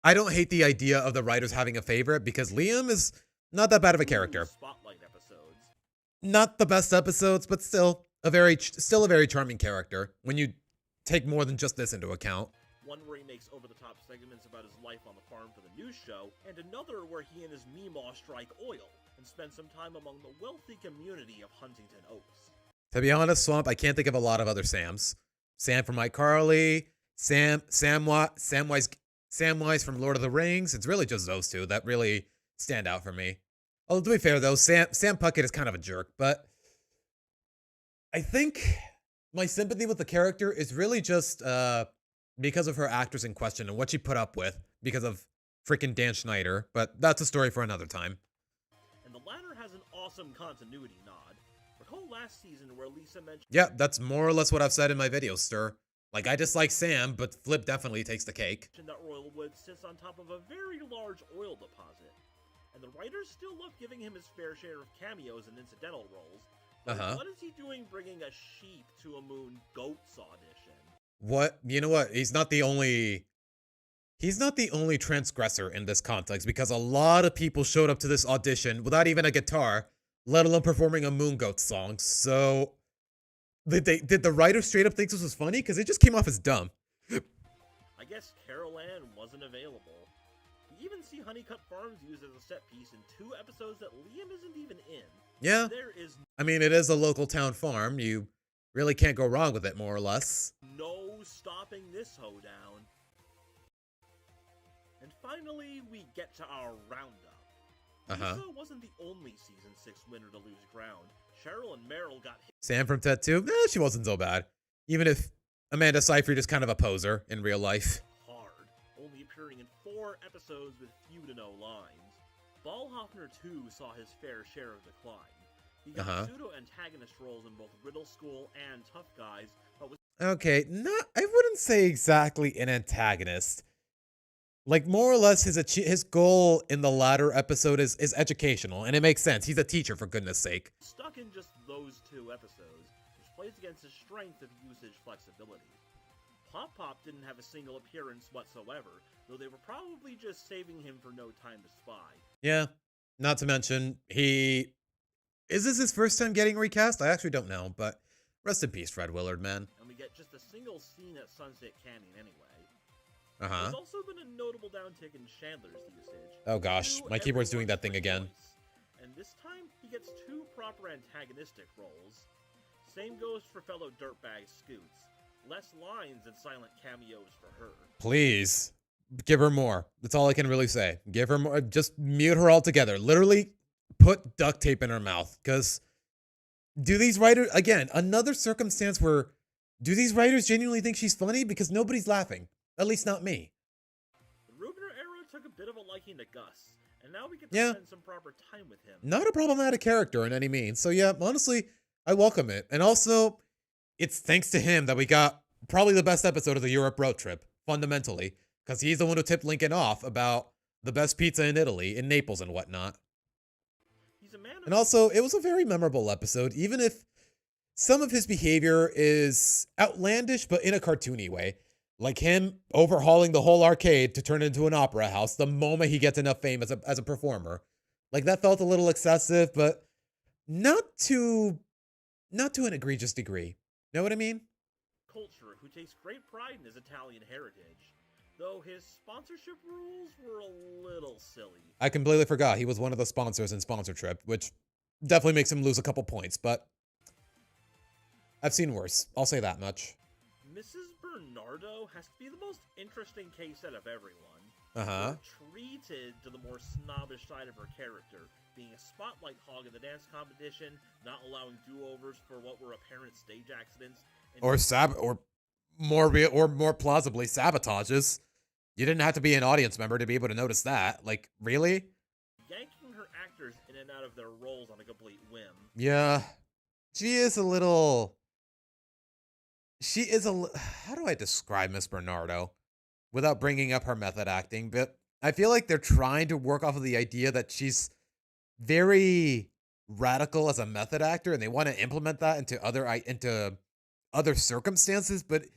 I don't hate the idea of the writers having a favorite, because Liam is not that bad of a character. Spotlight episodes. Not the best episodes, but still a very charming character when you take more than just this into account. One where he makes over-the-top segments about his life on the farm for the news show, and another where he and his Meemaw strike oil. And and spend some time among the wealthy community of Huntington Oaks. To be honest, Swamp, I can't think of a lot of other Sams. Sam from iCarly, Samwise from Lord of the Rings. It's really just those two that really stand out for me. Although, to be fair, though, Sam Puckett is kind of a jerk, but I think my sympathy with the character is really just because of her actress in question and what she put up with because of freaking Dan Schneider, but that's a story for another time. And the latter has an awesome continuity nod. Recall last season where Lisa mentioned... Yeah, that's more or less what I've said in my videos, Stir. Like, I dislike Sam, but Flip definitely takes the cake. ...that Royalwood sits on top of a very large oil deposit. And the writers still love giving him his fair share of cameos and incidental roles. But what is he doing bringing a sheep to a Moon Goats audition? What? You know what? He's not the only transgressor in this context, because a lot of people showed up to this audition without even a guitar, let alone performing a Moon Goats song. So did the writer straight up think this was funny? Because it just came off as dumb. I guess Carol Ann wasn't available. We even see Honeycut Farms used as a set piece in 2 episodes that Liam isn't even in. Yeah. I mean, it is a local town farm. You really can't go wrong with it, more or less. No stopping this hoedown. And finally, we get to our roundup. Lisa wasn't the only Season 6 winner to lose ground. Cheryl and Meryl got hit. Sam from Tattoo? She wasn't so bad. Even if Amanda Seyfried is kind of a poser in real life. Hard, only appearing in 4 episodes with few to no lines. Ballhoffner, too, saw his fair share of decline. He got pseudo-antagonist roles in both Riddle School and Tough Guys, but was... Okay, I wouldn't say exactly an antagonist. Like, more or less, his goal in the latter episode is educational, and it makes sense. He's a teacher, for goodness sake. Stuck in just those 2 episodes, which plays against his strength of usage flexibility. Pop Pop didn't have a single appearance whatsoever, though they were probably just saving him for No Time to Spy. Yeah, not to mention, is this his first time getting recast? I actually don't know, but rest in peace, Fred Willard, man. And we get just a single scene at Sunset Canyon anyway. There's also been a notable downtick in Chandler's usage. Oh gosh, my keyboard's doing that thing again. And this time, he gets 2 proper antagonistic roles. Same goes for fellow dirtbag Scoots. Less lines and silent cameos for her. Please, give her more. That's all I can really say. Give her more. Just mute her altogether. Literally, put duct tape in her mouth. Because do these writers, again, another circumstance where, do these writers genuinely think she's funny? Because nobody's laughing. At least not me. The Rubner era took a bit of a liking to Gus, and now we get to spend some proper time with him. Not a problematic character in any means. So yeah, honestly, I welcome it. And also, it's thanks to him that we got probably the best episode of the Europe road trip, fundamentally. Because he's the one who tipped Lincoln off about the best pizza in Italy, in Naples and whatnot. And also, it was a very memorable episode, even if some of his behavior is outlandish, but in a cartoony way. Like him overhauling the whole arcade to turn it into an opera house the moment he gets enough fame as a performer. Like, that felt a little excessive, but not to an egregious degree. Know what I mean? Culture, who takes great pride in his Italian heritage, though his sponsorship rules were a little silly. I completely forgot he was one of the sponsors in Sponsor Trip, which definitely makes him lose a couple points, but I've seen worse. I'll say that much. Mrs. Bernardo has to be the most interesting case out of everyone. Treated to the more snobbish side of her character, being a spotlight hog in the dance competition, not allowing do-overs for what were apparent stage accidents, or more plausibly sabotages. You didn't have to be an audience member to be able to notice that. Like, really? Yanking her actors in and out of their roles on a complete whim. Yeah, she is a little. How do I describe Miss Bernardo without bringing up her method acting? But I feel like they're trying to work off of the idea that she's very radical as a method actor, and they want to implement that into other circumstances. But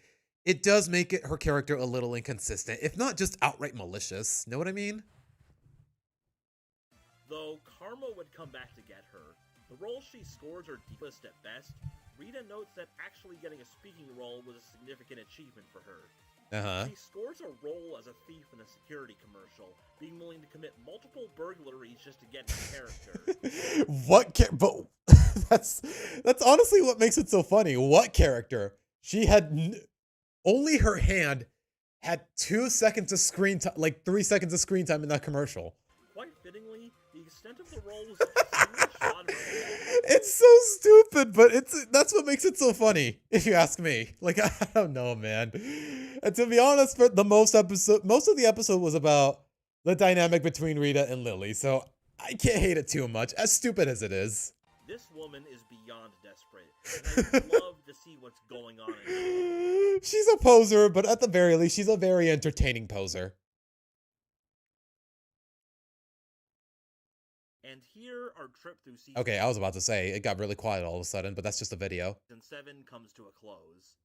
it does make her character a little inconsistent, if not just outright malicious. Know what I mean? Though karma would come back to get her. The roles she scores are deepest at best. Rita notes that actually getting a speaking role was a significant achievement for her. Uh-huh. She scores a role as a thief in a security commercial, being willing to commit multiple burglaries just to get in character. But that's honestly what makes it so funny. What character? She had only her hand had 2 seconds of screen time, like 3 seconds of screen time in that commercial. Quite fittingly, the extent of the role was just a single shot of her hand. It's so stupid, but that's what makes it so funny, if you ask me. Like, I don't know, man. And to be honest, for the most of the episode was about the dynamic between Rita and Lily, so I can't hate it too much, as stupid as it is. This woman is beyond desperate, and I love to see what's going on in her. She's a poser, but at the very least, she's a very entertaining poser. And here, our trip through season... Okay, I was about to say, it got really quiet all of a sudden, but that's just a video. Season 7 comes to a close.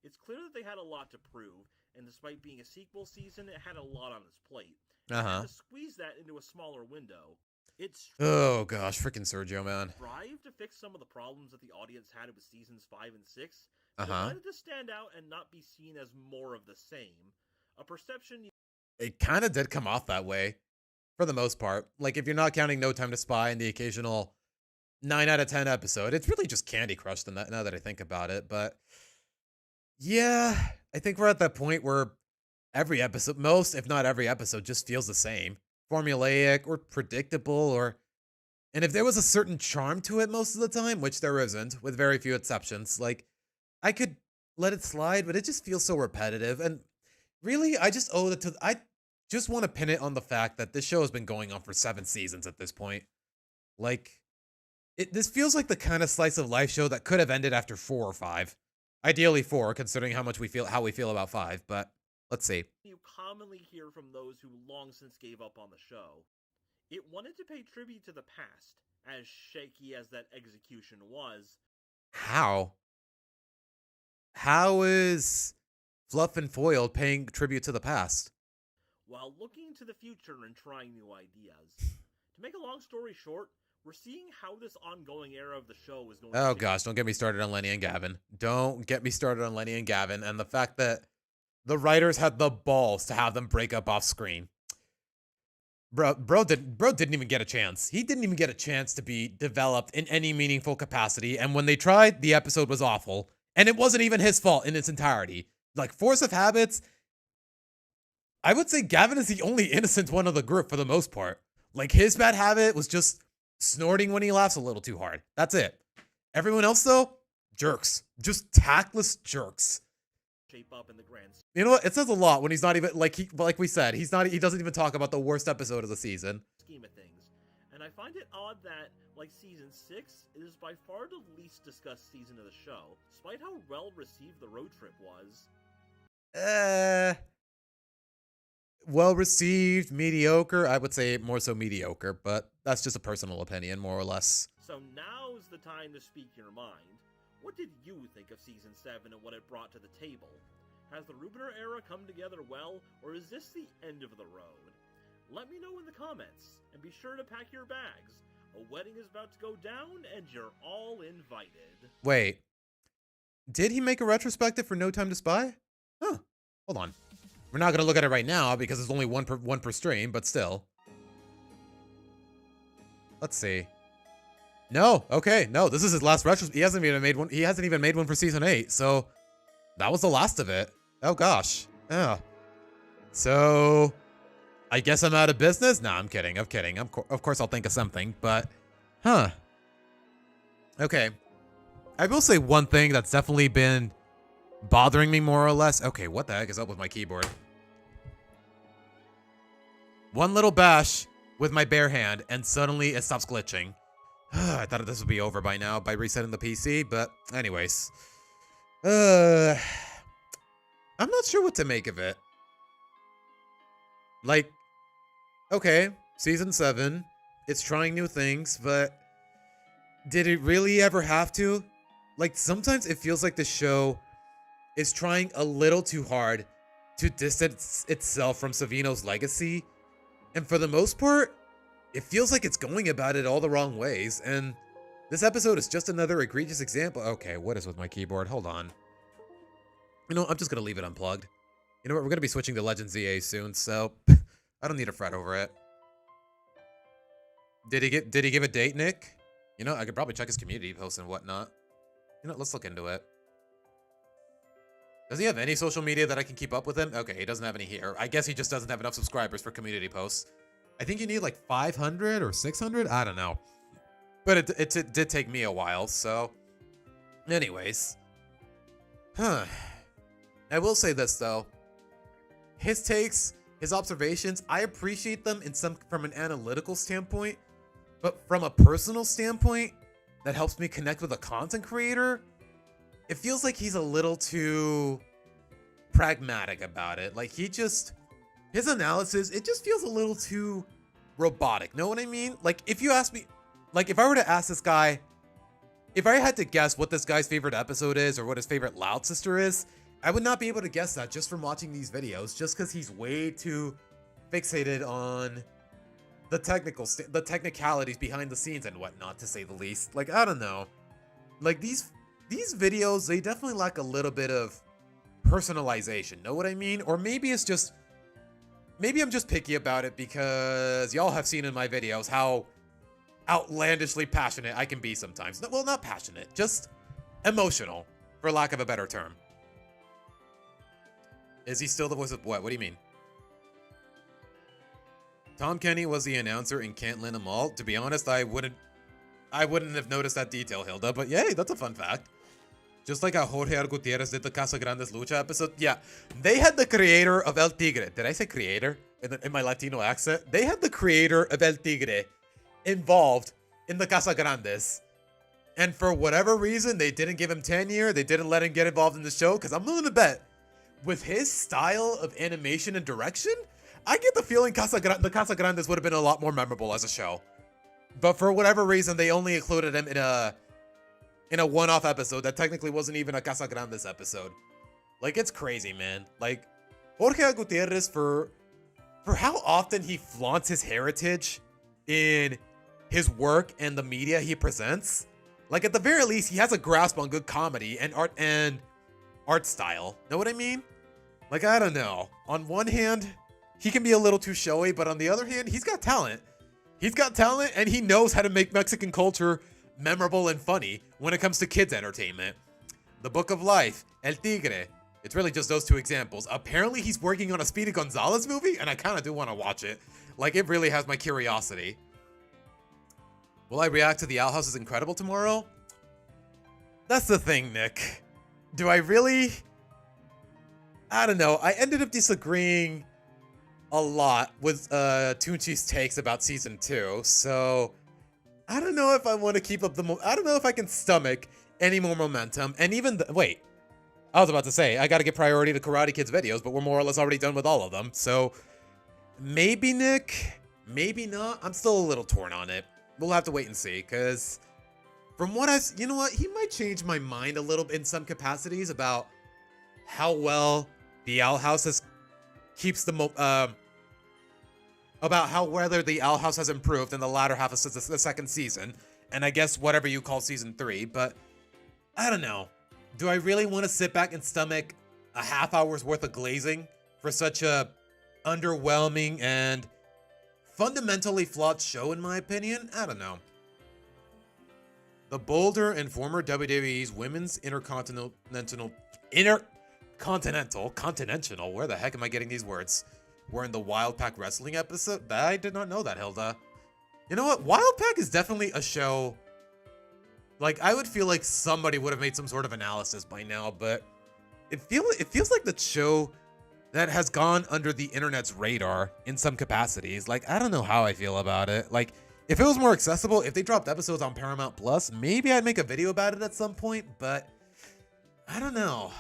It's clear that they had a lot to prove, and despite being a sequel season, it had a lot on its plate. Uh-huh. To squeeze that into a smaller window, it's... Oh gosh, freaking Sergio, man. Strive to fix some of the problems that the audience had with seasons 5 and 6. Uh-huh. Wanted to stand out and not be seen as more of the same. A perception... It kind of did come off that way, for the most part. Like, if you're not counting No Time to Spy and the occasional 9 out of 10 episode, it's really just Candy Crush now that I think about it. But yeah, I think we're at that point where every episode, most if not every episode, just feels the same. Formulaic or predictable, and if there was a certain charm to it most of the time, which there isn't, with very few exceptions, like, I could let it slide, but it just feels so repetitive. And really, I just want to pin it on the fact that this show has been going on for 7 seasons at this point. Like, this feels like the kind of slice of life show that could have ended after 4 or 5. Ideally 4, considering how we feel about 5, but let's see. You commonly hear from those who long since gave up on the show. It wanted to pay tribute to the past, as shaky as that execution was. How? How is Fluff and Foiled paying tribute to the past? While looking to the future and trying new ideas. To make a long story short, we're seeing how this ongoing era of the show is going to... Oh gosh, don't get me started on Lenny and Gavin. Don't get me started on Lenny and Gavin, and the fact that the writers had the balls to have them break up off screen. Bro didn't even get a chance. He didn't even get a chance to be developed in any meaningful capacity, and when they tried, the episode was awful. And it wasn't even his fault in its entirety. Like, Force of Habits, I would say Gavin is the only innocent one of the group for the most part. Like, his bad habit was just snorting when he laughs a little too hard. That's it. Everyone else, though, jerks. Just tactless jerks. Shape up in the grand You know what? It says a lot when he's not even, like we said, he doesn't even talk about the worst episode of the season. Scheme of things. And I find it odd that, like season 6, it is by far the least discussed season of the show, despite how well received the road trip was. Well received, mediocre. I would say more so mediocre, but that's just a personal opinion, more or less. So now's the time to speak your mind. What did you think of season 7 and what it brought to the table? Has the Rubiner era come together well, or is this the end of the road? Let me know in the comments, and be sure to pack your bags. A wedding is about to go down, and you're all invited. Wait. Did he make a retrospective for No Time to Spy? Huh. Hold on. We're not going to look at it right now because it's only one per stream, but still. Let's see. No. Okay. No, this is his last retrospective. He hasn't even made one for season 8, so that was the last of it. Oh gosh. Yeah. So I guess I'm out of business? Nah, I'm kidding. Of course I'll think of something, but huh. Okay. I will say one thing that's definitely been bothering me more or less. Okay, what the heck is up with my keyboard? One little bash with my bare hand and suddenly it stops glitching. I thought this would be over by now by resetting the PC, but anyways. I'm not sure what to make of it. Like, okay, season 7, it's trying new things, but did it really ever have to? Like, sometimes it feels like the show is trying a little too hard to distance itself from Savino's legacy, and for the most part, it feels like it's going about it all the wrong ways, and this episode is just another egregious example. Okay, what is with my keyboard? Hold on. You know, I'm just gonna leave it unplugged. You know what? We're gonna be switching to Legends ZA soon, so I don't need to fret over it. Did he give a date, Nick? You know, I could probably check his community posts and whatnot. You know, let's look into it. Does he have any social media that I can keep up with him? Okay, he doesn't have any here. I guess he just doesn't have enough subscribers for community posts. I think you need like 500 or 600. I don't know. But it did take me a while, so... Anyways. Huh. I will say this, though. His takes, his observations, I appreciate them from an analytical standpoint. But from a personal standpoint, that helps me connect with a content creator, it feels like he's a little too pragmatic about it. Like, his analysis, it just feels a little too robotic. Know what I mean? Like, if you ask me, like, if I were to ask this guy, if I had to guess what this guy's favorite episode is or what his favorite Loud Sister is, I would not be able to guess that just from watching these videos, just because he's way too fixated on the technicalities behind the scenes and whatnot, to say the least. Like, I don't know. Like, these videos, they definitely lack a little bit of personalization. Know what I mean? Or maybe it's just... Maybe I'm just picky about it because y'all have seen in my videos how outlandishly passionate I can be sometimes. No, well, not passionate, just emotional, for lack of a better term. Is he still the voice of what? What do you mean? Tom Kenny was the announcer in Can't Land 'Em All. To be honest, I wouldn't have noticed that detail, Hilda, but yay, that's a fun fact. Just like how Jorge R. Gutierrez did the Casa Grande's Lucha episode. Yeah, they had the creator of El Tigre. Did I say creator in my Latino accent? They had the creator of El Tigre involved in the Casa Grandes. And for whatever reason, they didn't give him tenure. They didn't let him get involved in the show. Because I'm willing to bet, with his style of animation and direction, I get the feeling the Casa Grandes would have been a lot more memorable as a show. But for whatever reason, they only included him in a one-off episode that technically wasn't even a Casa Grandes episode. Like, it's crazy, man. Like, Jorge Gutierrez, for how often he flaunts his heritage in his work and the media he presents, like, at the very least, he has a grasp on good comedy and art style. Know what I mean? Like, I don't know. On one hand, he can be a little too showy, but on the other hand, he's got talent. He's got talent, and he knows how to make Mexican culture memorable and funny when it comes to kids entertainment. The Book of Life, El Tigre. It's really just those two examples. Apparently, he's working on a Speedy Gonzalez movie, and I kind of do want to watch it. Like, it really has my curiosity. Will I react to The Owl House is Incredible tomorrow? That's the thing, Nick. Do I really? I don't know. I ended up disagreeing a lot with Tunchi's takes about Season 2, so I don't know if I want to keep up I don't know if I can stomach any more momentum. And even wait, I was about to say, I got to give priority to Karate Kid's videos, but we're more or less already done with all of them. So maybe, Nick, maybe not. I'm still a little torn on it. We'll have to wait and see, because from what you know what, he might change my mind a little bit in some capacities about how well the Owl House keeps the about how whether the Owl House has improved in the latter half of the second season, and I guess whatever you call Season 3, but I don't know. Do I really want to sit back and stomach a half hour's worth of glazing for such a underwhelming and fundamentally flawed show, in my opinion? I don't know. The Boulder and former WWE's Women's Continental, where the heck am I getting these words? Were in the Wild Pack Wrestling episode? I did not know that, Hilda. You know what? Wild Pack is definitely a show. Like, I would feel like somebody would have made some sort of analysis by now, but it feels like the show that has gone under the internet's radar in some capacities. Like, I don't know how I feel about it. Like, if it was more accessible, if they dropped episodes on Paramount Plus, maybe I'd make a video about it at some point, but I don't know.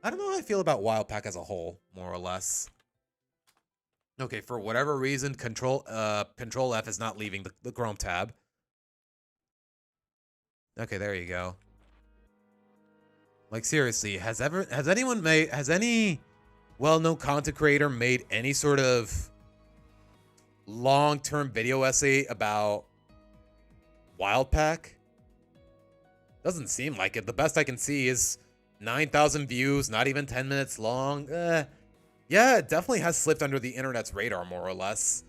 I don't know how I feel about Wild Pack as a whole, more or less. Okay, for whatever reason, Control F is not leaving the Chrome tab. Okay, there you go. Like, seriously, has any well-known content creator made any sort of long-term video essay about Wild Pack? Doesn't seem like it. The best I can see is 9,000 views, not even 10 minutes long. Yeah, Yeah, it definitely has slipped under the internet's radar, more or less.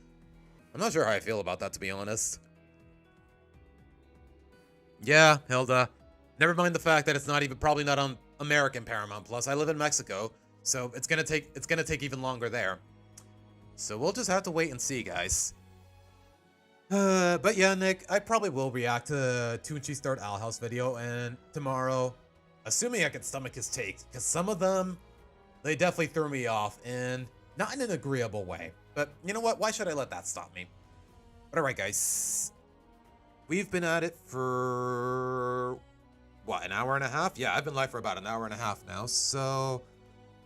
I'm not sure how I feel about that, to be honest. Yeah, Hilda. Never mind the fact that it's not even probably not on American Paramount Plus. I live in Mexico, so it's gonna take even longer there. So we'll just have to wait and see, guys. But yeah, Nick, I probably will react to Tunchi's third Owl House video and tomorrow, assuming I can stomach his takes, because some of them, they definitely threw me off, and not in an agreeable way. But you know what? Why should I let that stop me? But alright, guys. We've been at it for, what, an hour and a half? Yeah, I've been live for about an hour and a half now, so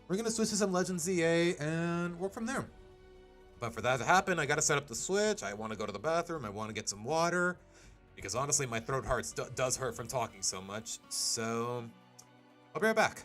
we're going to switch to some Legends ZA and work from there. But for that to happen, I gotta set up the Switch, I want to go to the bathroom, I want to get some water, because honestly, my throat does hurt from talking so much, so I'll be right back.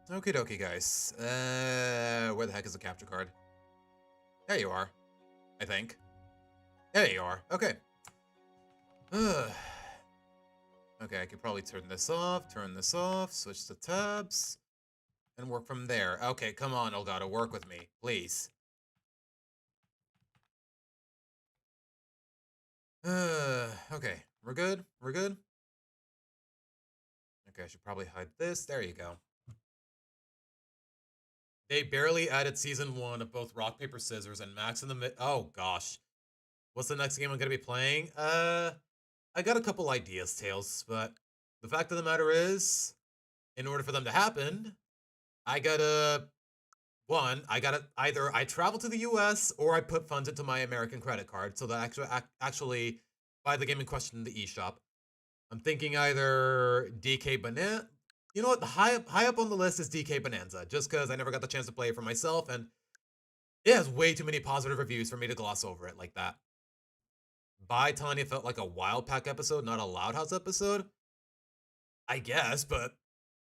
Okie dokie, guys. Where the heck is the capture card? There you are. I think. There you are. Okay. Okay, I could probably turn this off, switch to tabs, and work from there. Okay, come on, Elgato, work with me, please. Okay. We're good? We're good? Okay, I should probably hide this. There you go. They barely added season 1 of both Rock, Paper, Scissors and Max in the mid. Oh, gosh. What's the next game I'm going to be playing? I got a couple ideas, Tails, but the fact of the matter is, in order for them to happen, I gotta either I travel to the US or I put funds into my American credit card so that I actually buy the game in question in the eShop. I'm thinking either DK Bonanza. You know what? The high up on the list is DK Bonanza, just because I never got the chance to play it for myself, and it has way too many positive reviews for me to gloss over it like that. By Tanya felt like a Wild Pack episode, not a Loud House episode. I guess, but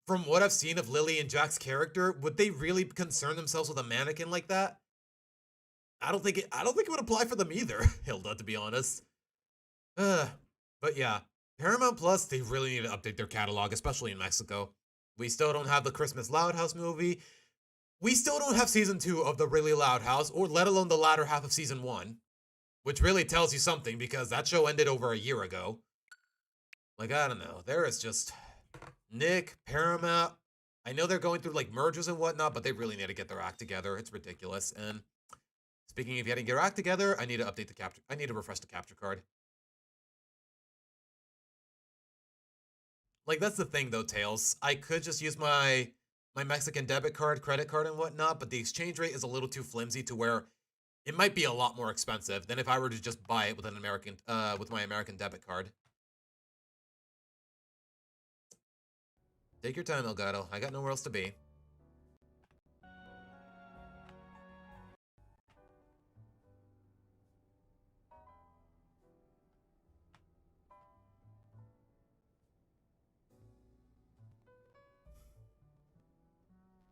from what I've seen of Lily and Jack's character, would they really concern themselves with a mannequin like that? I don't think it would apply for them either, Hilda, to be honest. But yeah, Paramount Plus, they really need to update their catalog, especially in Mexico. We still don't have the Christmas Loud House movie. We still don't have season 2 of the Really Loud House, or let alone the latter half of season 1. Which really tells you something, because that show ended over a year ago. Like, I don't know. There is just... Nick, Paramount... I know they're going through, like, mergers and whatnot, but they really need to get their act together. It's ridiculous. And speaking of getting your act together, I need to update the capture... I need to refresh the capture card. Like, that's the thing, though, Tails. I could just use my Mexican debit card, credit card, and whatnot, but the exchange rate is a little too flimsy to where it might be a lot more expensive than if I were to just buy it with with my American debit card. Take your time, Elgato. I got nowhere else to be.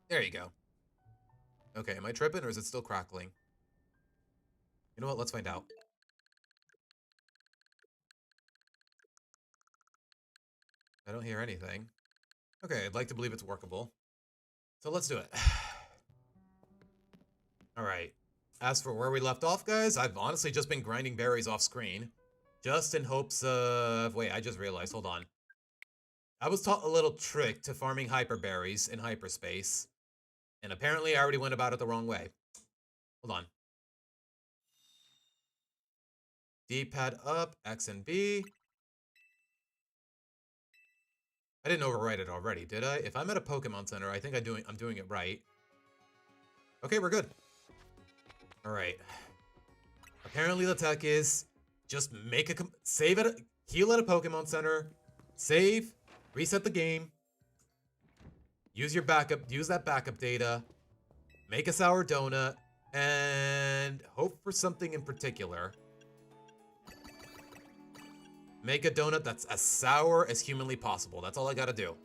There you go. Okay, am I tripping or is it still crackling? You know what? Let's find out. I don't hear anything. Okay, I'd like to believe it's workable. So let's do it. Alright. As for where we left off, guys, I've honestly just been grinding berries off screen. Just in hopes of... Wait, I just realized. Hold on. I was taught a little trick to farming hyperberries in hyperspace. And apparently I already went about it the wrong way. Hold on. D-pad up, X and B. I didn't overwrite it already, did I? If I'm at a Pokemon Center, I think I'm doing it right. Okay, we're good. Alright. Apparently the tech is just make a... heal at a Pokemon Center. Save. Reset the game. Use that backup data. Make a sour donut. And hope for something in particular. Make a donut that's as sour as humanly possible. That's all I gotta do.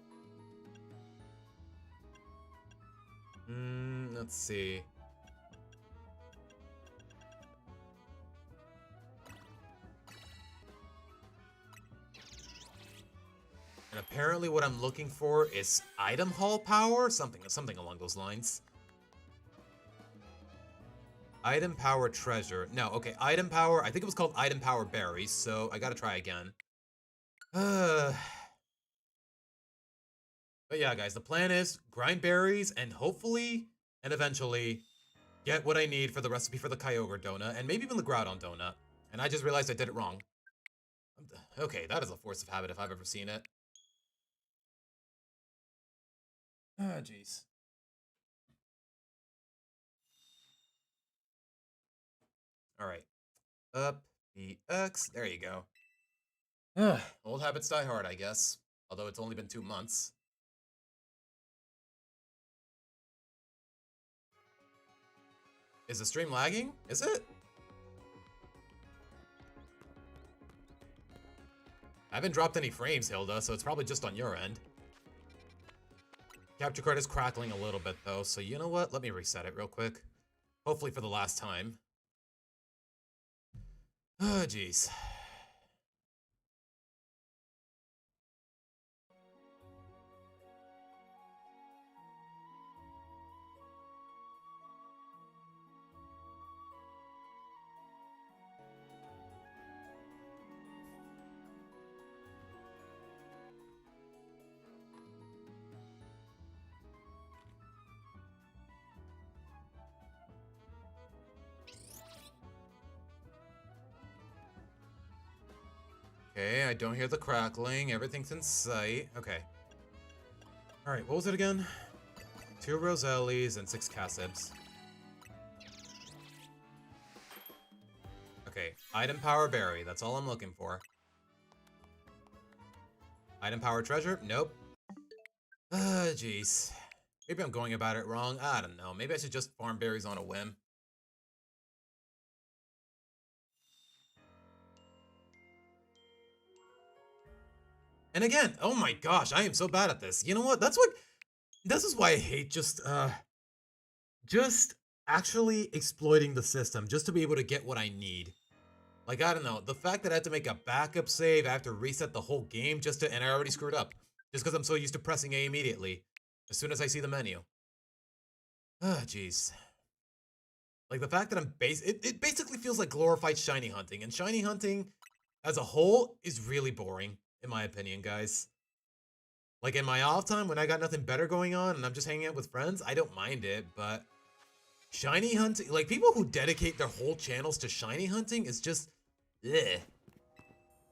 Let's see. And apparently what I'm looking for is item haul power? Something along those lines. Item power treasure. No, okay, item power. I think it was called item power berries, so I gotta try again. But yeah, guys, the plan is grind berries and hopefully and eventually get what I need for the recipe for the Kyogre donut and maybe even the Groudon donut. And I just realized I did it wrong. Okay, that is a force of habit if I've ever seen it. Ah, jeez. Alright. Up, BX. There you go. Old habits die hard, I guess. Although it's only been 2 months. Is the stream lagging? Is it? I haven't dropped any frames, Hilda, so it's probably just on your end. Capture card is crackling a little bit, though, so you know what? Let me reset it real quick. Hopefully for the last time. Oh, jeez. Okay, I don't hear the crackling. Everything's in sight. Okay. Alright, what was it again? 2 Rosellis and 6 Cassibs. Okay, item power berry. That's all I'm looking for. Item power treasure? Nope. Jeez. Maybe I'm going about it wrong. I don't know. Maybe I should just farm berries on a whim. And again, oh my gosh, I am so bad at this. You know what? This is why I hate just actually exploiting the system just to be able to get what I need. Like, I don't know, the fact that I had to make a backup save, I have to reset the whole game and I already screwed up. Just because I'm so used to pressing A immediately, as soon as I see the menu. Ah, jeez. Like, the fact that it basically feels like glorified shiny hunting, and shiny hunting, as a whole, is really boring, in my opinion, guys. Like, in my off time, when I got nothing better going on, and I'm just hanging out with friends, I don't mind it, but shiny hunting, like, people who dedicate their whole channels to shiny hunting is just, ugh.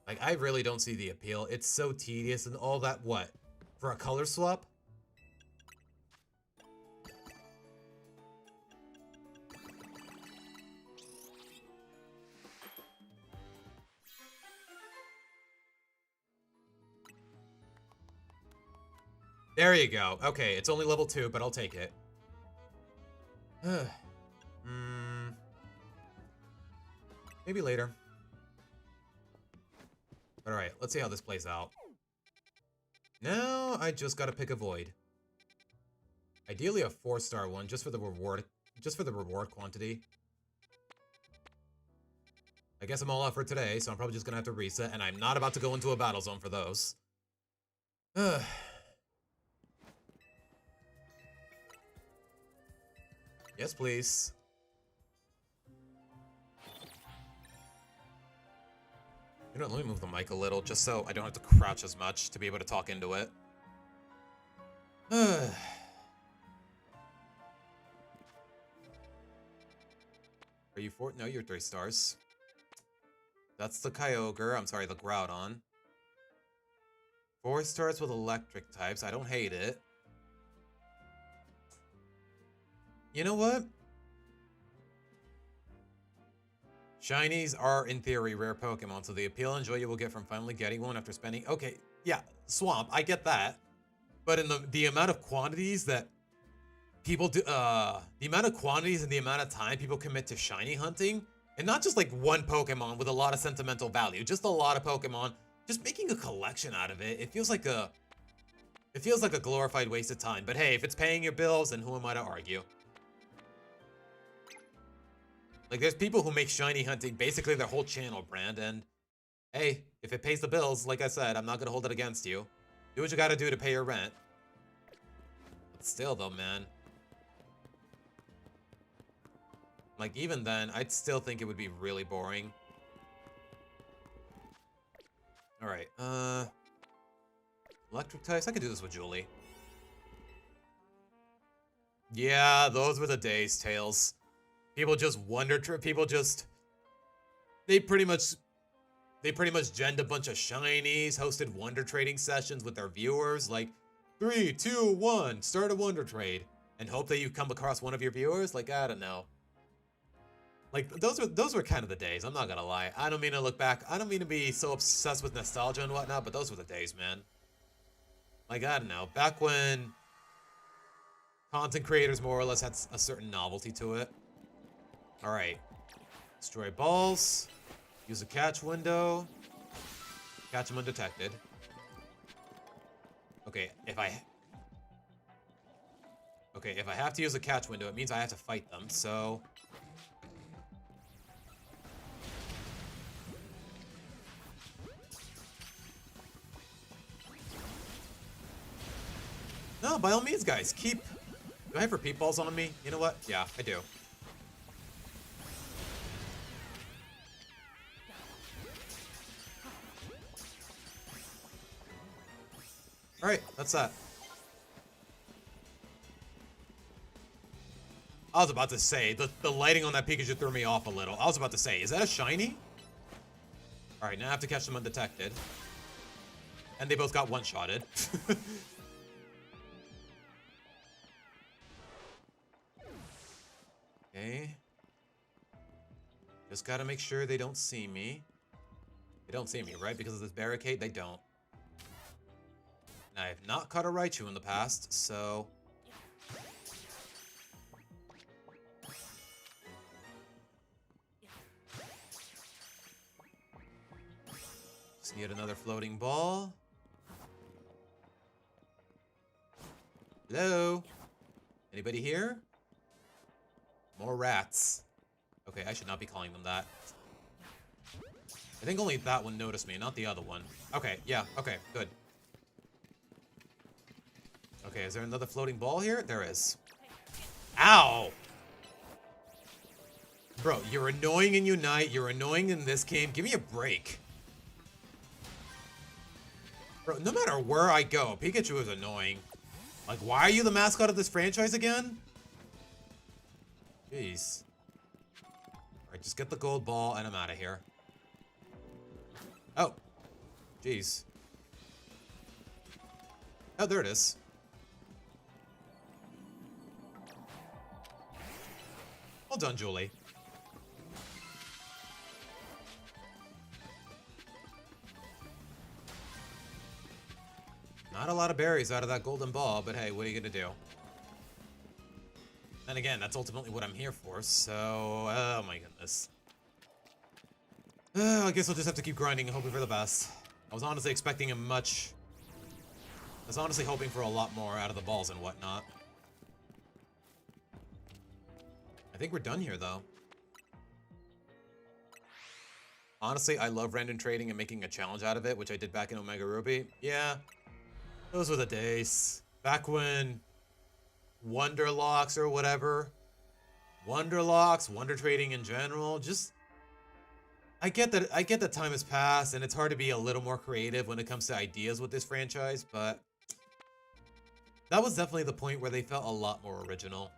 Like, I really don't see the appeal. It's so tedious and all that, what? For a color swap? There you go. Okay, it's only level 2, but I'll take it. Maybe later. Alright, let's see how this plays out. Now, I just gotta pick a void. Ideally a 4-star one, just for the reward quantity. I guess I'm all out for today, so I'm probably just gonna have to reset, and I'm not about to go into a battle zone for those. Yes, please. You know, let me move the mic a little, just so I don't have to crouch as much to be able to talk into it. Are you 4? No, you're 3 stars. That's the Kyogre. I'm sorry, the Groudon. 4 stars with electric types. I don't hate it. You know what? Shinies are, in theory, rare Pokemon, so the appeal and joy you will get from finally getting one after spending... Okay, yeah, Swamp, I get that. But in the amount of quantities that people do... the amount of quantities and the amount of time people commit to shiny hunting, and not just like one Pokemon with a lot of sentimental value, just a lot of Pokemon, just making a collection out of it, it feels like a glorified waste of time. But hey, if it's paying your bills, then who am I to argue? Like, there's people who make shiny hunting basically their whole channel brand, and hey, if it pays the bills, like I said, I'm not gonna hold it against you. Do what you gotta do to pay your rent. But still, though, man. Like, even then, I'd still think it would be really boring. Alright, electric types? I could do this with Julie. Yeah, those were the days, Tails. People just they pretty much genned a bunch of shinies, hosted wonder trading sessions with their viewers, like 3, 2, 1, start a wonder trade, and hope that you come across one of your viewers. Like, I don't know. Like, those were kind of the days, I'm not gonna lie. I don't mean to look back, I don't mean to be so obsessed with nostalgia and whatnot, but those were the days, man. Like, I don't know, back when content creators more or less had a certain novelty to it. Alright. Destroy balls. Use a catch window. Catch them undetected. Okay, if I have to use a catch window, it means I have to fight them, so... No, by all means, guys, keep... Do I have repeat balls on me? You know what? Yeah, I do. Alright, that's that. I was about to say, the lighting on that Pikachu threw me off a little. I was about to say, is that a shiny? Alright, now I have to catch them undetected. And they both got one-shotted. Okay. Just gotta make sure they don't see me. They don't see me, right? Because of this barricade, they don't. And I have not caught a Raichu in the past, so... Just need another floating ball. Hello? Anybody here? More rats. Okay, I should not be calling them that. I think only that one noticed me, not the other one. Okay, yeah, okay, good. Okay, is there another floating ball here? There is. Ow! Bro, you're annoying in Unite, you're annoying in this game. Give me a break. Bro, no matter where I go, Pikachu is annoying. Like, why are you the mascot of this franchise again? Jeez. Alright, just get the gold ball and I'm out of here. Oh. Jeez. Oh, there it is. Well done, Julie. Not a lot of berries out of that golden ball, but hey, what are you gonna do? And again, that's ultimately what I'm here for, so... Oh my goodness. I guess I'll just have to keep grinding and hoping for the best. I was honestly expecting a much... I was honestly hoping for a lot more out of the balls and whatnot. I think we're done here, though. Honestly, I love random trading and making a challenge out of it, which I did back in Omega Ruby. Yeah, those were the days. Back when... Wonderlocks or whatever. Wonderlocks, Wonder Trading in general, just... I get that time has passed and it's hard to be a little more creative when it comes to ideas with this franchise, but... That was definitely the point where they felt a lot more original.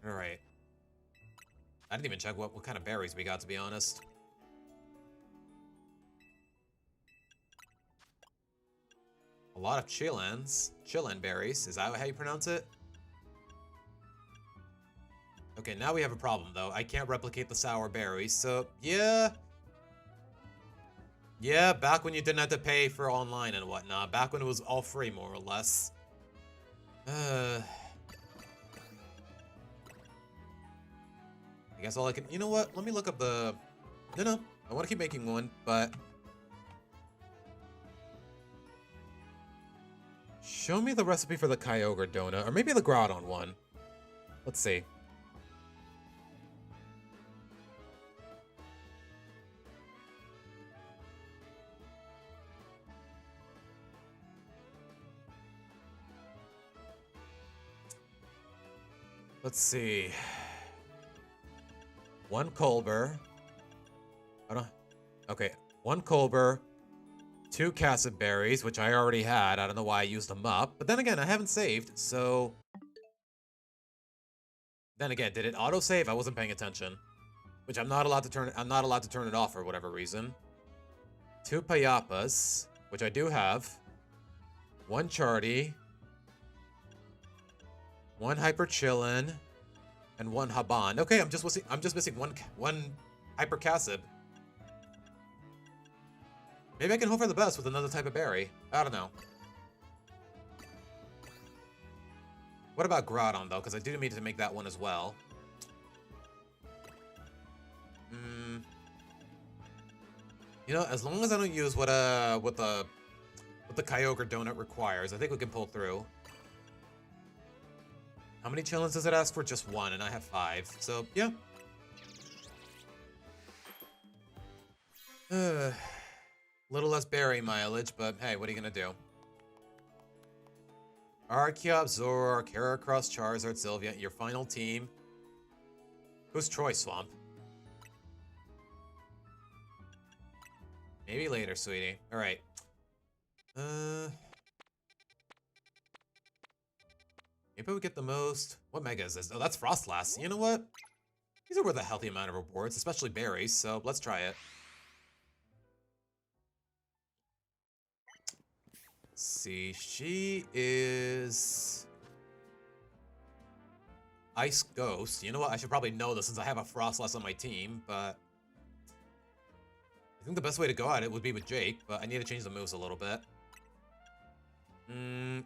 Alright. I didn't even check what kind of berries we got, to be honest. A lot of Chillin berries. Is that how you pronounce it? Okay, now we have a problem, though. I can't replicate the sour berries, so yeah. Yeah, back when you didn't have to pay for online and whatnot. Back when it was all free, more or less. I guess all I can... You know what? Let me look up the... No. I want to keep making one, but... Show me the recipe for the Kyogre donut, or maybe the Groudon one. Let's see. Let's see. One Colbur. Okay, one Colbur. 2 Cassid berries, which I already had. I don't know why I used them up. But then again, I haven't saved, so... Then again, did it autosave? I wasn't paying attention. Which I'm not allowed to turn it off for whatever reason. 2 Payapas, which I do have. 1 Charty. 1 Hyper Chillin. And 1 Haban. Okay, I'm just missing one Hyper Cassid. Maybe I can hope for the best with another type of berry. I don't know. What about Groudon, though? Because I do need to make that one as well. You know, as long as I don't use what the Kyogre donut requires, I think we can pull through. How many Chillins does it ask for? Just 1, and I have 5. So, yeah. Little less berry mileage, but hey, what are you gonna do? Archeop, Zoroark, Heracross, Charizard, Sylvia, your final team. Who's Troy Swamp? Maybe later, sweetie. Alright. You Maybe we get the most. What mega is this? Oh, that's Frostlass. You know what? These are worth a healthy amount of rewards, especially berries, so let's try it. Let's see, she is Ice Ghost. You know what? I should probably know this since I have a Frostlass on my team, but I think the best way to go at it would be with Jake, but I need to change the moves a little bit.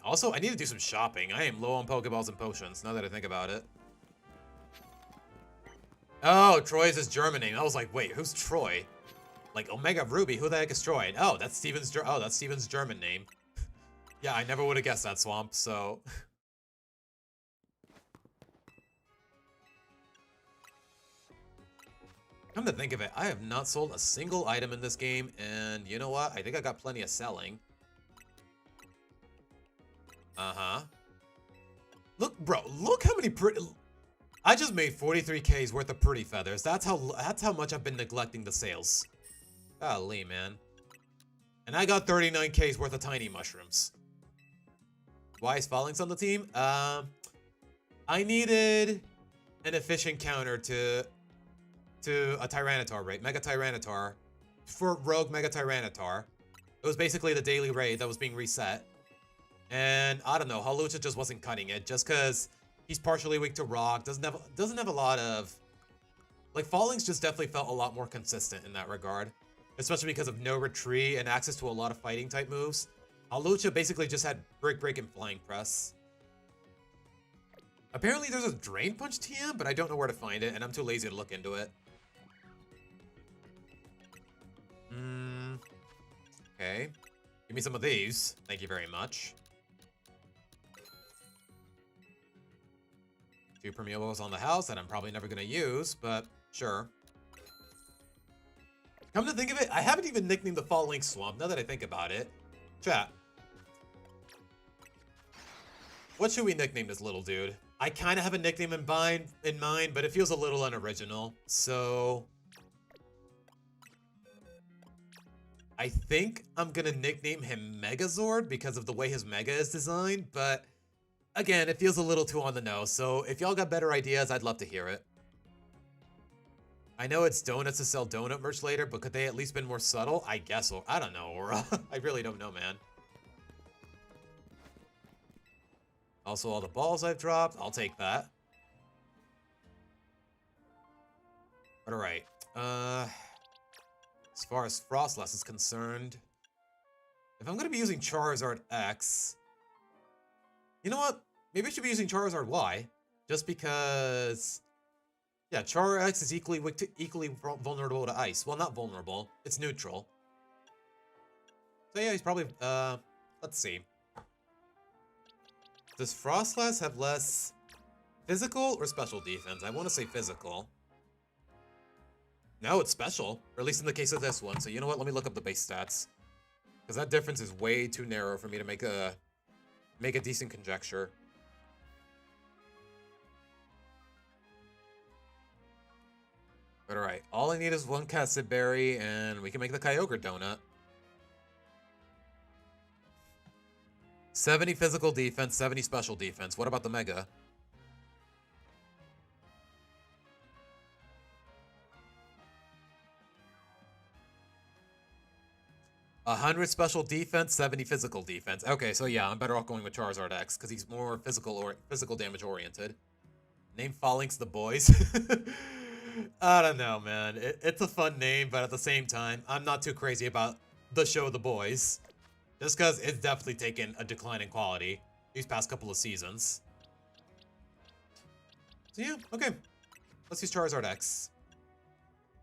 Also, I need to do some shopping. I am low on Pokeballs and potions, now that I think about it. Oh, Troy's his German name. I was like, wait, who's Troy? Like, Omega Ruby, who the heck is Troy? Oh, that's Steven's German name. Yeah, I never would have guessed that, Swamp, so... Come to think of it, I have not sold a single item in this game, and you know what? I think I got plenty of selling. Uh-huh. Look, bro, look how many pretty... I just made 43K's worth of pretty feathers. That's how much I've been neglecting the sales. Golly, man. And I got 39K's worth of tiny mushrooms. Why is Phalanx on the team? I needed an efficient counter to a Tyranitar raid, Mega Tyranitar, for Rogue Mega Tyranitar. It was basically the daily raid that was being reset. And I don't know, Hawlucha just wasn't cutting it, just because he's partially weak to rock, doesn't have a lot of... Like, Phalanx just definitely felt a lot more consistent in that regard. Especially because of no retreat and access to a lot of fighting type moves. Hawlucha basically just had Break and Flying Press. Apparently there's a Drain Punch TM, but I don't know where to find it, and I'm too lazy to look into it. Okay. Give me some of these. Thank you very much. 2 Permeables on the house that I'm probably never going to use, but sure. Come to think of it, I haven't even nicknamed the Phalanx Swamp, now that I think about it. Chat. What should we nickname this little dude? I kind of have a nickname in mind, but it feels a little unoriginal, so... I think I'm going to nickname him Megazord because of the way his Mega is designed, but... Again, it feels a little too on the nose, so if y'all got better ideas, I'd love to hear it. I know it's donuts to sell donut merch later, but could they at least been more subtle? I guess so. I don't know, Aura. I really don't know, man. Also, all the balls I've dropped, I'll take that. But alright. As far as Frostlass is concerned, if I'm going to be using Charizard X... You know what? Maybe I should be using Charizard Y, just because... Yeah, Char X is equally vulnerable to ice. Well, not vulnerable. It's neutral. So yeah, he's probably... let's see. Does Frostlass have less physical or special defense? I want to say physical. No, it's special. Or at least in the case of this one. So you know what? Let me look up the base stats. Because that difference is way too narrow for me to make a decent conjecture. But alright, all I need is 1 Cassid Berry, and we can make the Kyogre Donut. 70 physical defense, 70 special defense. What about the Mega? $100 special defense, 70 physical defense. Okay, so yeah, I'm better off going with Charizard X, because he's more physical damage oriented. Name Phalanx the Boys. I don't know, man. It's a fun name, but at the same time, I'm not too crazy about the show The Boys. Just because it's definitely taken a decline in quality these past couple of seasons. So yeah, okay. Let's use Charizard X.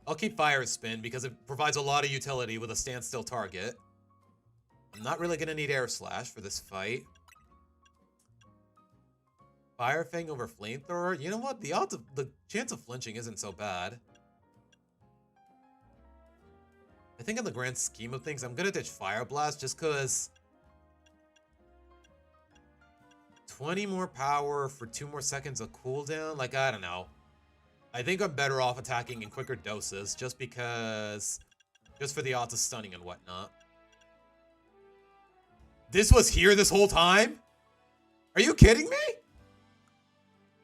I'll keep Fire Spin because it provides a lot of utility with a standstill target. I'm not really going to need Air Slash for this fight. Fire Fang over Flamethrower? You know what? The chance of flinching isn't so bad. I think in the grand scheme of things, I'm going to ditch Fire Blast just because 20 more power for 2 more seconds of cooldown? Like, I don't know. I think I'm better off attacking in quicker doses just because... Just for the odds of stunning and whatnot. This was here this whole time? Are you kidding me?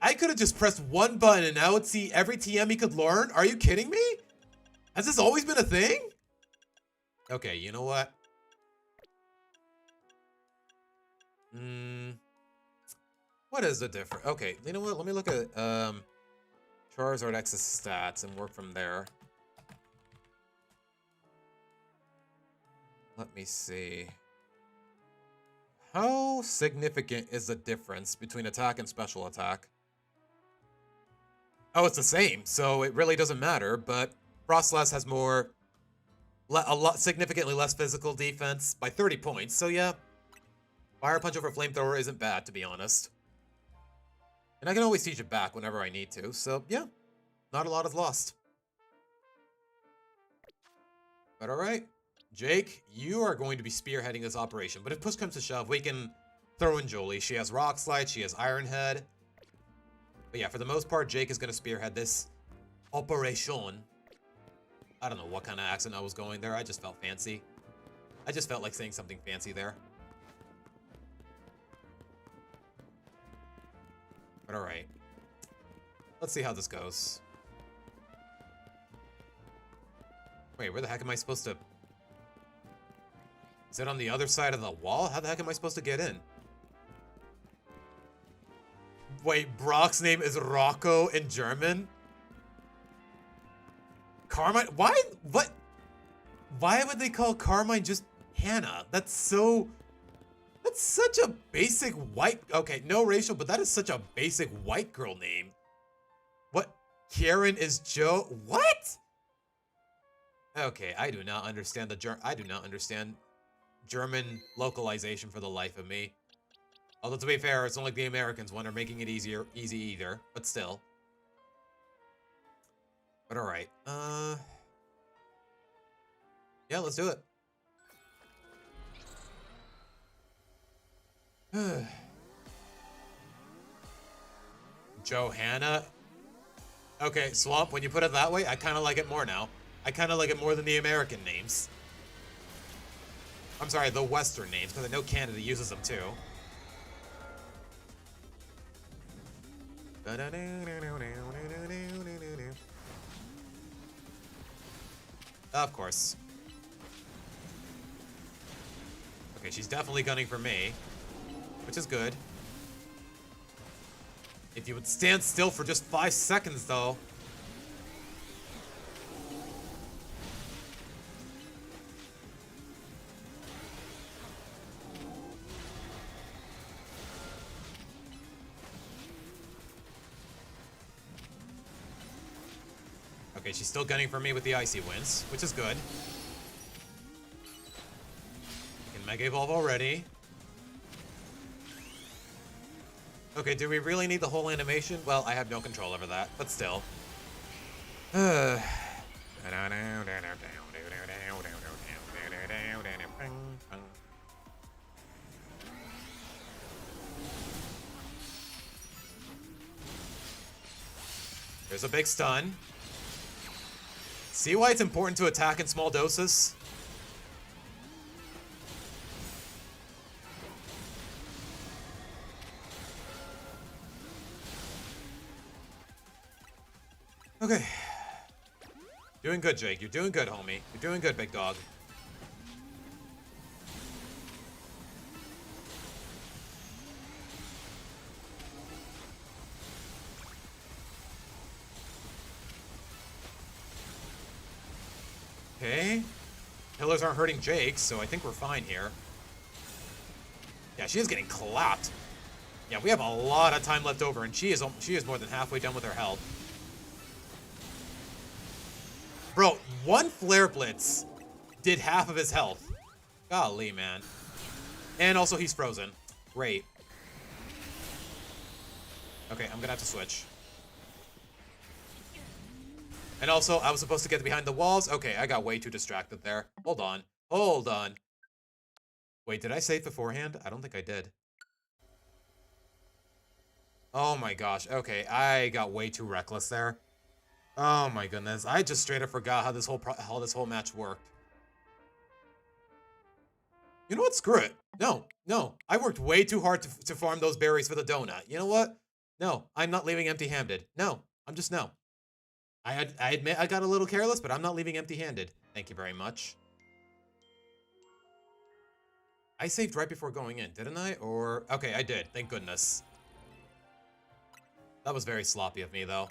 I could have just pressed one button and now it'd see every TM he could learn? Are you kidding me? Has this always been a thing? Okay, you know what? What is the difference? Okay, you know what? Let me look at Charizard X's stats and work from there. Let me see. How significant is the difference between attack and special attack? Oh, it's the same, so it really doesn't matter, but Frostlass has significantly less physical defense by 30 points, so yeah. Fire Punch over Flamethrower isn't bad, to be honest. And I can always teach it back whenever I need to, so yeah. Not a lot is lost. But alright. Jake, you are going to be spearheading this operation, but if push comes to shove, we can throw in Jolie. She has Rock Slide, she has Iron Head. But yeah, for the most part, Jake is going to spearhead this operation. I don't know what kind of accent I was going there. I just felt fancy. I just felt like saying something fancy there. But alright. Let's see how this goes. Wait, where the heck am I supposed to... Is it on the other side of the wall? How the heck am I supposed to get in? Wait, Brock's name is Rocco in German? Carmine? Why? What? Why would they call Carmine just Hannah? That's so... That's such a basic white... Okay, no racial, but that is such a basic white girl name. What? Karen is Joe? What? Okay, I do not understand I do not understand German localization for the life of me. Although, to be fair, it's not like the Americans one are making it easy either, but still. But alright, yeah, let's do it. Johanna? Okay, Swamp, when you put it that way, I kind of like it more now. I kind of like it more than the American names. I'm sorry, the Western names, because I know Canada uses them too. Of course. Okay, she's definitely gunning for me, which is good. If you would stand still for just 5 seconds, though. Okay, she's still gunning for me with the Icy Winds, which is good. I can Mega Evolve already. Okay, do we really need the whole animation? Well, I have no control over that, but still. There's a big stun. See why it's important to attack in small doses? Okay. Doing good, Jake. You're doing good, homie. You're doing good, big dog. Okay. Pillars aren't hurting Jake, so I think we're fine here. Yeah, she is getting clapped. Yeah, we have a lot of time left over, and she is more than halfway done with her health. Bro, one Flare Blitz did half of his health. Golly, man. And also, he's frozen. Great. Okay, I'm gonna have to switch. And also, I was supposed to get behind the walls. Okay, I got way too distracted there. Hold on. Hold on. Wait, did I save beforehand? I don't think I did. Oh my gosh. Okay, I got way too reckless there. Oh my goodness. I just straight up forgot how this whole match worked. You know what? Screw it. No. I worked way too hard to farm those berries for the donut. You know what? No, I'm not leaving empty-handed. No, I'm just no. I admit I got a little careless, but I'm not leaving empty-handed. Thank you very much. I saved right before going in, didn't I? Or... Okay, I did. Thank goodness. That was very sloppy of me, though.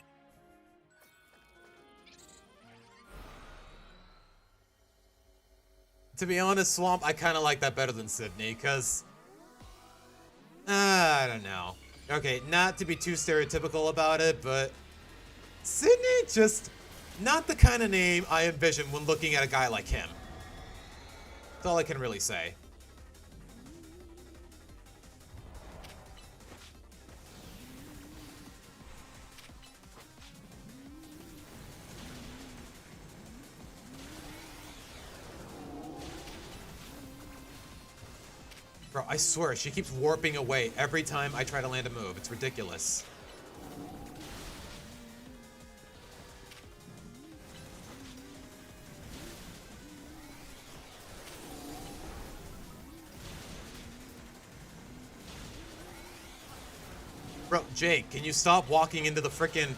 To be honest, Swamp, I kind of like that better than Sydney, because... I don't know. Okay, not to be too stereotypical about it, but... Sydney just... Not the kind of name I envision when looking at a guy like him. That's all I can really say. Bro, I swear, she keeps warping away every time I try to land a move. It's ridiculous. Bro, Jake, can you stop walking into the frickin'...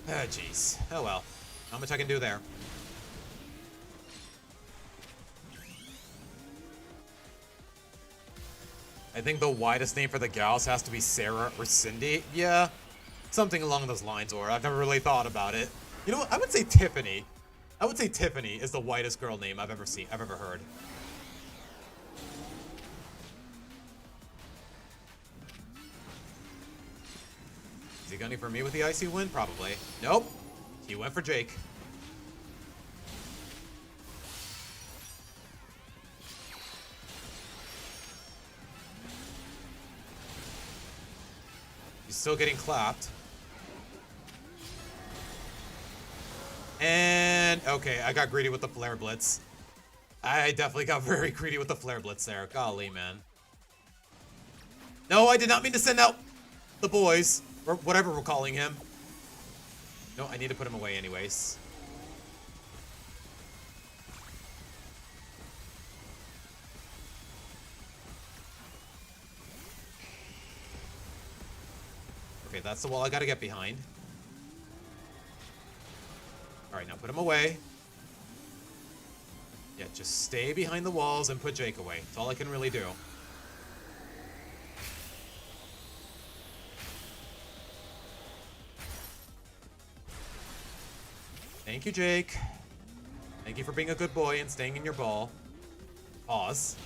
Oh, jeez. Oh, well. Not much I can do there. I think the widest name for the gals has to be Sarah or Cindy. Yeah, something along those lines, or I've never really thought about it. You know what? I would say Tiffany. I would say Tiffany is the widest girl name I've ever seen, I've ever heard. Is he gunning for me with the icy wind? Probably. Nope. He went for Jake. He's still getting clapped. And, okay, I got greedy with the Flare Blitz. I definitely got very greedy with the Flare Blitz there. Golly, man. No, I did not mean to send out the boys, or whatever we're calling him. No, I need to put him away anyways. Okay, that's the wall I gotta get behind. Alright, now put him away. Yeah, just stay behind the walls and put Jake away. That's all I can really do. Thank you, Jake. Thank you for being a good boy and staying in your ball. Pause.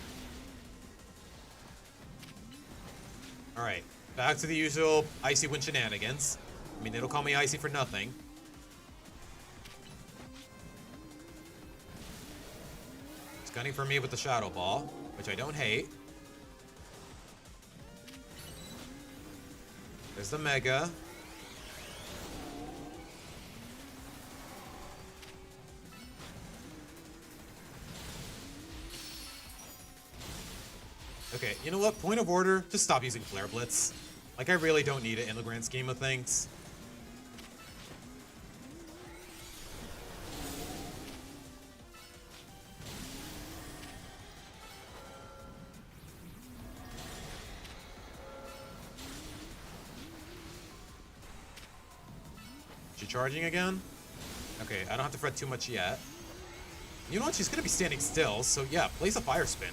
Alright, back to the usual Icy Wind shenanigans. I mean, they don't call me Icy for nothing. He's gunning for me with the Shadow Ball, which I don't hate. There's the Mega. Okay, you know what? Point of order, just stop using Flare Blitz. Like, I really don't need it in the grand scheme of things. She charging again? Okay, I don't have to fret too much yet. You know what? She's gonna be standing still, so yeah, place a Fire Spin.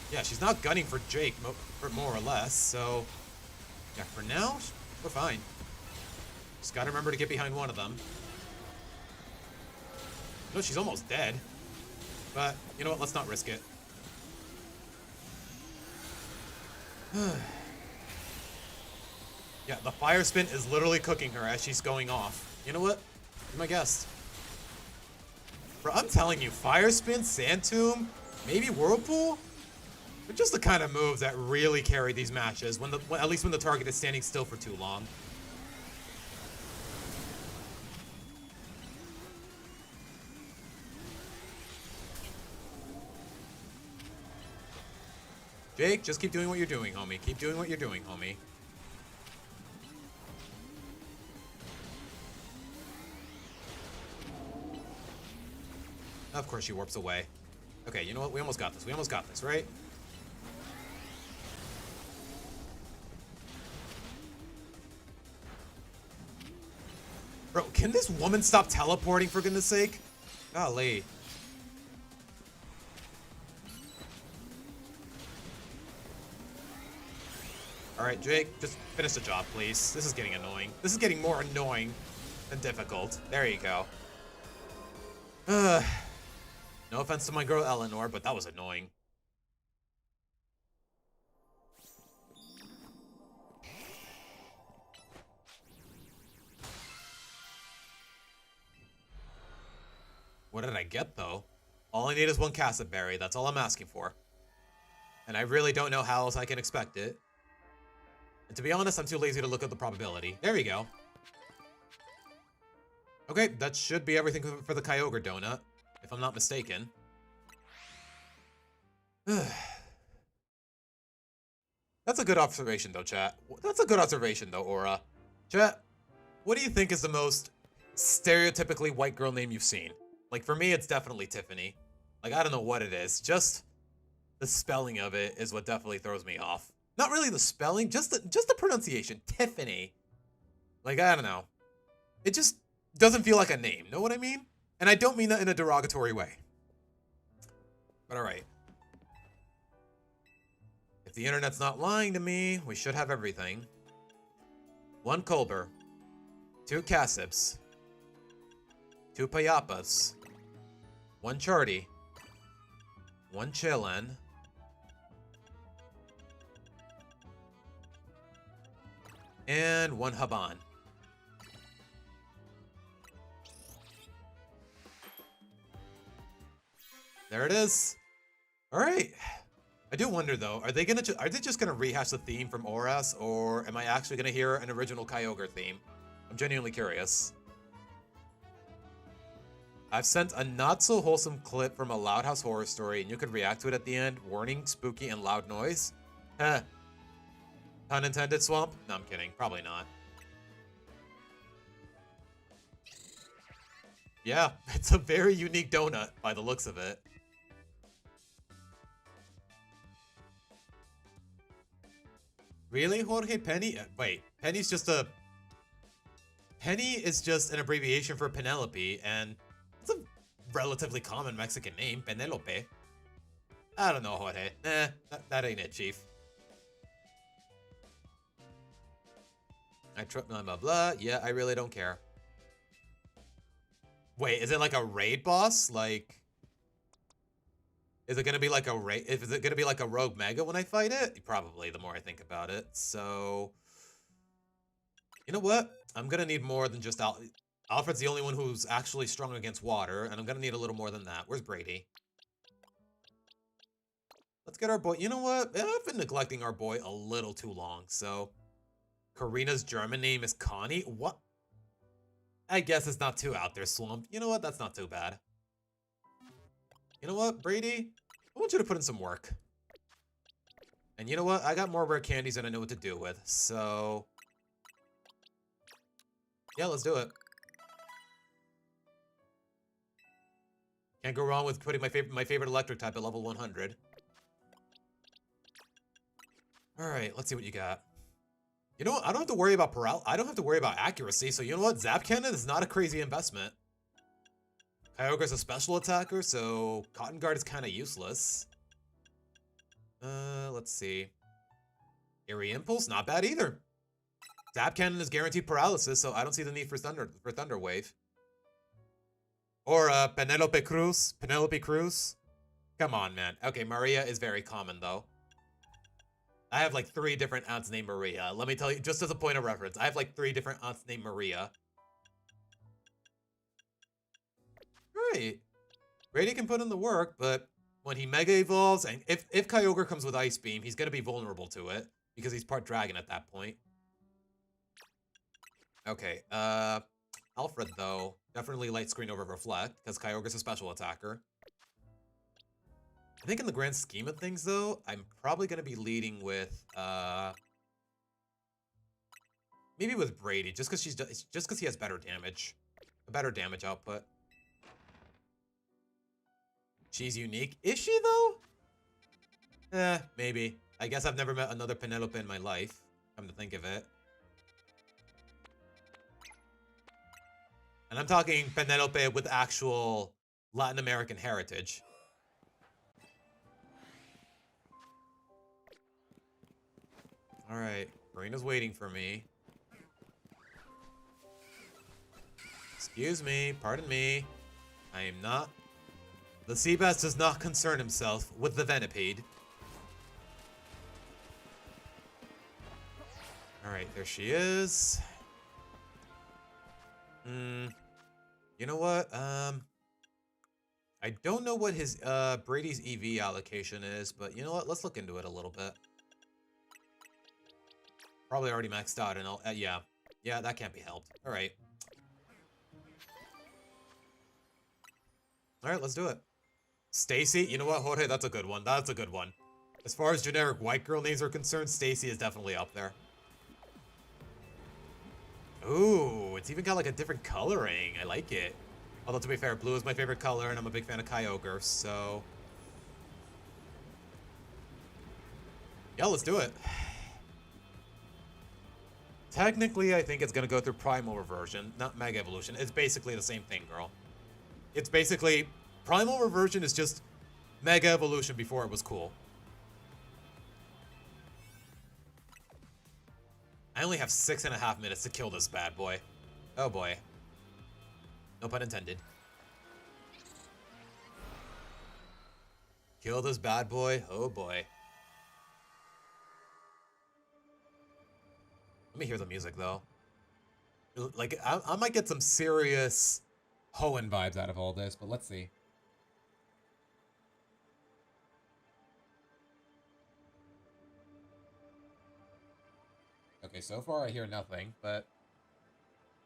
Yeah, she's not gunning for Jake, more or less, so... Yeah, for now, we're fine. Just gotta remember to get behind one of them. No, she's almost dead. But, you know what, let's not risk it. Yeah, the Fire Spin is literally cooking her as she's going off. You know what? Be my guest. Bro, I'm telling you, Fire Spin, Sand Tomb, maybe Whirlpool? They're just the kind of moves that really carry these matches, at least when the target is standing still for too long. Jake, just keep doing what you're doing, homie. Keep doing what you're doing, homie. Of course she warps away. Okay, you know what? We almost got this. We almost got this, right? Bro, can this woman stop teleporting for goodness sake? Golly. Alright, Jake, just finish the job, please. This is getting annoying. This is getting more annoying than difficult. There you go. No offense to my girl Eleanor, but that was annoying. What did I get, though? All I need is one Casset Berry. That's all I'm asking for. And I really don't know how else I can expect it. And to be honest, I'm too lazy to look at the probability. There we go. Okay, that should be everything for the Kyogre donut, if I'm not mistaken. That's a good observation, though, chat. That's a good observation, though, Aura. Chat, what do you think is the most stereotypically white girl name you've seen? Like, for me, it's definitely Tiffany. Like, I don't know what it is. Just the spelling of it is what definitely throws me off. Not really the spelling, just the pronunciation. Tiffany. Like, I don't know. It just doesn't feel like a name. Know what I mean? And I don't mean that in a derogatory way. But alright. If the internet's not lying to me, we should have everything. 1 Colbur. 2 Cassips. 2 Payapas. 1 Charty. 1 Chillin. And 1 Haban. There it is. All right. I do wonder though, are they just gonna rehash the theme from Oras, or am I actually gonna hear an original Kyogre theme? I'm genuinely curious. I've sent a not so wholesome clip from a Loud House horror story, and you could react to it at the end. Warning: spooky and loud noise. Heh. Pun intended, Swamp? No, I'm kidding. Probably not. Yeah, it's a very unique donut by the looks of it. Really, Jorge? Penny? Wait, Penny's just a... Penny is just an abbreviation for Penelope, and it's a relatively common Mexican name, Penelope. I don't know, Jorge. That ain't it, Chief. I trip blah blah blah. Yeah, I really don't care. Wait, is it like a raid boss? Like, is it gonna be like a raid? Is it gonna be like a rogue mega when I fight it? Probably. The more I think about it. So, you know what? I'm gonna need more than just Alfred's the only one who's actually strong against water, and I'm gonna need a little more than that. Where's Brady? Let's get our boy. You know what? I've been neglecting our boy a little too long. So, Karina's German name is Connie. What? I guess it's not too out there, Swamp. You know what? That's not too bad. You know what, Brady? I want you to put in some work. And you know what? I got more rare candies than I know what to do with. So, yeah, let's do it. Can't go wrong with putting my favorite electric type at level 100. All right, let's see what you got. You know what? I don't have to worry about I don't have to worry about accuracy. So you know what? Zap Cannon is not a crazy investment. Kyogre's a special attacker, so Cotton Guard is kind of useless. Let's see. Airy Impulse, not bad either. Zap Cannon is guaranteed paralysis, so I don't see the need for Thunder Wave. Or Penelope Cruz. Penelope Cruz. Come on, man. Okay, Maria is very common though. I have like 3 different aunts named Maria. Let me tell you, just as a point of reference, I have like 3 different aunts named Maria. Right. Brady can put in the work, but when he Mega Evolves, and if Kyogre comes with Ice Beam, he's going to be vulnerable to it, because he's part Dragon at that point. Okay, Alfred, though, definitely Light Screen over Reflect, because Kyogre's a special attacker. I think in the grand scheme of things, though, I'm probably going to be leading with, maybe with Brady, just because he has better damage. A better damage output. She's unique. Is she, though? Maybe. I guess I've never met another Penelope in my life, come to think of it. And I'm talking Penelope with actual Latin American heritage. Alright, Marina's waiting for me. Excuse me, pardon me. I am not... The Seabass does not concern himself with the Venipede. Alright, there she is. You know what? I don't know what his Brady's EV allocation is, but you know what? Let's look into it a little bit. Probably already maxed out, and yeah. Yeah, that can't be helped. Alright. Alright, let's do it. Stacy, you know what, Jorge? That's a good one. That's a good one. As far as generic white girl names are concerned, Stacy is definitely up there. Ooh, it's even got like a different coloring. I like it. Although to be fair, blue is my favorite color, and I'm a big fan of Kyogre, so... Yeah, let's do it. Technically, I think it's gonna go through Primal Reversion, not Mega Evolution. It's basically the same thing, girl. It's basically... Primal Reversion is just Mega Evolution before it was cool. I only have 6.5 minutes to kill this bad boy. Oh boy. No pun intended. Kill this bad boy. Oh boy. Let me hear the music though. Like, I might get some serious Hoenn vibes out of all this, but let's see. Okay, so far I hear nothing, but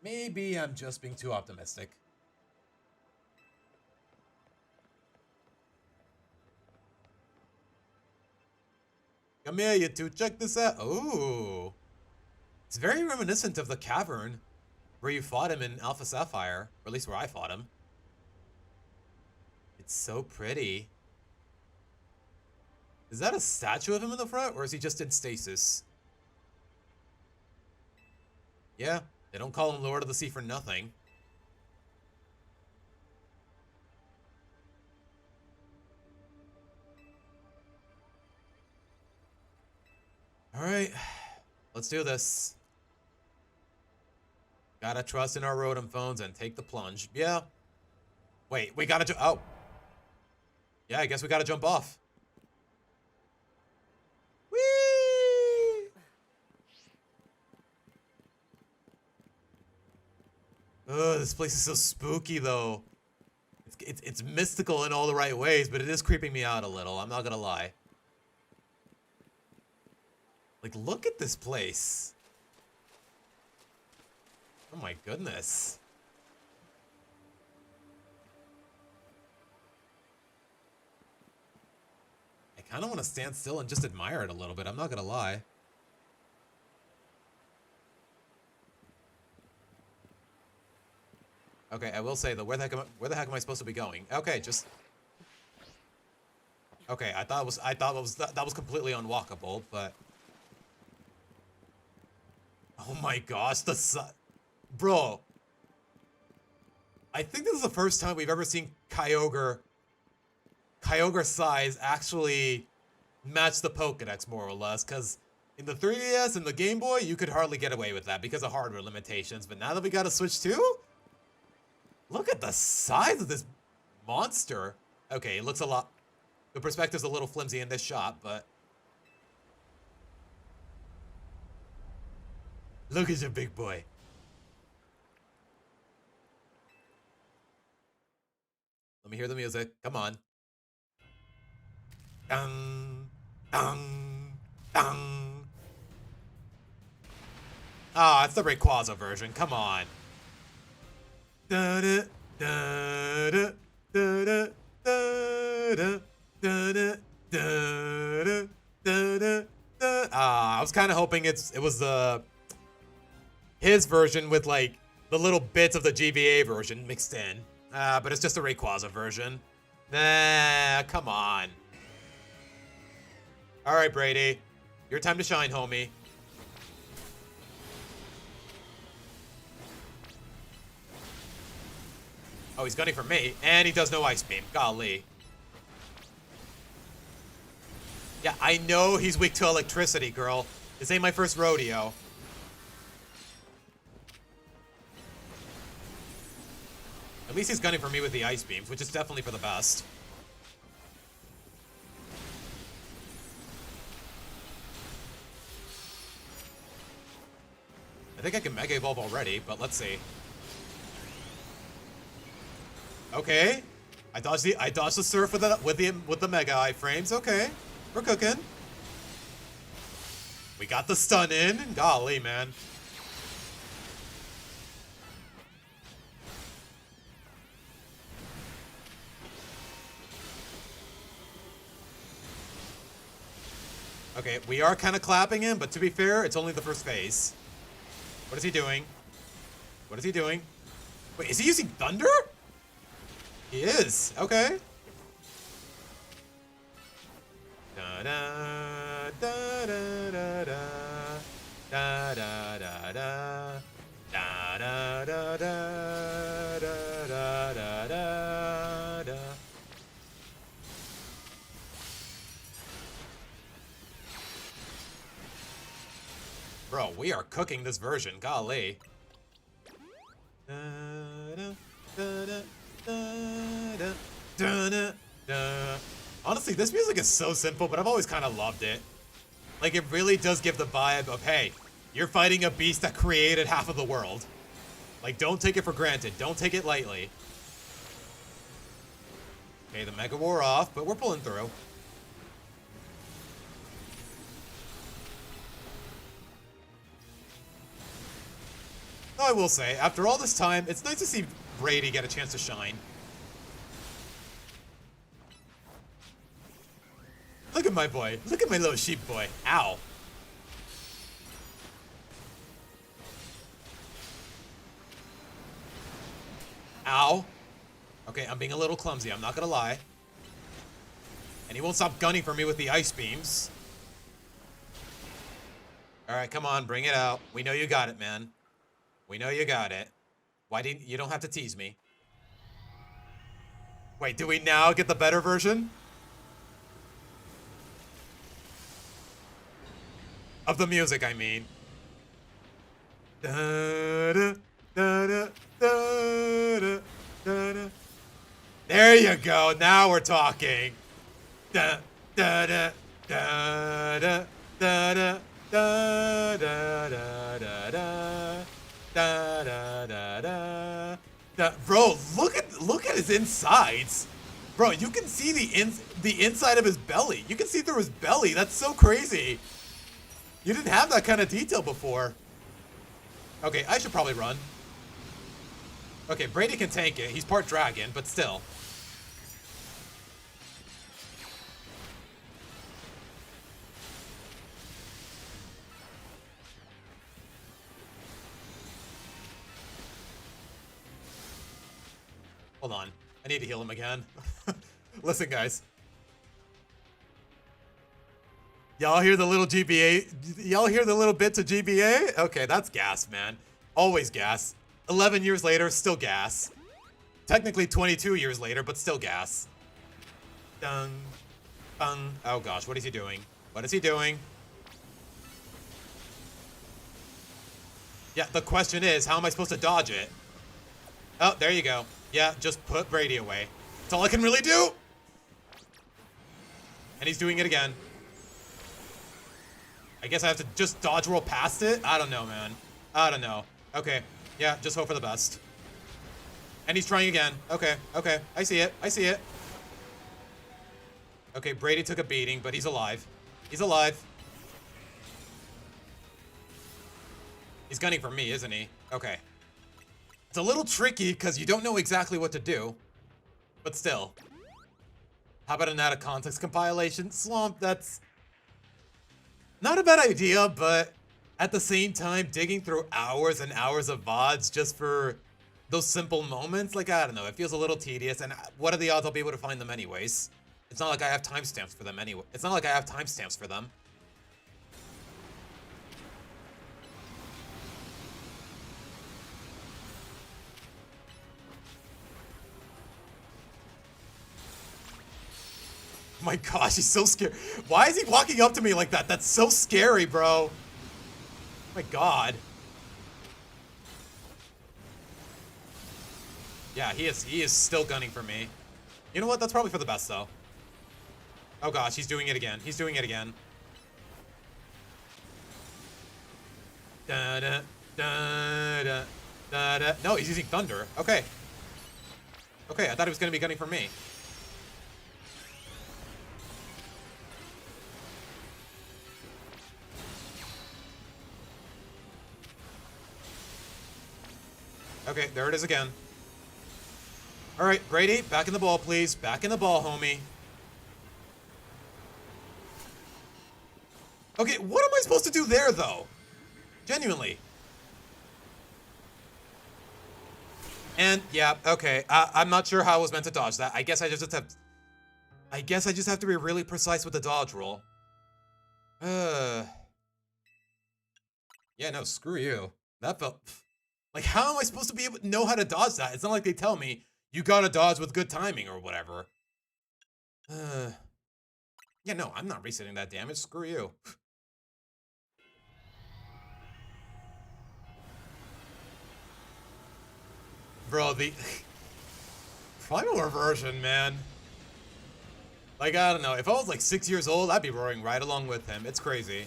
maybe I'm just being too optimistic. Come here, you two. Check this out. Ooh. It's very reminiscent of the cavern where you fought him in Alpha Sapphire, or at least where I fought him. It's so pretty. Is that a statue of him in the front, or is he just in stasis? Yeah, they don't call him Lord of the Sea for nothing. Alright, let's do this. Gotta trust in our Rotom phones and take the plunge. Yeah. Wait, we gotta oh. Yeah, I guess we gotta jump off. Whee! Ugh, this place is so spooky, though. It's mystical in all the right ways, but it is creeping me out a little. I'm not gonna lie. Like, look at this place. Oh my goodness. I kind of want to stand still and just admire it a little bit. I'm not gonna lie. Okay, I will say though, where the heck am I supposed to be going? Okay, just. Okay, I thought that was completely unwalkable, but. Oh my gosh, bro. I think this is the first time we've ever seen Kyogre size actually match the Pokedex, more or less, because in the 3DS and the Game Boy, you could hardly get away with that because of hardware limitations, but now that we got a Switch 2? Look at the size of this monster. Okay, it looks a lot... The perspective's a little flimsy in this shot, but... Look at the big boy. Let me hear the music. Come on. Dun, dun, dun. Ah, it's the Rayquaza version. Come on. Da-da, da-da, da-da, da-da, da-da, da-da, da-da, da. Ah, I was kind of hoping it was his version with like the little bits of the GBA version mixed in. But it's just a Rayquaza version. Nah, come on. All right, Brady, your time to shine, homie. Oh, he's gunning for me, and he does no ice beam. Golly. Yeah, I know he's weak to electricity, girl. This ain't my first rodeo. At least he's gunning for me with the ice beams, which is definitely for the best. I think I can Mega Evolve already, but let's see. Okay. I dodged the surf with the Mega iframes. Okay. We're cooking. We got the stun in. Golly, man. Okay, we are kind of clapping him, but to be fair, it's only the first phase. What is he doing? What is he doing? Wait, is he using thunder? He is. Okay. Da da da da da da da da da da da da da da da da da. Bro, we are cooking this version. Golly. Da da da da. Da, da, da, da. Honestly, this music is so simple, but I've always kind of loved it. Like, it really does give the vibe of, hey, you're fighting a beast that created half of the world. Like, don't take it for granted. Don't take it lightly. Okay, the Mega wore off, but we're pulling through. I will say, after all this time, it's nice to see Brady get a chance to shine. Look at my boy. Look at my little sheep boy. Ow. Ow. Okay, I'm being a little clumsy. I'm not gonna lie. And he won't stop gunning for me with the ice beams. Alright, come on. Bring it out. We know you got it, man. We know you got it. Why didn't you don't have to tease me? Wait, do we now get the better version? Of the music, I mean. Da, da, da, da, da, da, da, da. There you go. Now we're talking. Da, da, da, da, da, da, da, da, da, da, da, da. Da, da, da, da, da. Bro, look at his insides. Bro, you can see the inside of his belly. You can see through his belly. That's so crazy. You didn't have that kind of detail before. Okay, I should probably run. Okay, Brady can tank it. He's part dragon, but still. Hold on. I need to heal him again. Listen, guys. Y'all hear the little GBA? Y'all hear the little bits of GBA? Okay, that's gas, man. Always gas. 11 years later, still gas. Technically 22 years later, but still gas. Dun. Bung. Oh gosh, what is he doing? What is he doing? Yeah, the question is, how am I supposed to dodge it? Oh, there you go. Yeah, just put Brady away. That's all I can really do! And he's doing it again. I guess I have to just dodge roll past it? I don't know, man. I don't know. Okay. Yeah, just hope for the best. And he's trying again. Okay, okay. I see it. I see it. Okay, Brady took a beating, but he's alive. He's alive. He's gunning for me, isn't he? Okay. It's a little tricky because you don't know exactly what to do. But still. How about an out of context compilation? Slump, that's not a bad idea, but at the same time, digging through hours and hours of VODs just for those simple moments, like, I don't know, it feels a little tedious, and what are the odds I'll be able to find them anyways? It's not like I have timestamps for them anyway. It's not like I have timestamps for them. Oh my gosh, he's so scared. Why is he walking up to me like that? That's so scary, bro. Oh my god. Yeah, he is still gunning for me. You know what? That's probably for the best, though. Oh gosh, he's doing it again. He's doing it again. Da-da, da-da, da-da. No, he's using thunder. Okay. Okay, I thought he was going to be gunning for me. Okay, there it is again. All right, Brady, back in the ball, please. Back in the ball, homie. Okay, what am I supposed to do there, though? Genuinely. And, yeah, okay. I'm not sure how I was meant to dodge that. I guess I just have to be really precise with the dodge roll. Yeah, no, screw you. That felt... Like, how am I supposed to be able to know how to dodge that? It's not like they tell me, you gotta dodge with good timing or whatever. Yeah, no, I'm not resetting that damage. Screw you. Bro, the... Primal Reversion, man. Like, I don't know. If I was like 6 years old, I'd be roaring right along with him. It's crazy.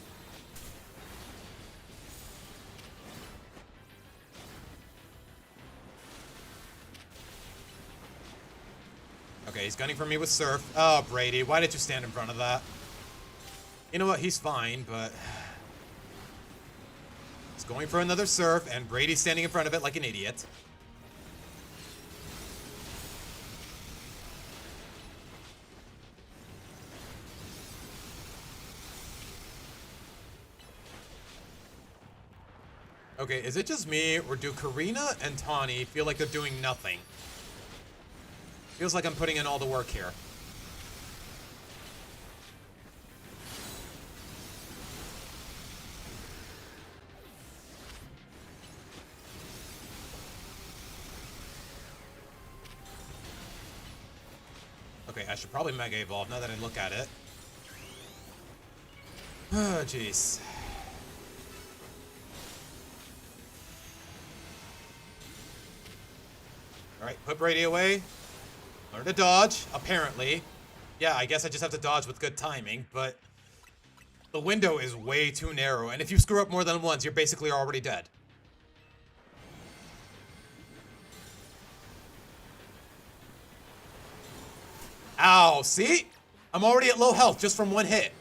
Okay, he's gunning for me with Surf. Oh, Brady, why did you stand in front of that? You know what? He's fine, but... He's going for another Surf, and Brady's standing in front of it like an idiot. Okay, is it just me, or do Karina and Tawny feel like they're doing nothing? Feels like I'm putting in all the work here. Okay, I should probably Mega Evolve now that I look at it. Oh, jeez. Alright, put Brady away. Learn to dodge, apparently. Yeah, I guess I just have to dodge with good timing, but... The window is way too narrow, and if you screw up more than once, you're basically already dead. Ow, see? I'm already at low health just from one hit.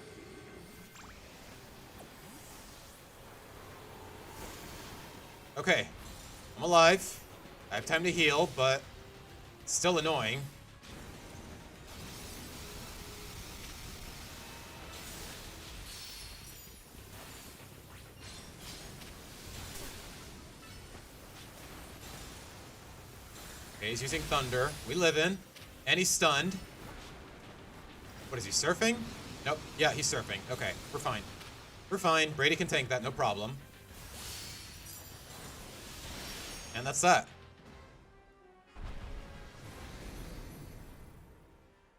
Okay, I'm alive. I have time to heal, but it's still annoying. Okay, he's using Thunder. We live in. And he's stunned. What is he, surfing? Nope. Yeah, he's surfing. Okay, we're fine. We're fine. Brady can tank that, no problem. And that's that.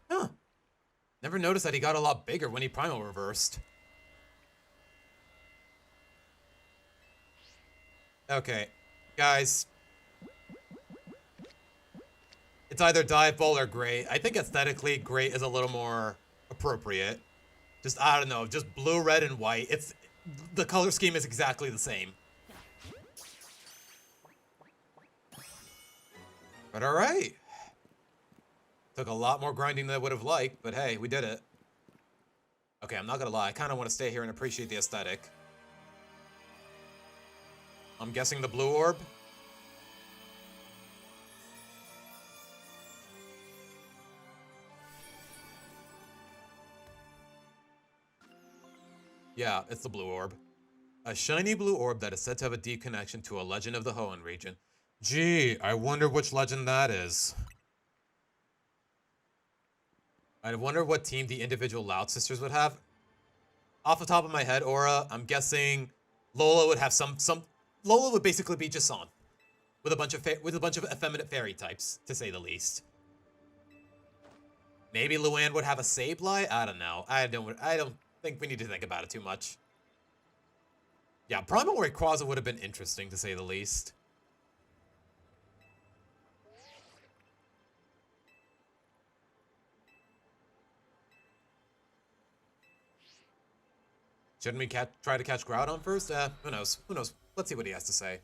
Huh. Never noticed that he got a lot bigger when he Primal reversed. Okay, guys. It's either Dive Ball or Great. I think aesthetically, Great is a little more appropriate. Just, I don't know, just blue, red, and white. The color scheme is exactly the same. But alright. Took a lot more grinding than I would have liked, but hey, we did it. Okay, I'm not gonna lie. I kind of want to stay here and appreciate the aesthetic. I'm guessing the blue orb. Yeah, it's the blue orb. A shiny blue orb that is said to have a deep connection to a legend of the Hoenn region. Gee, I wonder which legend that is. I wonder what team the individual Loud Sisters would have. Off the top of my head, Aura, I'm guessing Lola would have some Lola would basically be Jason. With a bunch of effeminate fairy types, to say the least. Maybe Luann would have a Sableye? I don't know. I don't think we need to think about it too much. Yeah, Primal Rayquaza would have been interesting, to say the least. Shouldn't we try to catch Groudon first? Who knows? Who knows? Let's see what he has to say.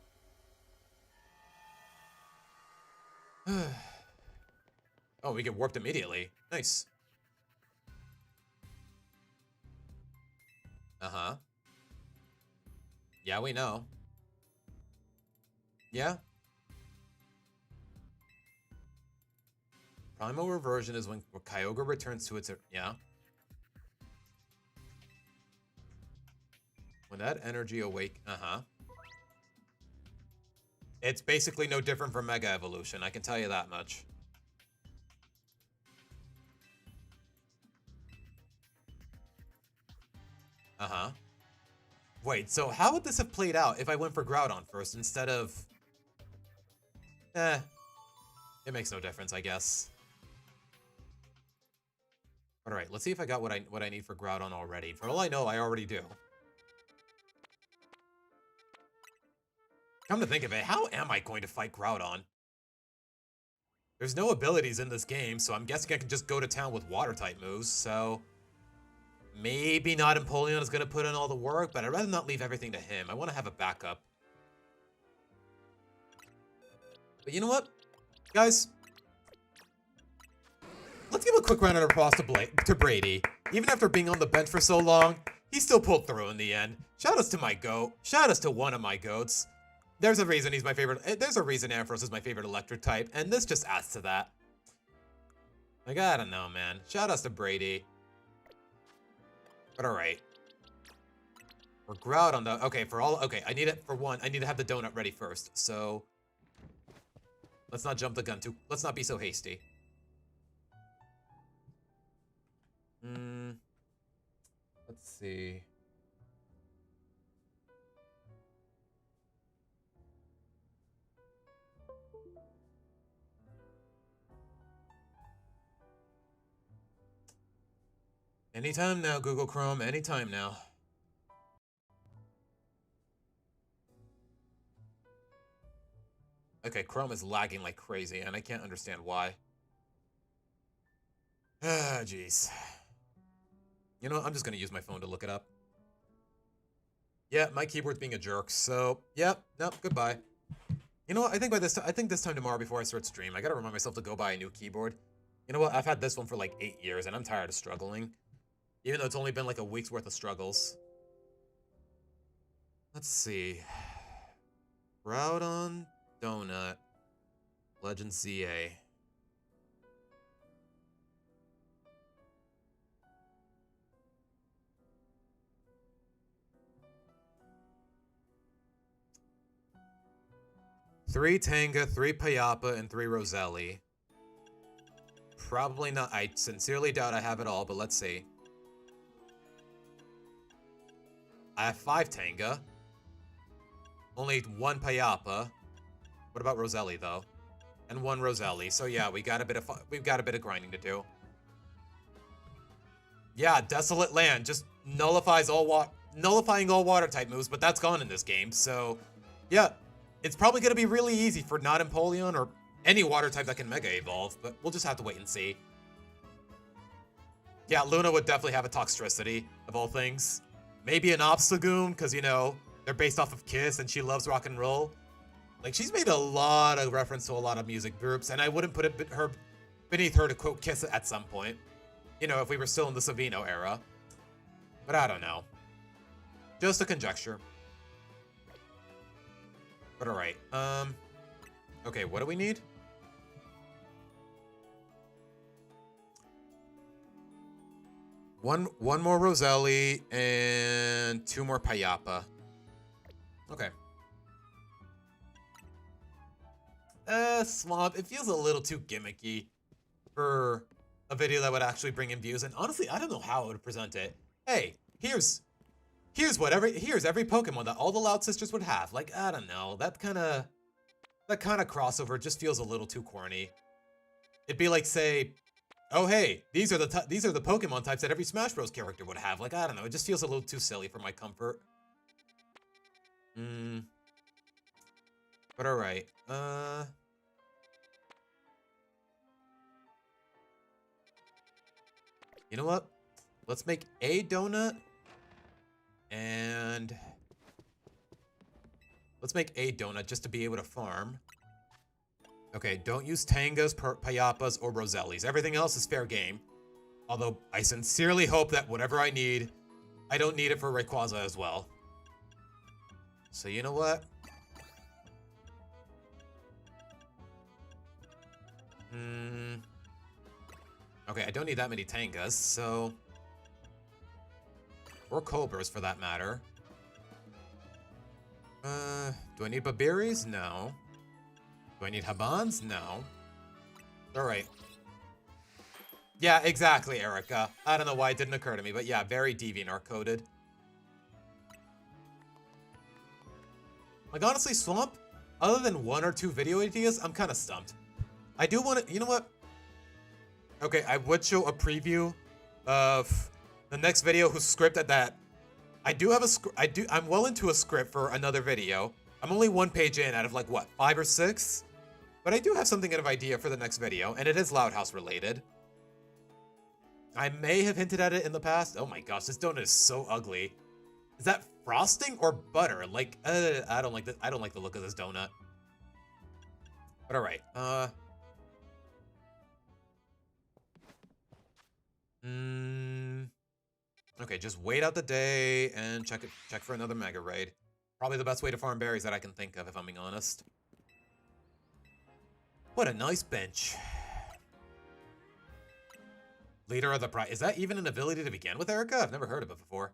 Oh, we get warped immediately. Nice. Uh-huh. Yeah, we know. Yeah. Primal Reversion is when Kyogre returns to its... Yeah. When that energy awake... Uh-huh. It's basically no different from Mega Evolution, I can tell you that much. Uh-huh. Wait, so how would this have played out if I went for Groudon first instead of... It makes no difference, I guess. Alright, let's see if I got what I need for Groudon already. For all I know, I already do. Come to think of it, how am I going to fight Groudon? There's no abilities in this game, so I'm guessing I can just go to town with Water-type moves, so... Maybe not Empoleon is going to put in all the work, but I'd rather not leave everything to him. I want to have a backup. But you know what? Guys, let's give a quick round of applause to Brady. Even after being on the bench for so long, he still pulled through in the end. Shout outs to my goat. Shout outs to one of my goats. There's a reason he's my favorite. There's a reason Ampharos is my favorite electric type, and this just adds to that. Like, I don't know, man. Shout outs to Brady. But alright. For Groudon though. Okay, I need it for one. I need to have the donut ready first. So let's not jump the gun too. Let's not be so hasty. Let's see. Anytime now, Google Chrome. Anytime now. Okay, Chrome is lagging like crazy, and I can't understand why. Ah, jeez. You know what? I'm just gonna use my phone to look it up. Yeah, my keyboard's being a jerk, so... Yep, nope, goodbye. You know what? I think this time tomorrow before I start stream, I gotta remind myself to go buy a new keyboard. You know what? I've had this one for like 8 years, and I'm tired of struggling. Even though it's only been like a week's worth of struggles. Let's see. Groudon, Donut, Legend ZA. Three Tanga, 3 Payapa, and 3 Roselli. Probably not. I sincerely doubt I have it all, but let's see. I have 5 Tanga. Only 1 Payapa. What about Roselli though? And 1 Roselli. So yeah, we've got a bit of grinding to do. Yeah, Desolate Land just nullying all water type moves, but that's gone in this game. So yeah, it's probably gonna be really easy for not Empoleon or any water type that can Mega Evolve, but we'll just have to wait and see. Yeah, Luna would definitely have a Toxtricity of all things. Maybe an Obstagoon, because, you know, they're based off of Kiss and she loves rock and roll. Like, she's made a lot of reference to a lot of music groups, and I wouldn't put it beneath her to quote Kiss at some point. You know, if we were still in the Savino era. But I don't know. Just a conjecture. But alright, okay, what do we need? One more Roselli and 2 more Payapa. Okay. Swamp, it feels a little too gimmicky for a video that would actually bring in views, and honestly, I don't know how I would present it. Hey, here's every Pokemon that all the Loud Sisters would have. Like, I don't know, that kind of crossover just feels a little too corny. It'd be like, say, oh hey, these are the Pokemon types that every Smash Bros. Character would have. Like, I don't know, it just feels a little too silly for my comfort. But alright. You know what? Let's make a donut. And let's make a donut just to be able to farm. Okay, don't use Tangas, Payapas, or Rosellis. Everything else is fair game. Although, I sincerely hope that whatever I need, I don't need it for Rayquaza as well. So, you know what? Okay, I don't need that many Tangas, so... Or Cobras, for that matter. Do I need Babiris? No. Do I need Habans? No. Alright. Yeah, exactly, Erica. I don't know why it didn't occur to me, but yeah, very DeviantArt coded. Like, honestly, Swamp, other than 1 or 2 video ideas, I'm kind of stumped. I do want to, you know what? Okay, I would show a preview of the next video whose script at that. I do have a script, I'm well into a script for another video. I'm only 1 page in out of like, what, 5 or 6? But I do have something of idea for the next video, and it is Loud House related. I may have hinted at it in the past. Oh my gosh, this donut is so ugly. Is that frosting or butter? Like, I don't like the look of this donut. But alright, okay, just wait out the day and check for another Mega Raid. Probably the best way to farm berries that I can think of, if I'm being honest. What a nice bench. Leader of the Pride. Is that even an ability to begin with, Erica? I've never heard of it before.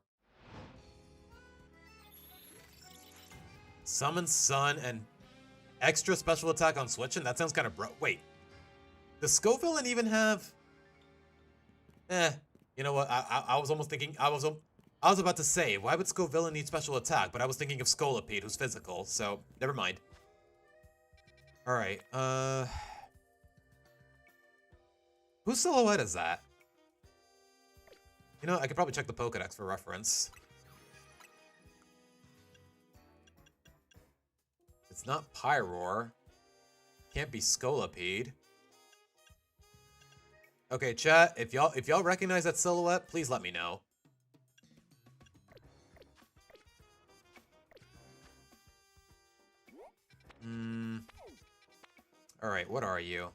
Summon Sun and extra special attack on switching? That sounds kind of wait. Does Scovillain even have... You know what? I was almost thinking... I was about to say, why would Scovillain need special attack? But I was thinking of Scolipede, who's physical, so never mind. Alright, whose silhouette is that? You know, I could probably check the Pokedex for reference. It's not Pyroar. Can't be Scolipede. Okay, chat, if y'all recognize that silhouette, please let me know. Alright, what are you?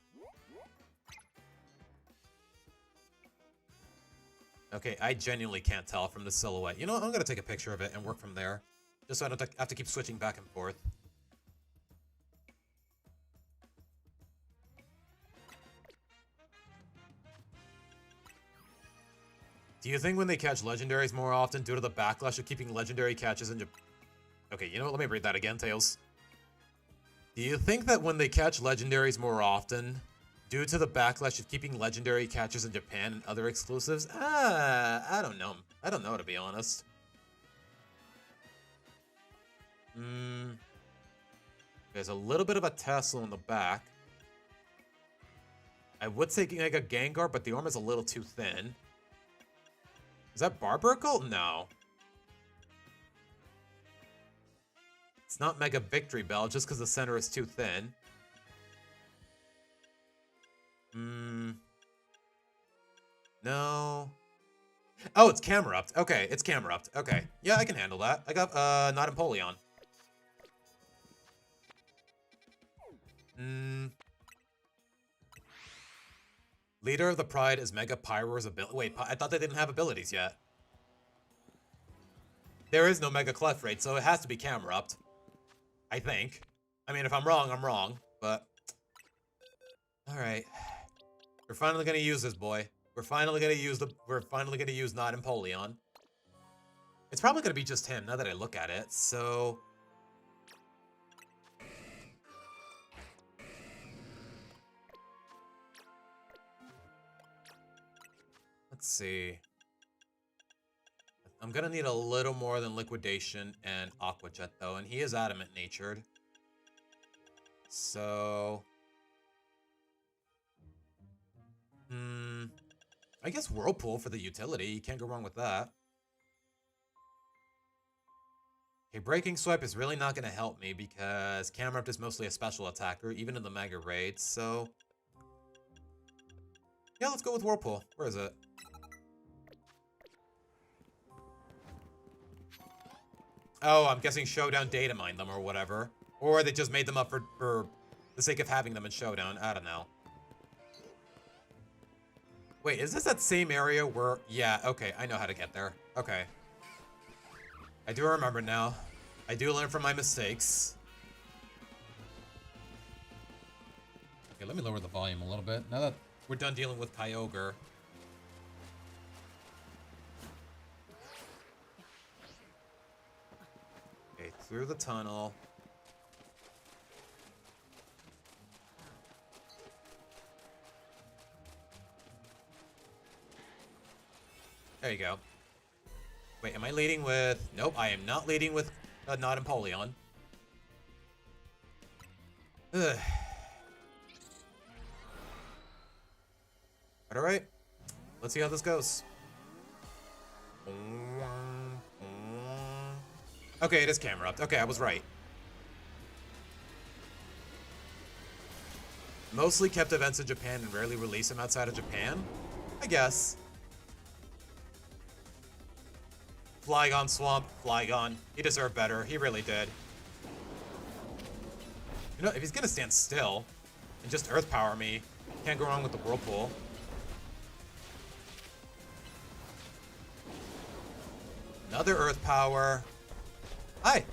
Okay, I genuinely can't tell from the silhouette. You know what? I'm gonna take a picture of it and work from there. Just so I don't have to keep switching back and forth. Do you think when they catch legendaries more often due to the backlash of keeping legendary catches in Japan? Okay, you know what? Let me read that again, Tails. Do you think that when they catch legendaries more often, due to the backlash of keeping legendary catches in Japan and other exclusives? I don't know. I don't know, to be honest. There's a little bit of a tassel in the back. I would say like a Gengar, but the arm is a little too thin. Is that Barbaracle? No. It's not Mega Victory Bell, just because the center is too thin. No. Oh, it's Camerupt. Okay, it's Camerupt. Okay. Yeah, I can handle that. I got, not Empoleon. Leader of the Pride is Mega Pyroar's ability. Wait, I thought they didn't have abilities yet. There is no Mega Clefairy, so it has to be Camerupt. I think. I mean, if I'm wrong, I'm wrong, but... Alright. We're finally gonna use this boy. We're finally gonna use not Empoleon. It's probably gonna be just him, now that I look at it, so... Let's see. I'm gonna need a little more than Liquidation and Aqua Jet, though, and he is adamant-natured. So... I guess Whirlpool for the utility. You can't go wrong with that. Okay, Breaking Swipe is really not going to help me because Camerupt is mostly a special attacker, even in the Mega Raids, so... Yeah, let's go with Whirlpool. Where is it? Oh, I'm guessing Showdown data mined them or whatever. Or they just made them up for the sake of having them in Showdown. I don't know. Wait, is this that same area where... Yeah, okay, I know how to get there. Okay. I do remember now. I do learn from my mistakes. Okay, let me lower the volume a little bit. Now that we're done dealing with Kyogre. Okay, through the tunnel. There you go. Wait, am I leading with... Nope, I am not leading with not Empoleon. Ugh. Alright. Let's see how this goes. Okay, it is Camerupt. Okay, I was right. Mostly kept events in Japan and rarely release them outside of Japan? I guess. Flygon Swamp, Flygon. He deserved better. He really did. You know, if he's gonna stand still and just Earth Power me, can't go wrong with the Whirlpool. Another Earth Power. Hi.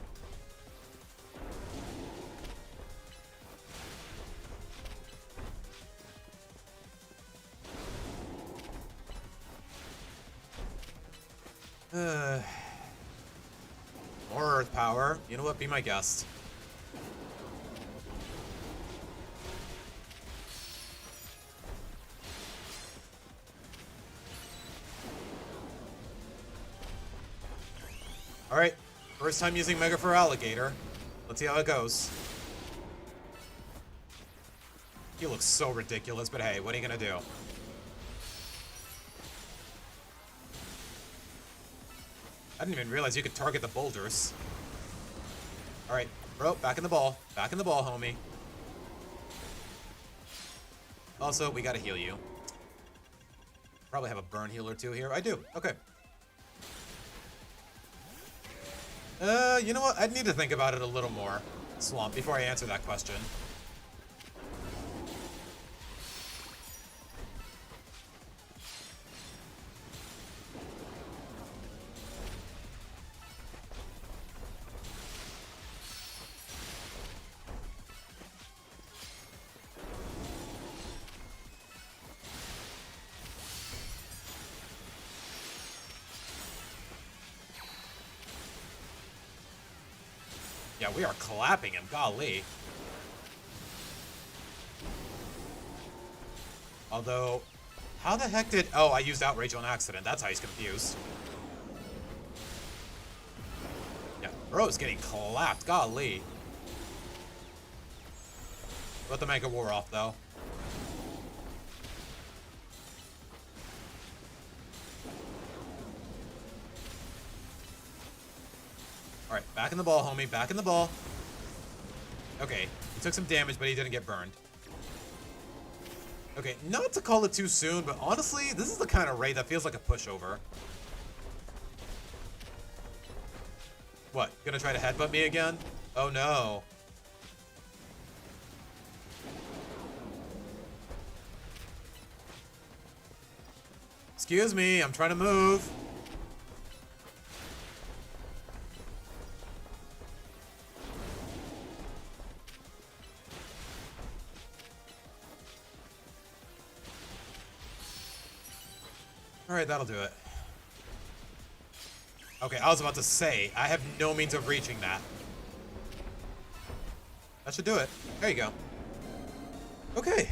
More Earth Power. You know what? Be my guest. Alright. First time using Mega for Alligator. Let's see how it goes. He looks so ridiculous, but hey, what are you gonna do? I didn't even realize you could target the boulders. Alright, bro, back in the ball. Back in the ball, homie. Also, we gotta heal you. Probably have a burn heal or two here. I do. Okay. You know what? I'd need to think about it a little more, Swamp, before I answer that question. Yeah, we are clapping him, golly. Although, how the heck did... Oh, I used Outrage on accident. That's how he's confused. Yeah, bro's getting clapped, golly. Let the Mega War off, though. Alright, back in the ball, homie. Back in the ball. Okay, he took some damage, but he didn't get burned. Okay, not to call it too soon, but honestly, this is the kind of raid that feels like a pushover. What, gonna try to headbutt me again? Oh no. Excuse me, I'm trying to move. Alright, that'll do it. Okay, I was about to say, I have no means of reaching that. That should do it. There you go. Okay.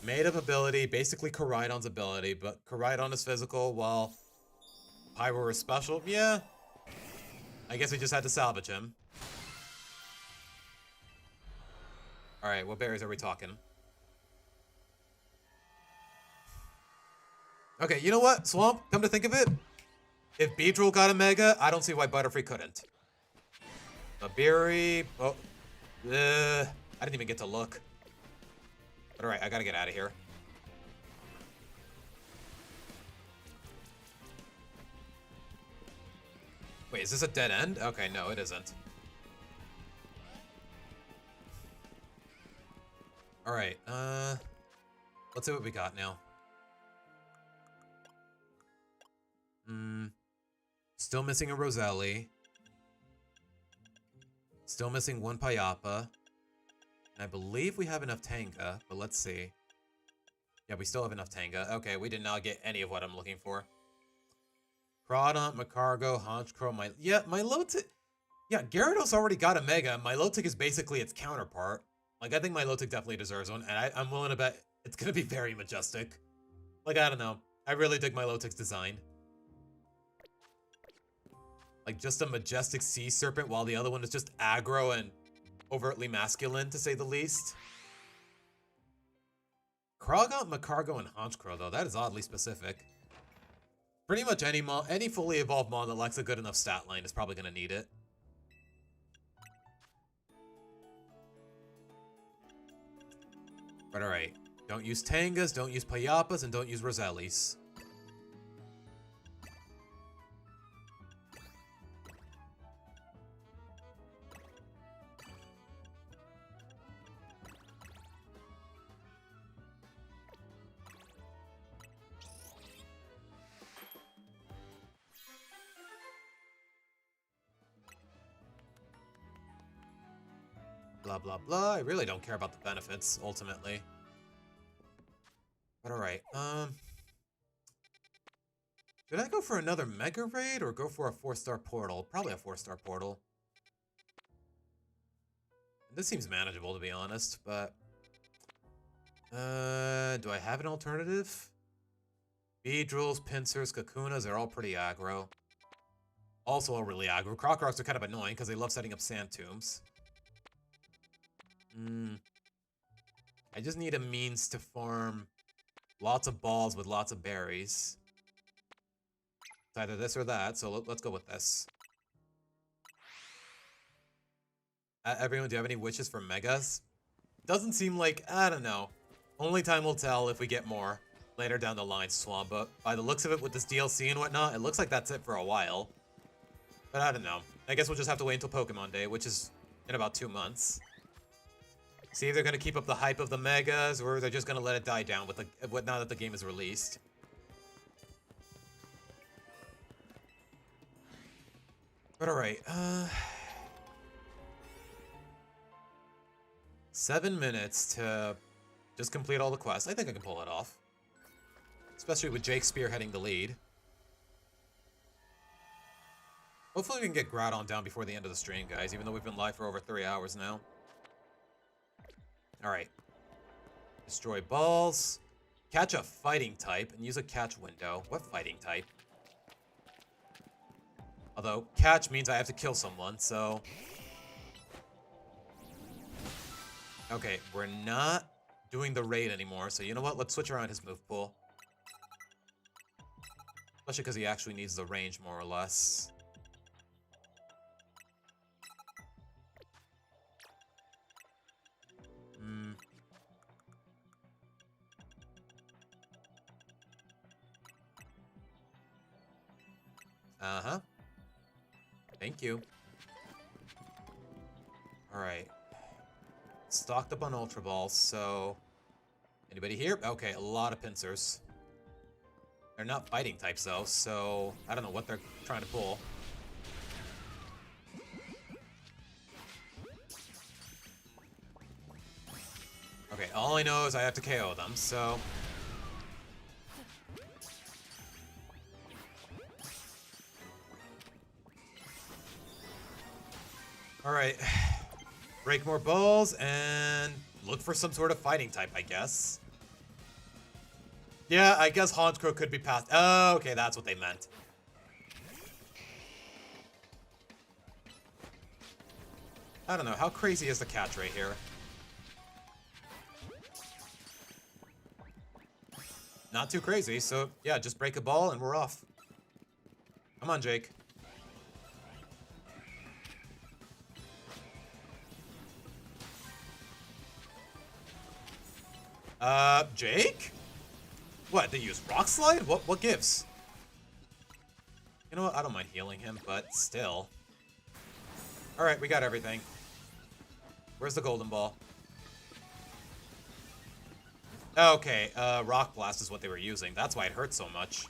Made up ability, basically Koraidon's ability, but Koraidon is physical, while Pyro is special. Yeah. I guess we just had to salvage him. Alright, what berries are we talking? Okay, you know what, Swamp? Come to think of it, if Beedrill got a Mega, I don't see why Butterfree couldn't. Babiri... Oh. I didn't even get to look. But alright, I gotta get out of here. Wait, is this a dead end? Okay, no, it isn't. Alright, let's see what we got now. Still missing a Roselli. Still missing one Payapa. And I believe we have enough Tanga, but let's see. Yeah, we still have enough Tanga. Okay, we did not get any of what I'm looking for. Crawdaunt, Macargo, Honchkrow, Milotic. Yeah, Gyarados already got a Mega. Milotic is basically its counterpart. Like, I think Milotic definitely deserves one, and I'm willing to bet it's gonna be very majestic. Like, I don't know. I really dig Milotic's design. Like, just a majestic sea serpent while the other one is just aggro and overtly masculine, to say the least. Crawdaunt, Macargo, and Honchkrow, though. That is oddly specific. Pretty much any fully evolved Mon that lacks a good enough stat line is probably going to need it. But alright. Don't use Tangas, don't use Payapas, and don't use Rosellis. Blah, blah, blah. I really don't care about the benefits, ultimately. But alright, should I go for another Mega Raid or go for a 4-star portal? Probably a 4-star portal. This seems manageable, to be honest, but... do I have an alternative? Beedrills, Pincers, Kakunas are all pretty aggro. Also all really aggro. Crocoroks are kind of annoying because they love setting up sand tombs. I just need a means to farm lots of balls with lots of berries. It's either this or that, so let's go with this. Everyone, do you have any wishes for Megas? Doesn't seem like, I don't know. Only time will tell if we get more later down the line, Swamp, but by the looks of it with this DLC and whatnot, it looks like that's it for a while. But I don't know. I guess we'll just have to wait until Pokemon Day, which is in about 2 months. See if they're going to keep up the hype of the Megas, or they're just going to let it die down with now that the game is released. But alright, 7 minutes to just complete all the quests. I think I can pull it off. Especially with Jake spearheading the lead. Hopefully we can get Groudon down before the end of the stream, guys, even though we've been live for over 3 hours now. Alright. Destroy balls. Catch a fighting type and use a catch window. What fighting type? Although, catch means I have to kill someone, so... Okay, we're not doing the raid anymore, so you know what? Let's switch around his move pool. Especially because he actually needs the range, more or less. Uh-huh. Thank you. Alright. Stocked up on Ultra Balls, so... Anybody here? Okay, a lot of pincers. They're not fighting types, though, so... I don't know what they're trying to pull. Okay, all I know is I have to KO them, so... Alright. Break more balls and look for some sort of fighting type, I guess. Yeah, I guess Honchkrow could be passed. Oh, okay, that's what they meant. I don't know, how crazy is the catch right here? not too crazy. So yeah, just break a ball and we're off. Come on, Jake. Jake? What, they use Rock Slide? What gives? You know what, I don't mind healing him, but still. Alright, we got everything. Where's the golden ball? Okay, Rock Blast is what they were using. That's why it hurt so much.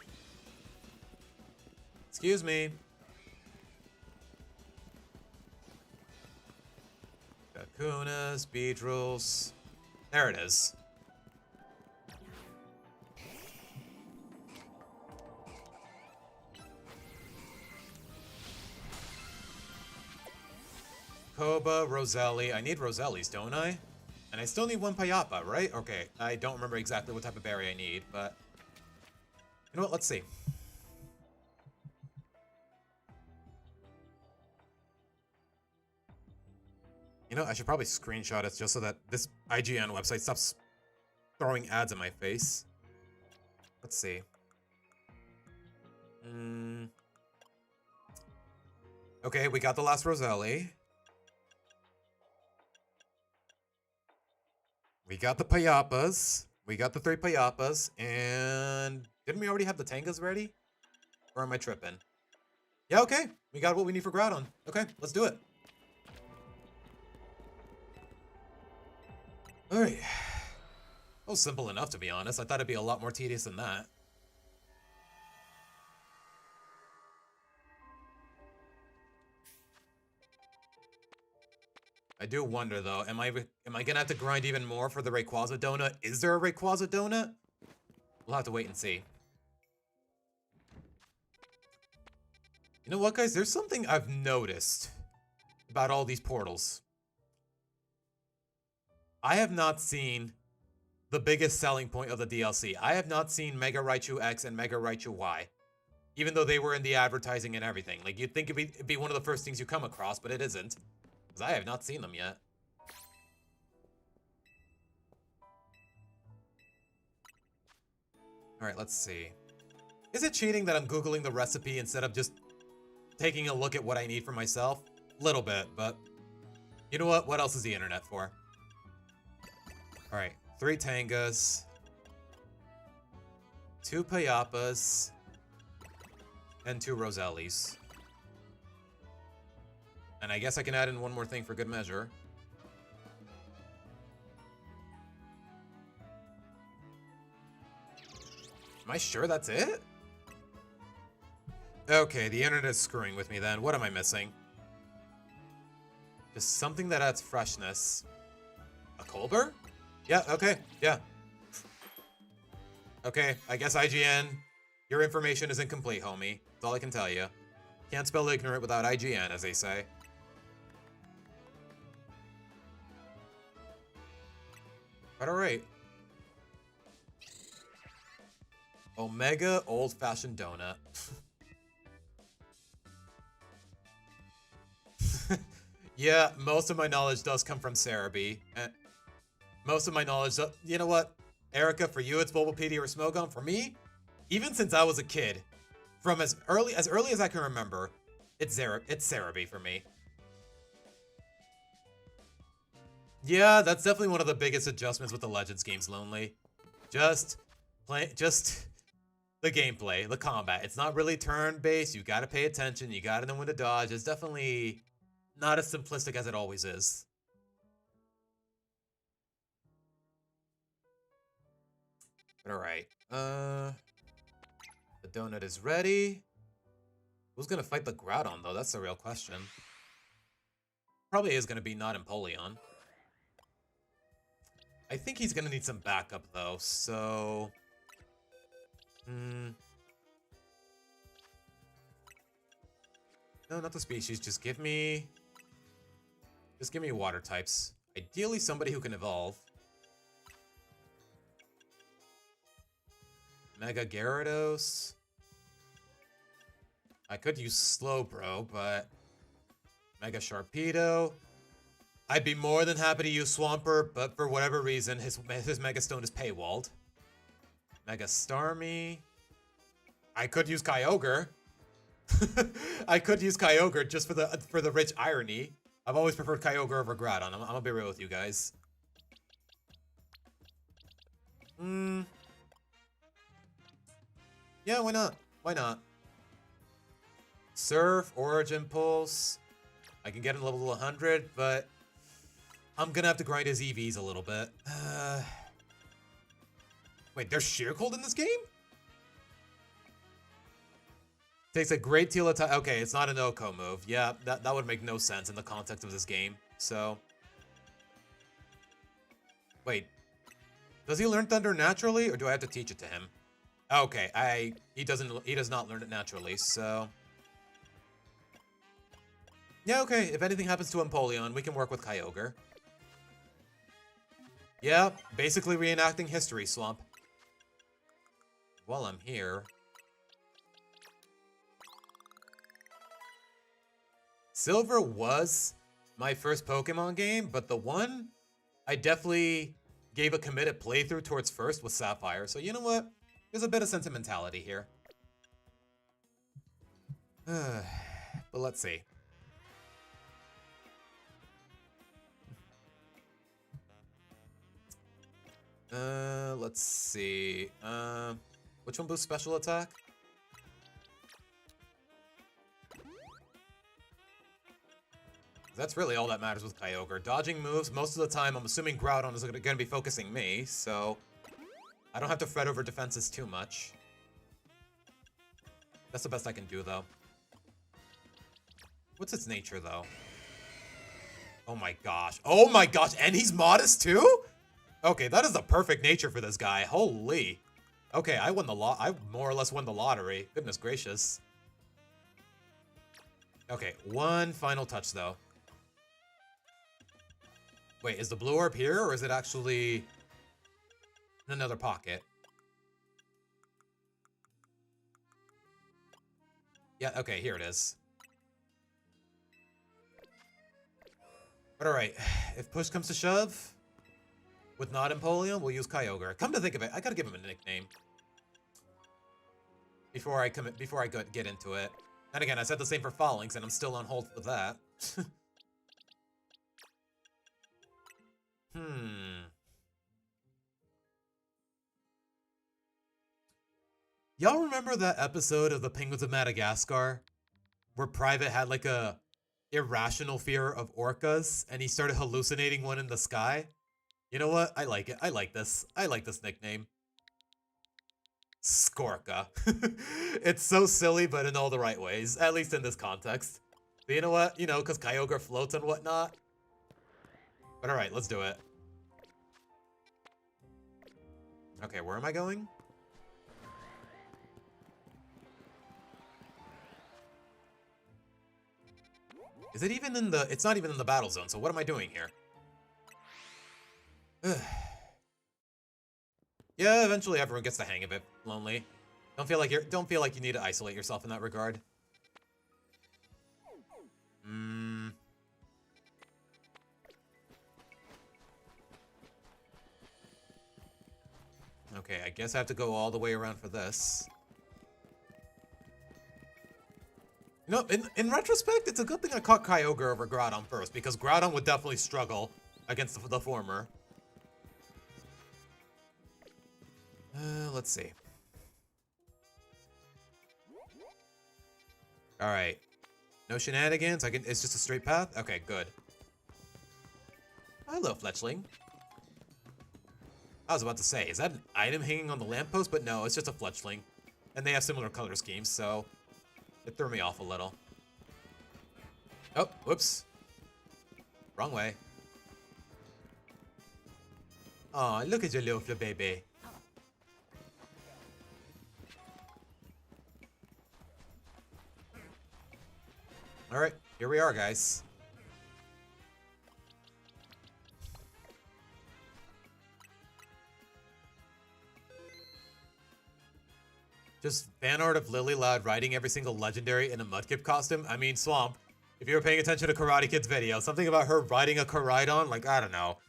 Excuse me. Kakunas, Beedrills. There it is. Koba, Roselli. I need Roselli's, don't I? And I still need one Payapa, right? Okay, I don't remember exactly what type of berry I need, but... You know what? Let's see. You know, I should probably screenshot it just so that this IGN website stops throwing ads in my face. Let's see. Okay, we got the last Roselli. We got the Payapas. We got the 3 Payapas. And didn't we already have the Tangas ready? Or am I tripping? Yeah, okay. We got what we need for Groudon. Okay, let's do it. Alright. That was simple enough, to be honest. I thought it'd be a lot more tedious than that. I do wonder, though, am I gonna have to grind even more for the Rayquaza donut? Is there a Rayquaza donut? We'll have to wait and see. You know what, guys? There's something I've noticed about all these portals. I have not seen the biggest selling point of the DLC. I have not seen Mega Raichu X and Mega Raichu Y. Even though they were in the advertising and everything. Like, you'd think it'd be one of the first things you come across, but it isn't. Because I have not seen them yet. Alright, let's see. Is it cheating that I'm Googling the recipe instead of just taking a look at what I need for myself? Little bit, but... You know what? What else is the internet for? Alright, 3 Tangas. 2 Payapas. And 2 Rosellis. And I guess I can add in one more thing for good measure. Am I sure that's it? Okay, the internet's screwing with me then. What am I missing? Just something that adds freshness. A Colbur? Yeah, okay, yeah. Okay, I guess IGN, your information is incomplete, homie. That's all I can tell you. Can't spell ignorant without IGN, as they say. But alright. Omega old-fashioned donut. Yeah, most of my knowledge does come from Cerebi. Most of my knowledge, you know what? Erica, for you it's Bulbapedia or Smogon. For me, even since I was a kid, from as early as I can remember, it's Cerebi for me. Yeah, that's definitely one of the biggest adjustments with the Legends games, Lonely. Just the gameplay, the combat. It's not really turn-based. You gotta pay attention. You gotta know when to dodge. It's definitely not as simplistic as it always is. But alright. The donut is ready. Who's gonna fight the Groudon, though? That's the real question. Probably is gonna be not Empoleon. I think he's gonna need some backup, though, so... No, not the species. Just give me water types. Ideally, somebody who can evolve. Mega Gyarados. I could use Slowbro, but... Mega Sharpedo. I'd be more than happy to use Swampert, but for whatever reason, his Mega Stone is paywalled. Mega Starmie. I could use Kyogre. I could use Kyogre just for the rich irony. I've always preferred Kyogre over Groudon. I'm gonna be real with you guys. Yeah, why not? Why not? Surf, Origin Pulse. I can get him level 100, but I'm gonna have to grind his EVs a little bit. Wait, there's Sheer Cold in this game? Takes a great deal of time. Okay, it's not an OHKO move. Yeah, that would make no sense in the context of this game. So, wait, does he learn Thunder naturally, or do I have to teach it to him? Okay, he does not learn it naturally. So, yeah, okay. If anything happens to Empoleon, we can work with Kyogre. Yeah, basically reenacting history, Swamp. While I'm here. Silver was my first Pokemon game, but the one I definitely gave a committed playthrough towards first was Sapphire. So you know what? There's a bit of sentimentality here. But let's see. Let's see. Which one boosts special attack? That's really all that matters with Kyogre. Dodging moves, most of the time, I'm assuming Groudon is going to be focusing me, so I don't have to fret over defenses too much. That's the best I can do, though. What's its nature, though? Oh my gosh. Oh my gosh, and he's modest, too? Okay, that is the perfect nature for this guy. Holy. Okay, I more or less won the lottery. Goodness gracious. Okay, one final touch, though. Wait, is the blue orb here, or is it actually in another pocket? Yeah, okay, here it is. But alright, if push comes to shove, with not Empoleon, we'll use Kyogre. Come to think of it, I gotta give him a nickname. Before I get into it. And again, I said the same for Fallings, and I'm still on hold for that. Y'all remember that episode of The Penguins of Madagascar? Where Private had like a irrational fear of orcas, and he started hallucinating one in the sky? You know what? I like it. I like this. I like this nickname. Skorka. It's so silly, but in all the right ways. At least in this context. But you know what? You know, because Kyogre floats and whatnot. But alright, let's do it. Okay, where am I going? Is it even in the... It's not even in the battle zone, so what am I doing here? Yeah, eventually everyone gets the hang of it, Lonely. Don't feel like you need to isolate yourself in that regard. Okay, I guess I have to go all the way around for this. You know, in retrospect, it's a good thing I caught Kyogre over Groudon first, because Groudon would definitely struggle against the former. Let's see. Alright. No shenanigans? It's just a straight path? Okay, good. Hello, Fletchling. I was about to say, is that an item hanging on the lamppost? But no, it's just a Fletchling. And they have similar color schemes, so it threw me off a little. Oh, whoops. Wrong way. Aw, look at your little baby. Alright, here we are, guys. Just fan art of Lily Loud riding every single legendary in a Mudkip costume. I mean, Swamp, if you were paying attention to Karate Kid's video, something about her riding a Koraidon, like, I don't know.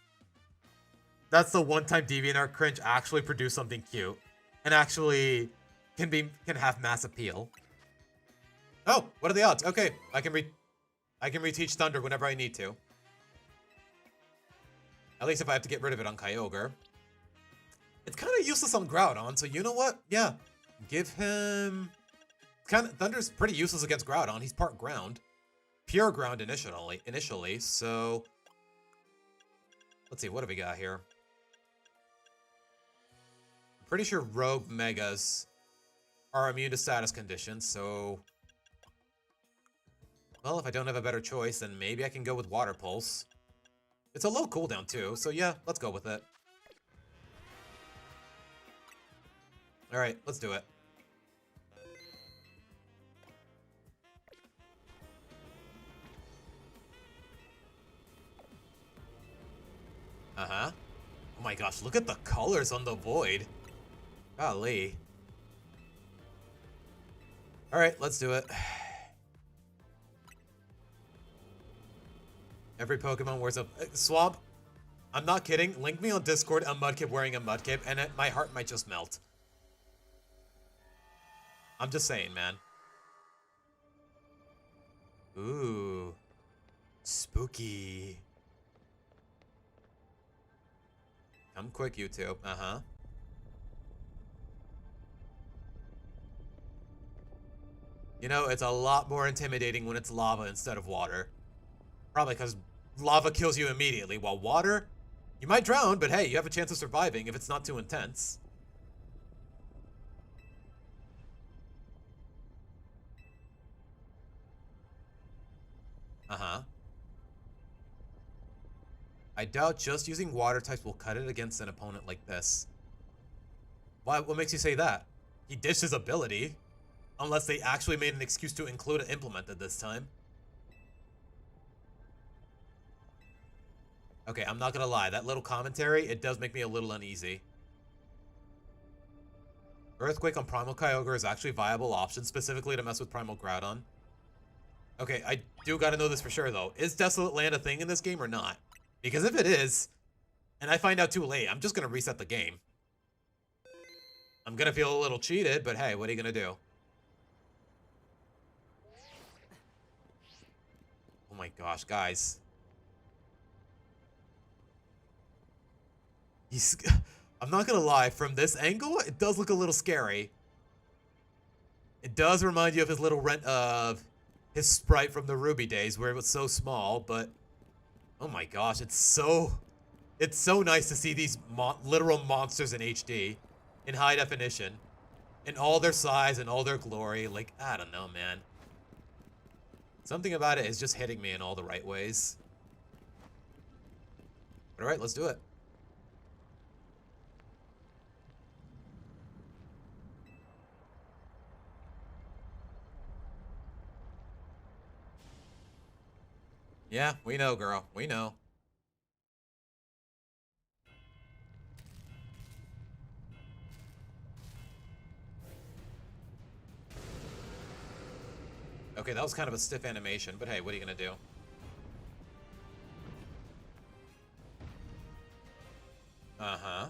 That's the one time DeviantArt Cringe actually produced something cute. and actually can have mass appeal. Oh, what are the odds? Okay, I can reteach Thunder whenever I need to. At least if I have to get rid of it on Kyogre. It's kind of useless on Groudon, so you know what? Yeah, give him... Thunder's pretty useless against Groudon. He's part ground. Pure ground initially, so... Let's see, what do we got here? I'm pretty sure Rogue Megas are immune to status conditions, so... Well, if I don't have a better choice, then maybe I can go with Water Pulse. It's a low cooldown too, so yeah, let's go with it. Alright, let's do it. Uh-huh. Oh my gosh, look at the colors on the Void. Golly. Alright, let's do it. Every Pokemon wears a... Swab, I'm not kidding. Link me on Discord a Mudkip wearing a Mudkip, and my heart might just melt. I'm just saying, man. Ooh. Spooky. Come quick, YouTube. Uh-huh. You know, it's a lot more intimidating when it's lava instead of water. Probably because lava kills you immediately, while water, you might drown, but hey, you have a chance of surviving if it's not too intense. Uh-huh. I doubt just using water types will cut it against an opponent like this. Why? What makes you say that? He ditched his ability. Unless they actually made an excuse to include it implemented this time. Okay, I'm not gonna lie. That little commentary, it does make me a little uneasy. Earthquake on Primal Kyogre is actually a viable option, specifically to mess with Primal Groudon. Okay, I do gotta know this for sure, though. Is Desolate Land a thing in this game or not? Because if it is, and I find out too late, I'm just gonna reset the game. I'm gonna feel a little cheated, but hey, what are you gonna do? Oh my gosh, guys. I'm not gonna lie, from this angle, it does look a little scary. It does remind you of his little his sprite from the Ruby days where it was so small, but oh my gosh, it's so nice to see these literal monsters in HD, in high definition, in all their size and all their glory. Like, I don't know, man. Something about it is just hitting me in all the right ways. All right, let's do it. Yeah, we know, girl. We know. Okay, that was kind of a stiff animation, but hey, what are you gonna do? Uh-huh.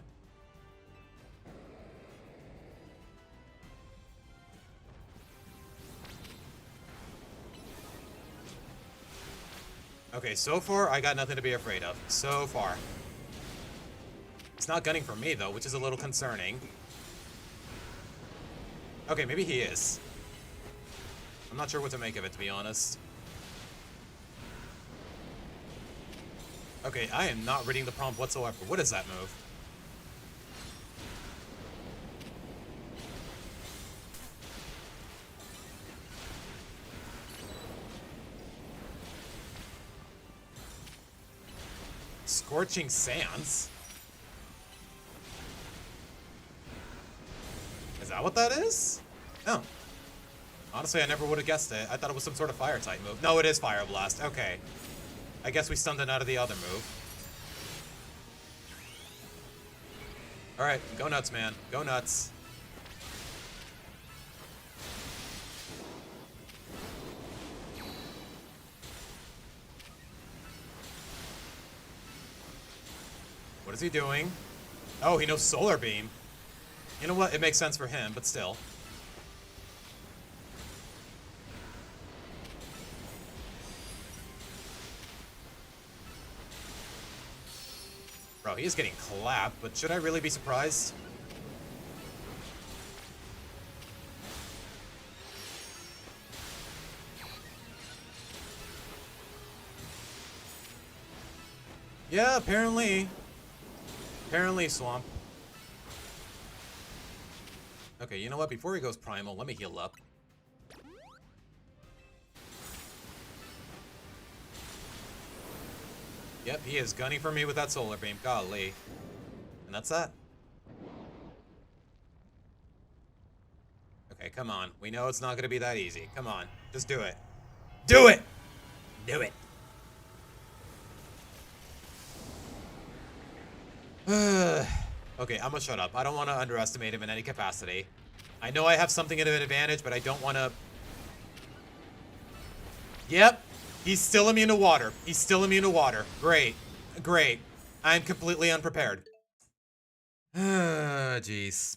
Okay, so far, I got nothing to be afraid of. So far. It's not gunning for me, though, which is a little concerning. Okay, maybe he is. I'm not sure what to make of it, to be honest. Okay, I am not reading the prompt whatsoever. What is that move? Scorching Sands? Is that what that is? No. Honestly, I never would have guessed it. I thought it was some sort of fire type move. No, it is Fire Blast. Okay. I guess we stunned it out of the other move. Alright, go nuts, man. Go nuts. What is he doing? Oh, he knows Solar Beam. You know what? It makes sense for him, but still. Bro, he is getting clapped, but should I really be surprised? Yeah, apparently. Apparently, Swamp. Okay, you know what? Before he goes primal, let me heal up. Yep, he is gunning for me with that solar beam. Golly. And that's that. Okay, come on. We know it's not going to be that easy. Come on. Just do it. Do it! Do it. Okay, I'm gonna shut up. I don't want to underestimate him in any capacity. I know I have something of an advantage, but I don't want to... Yep. He's still immune to water. He's still immune to water. Great. Great. I'm completely unprepared. Jeez.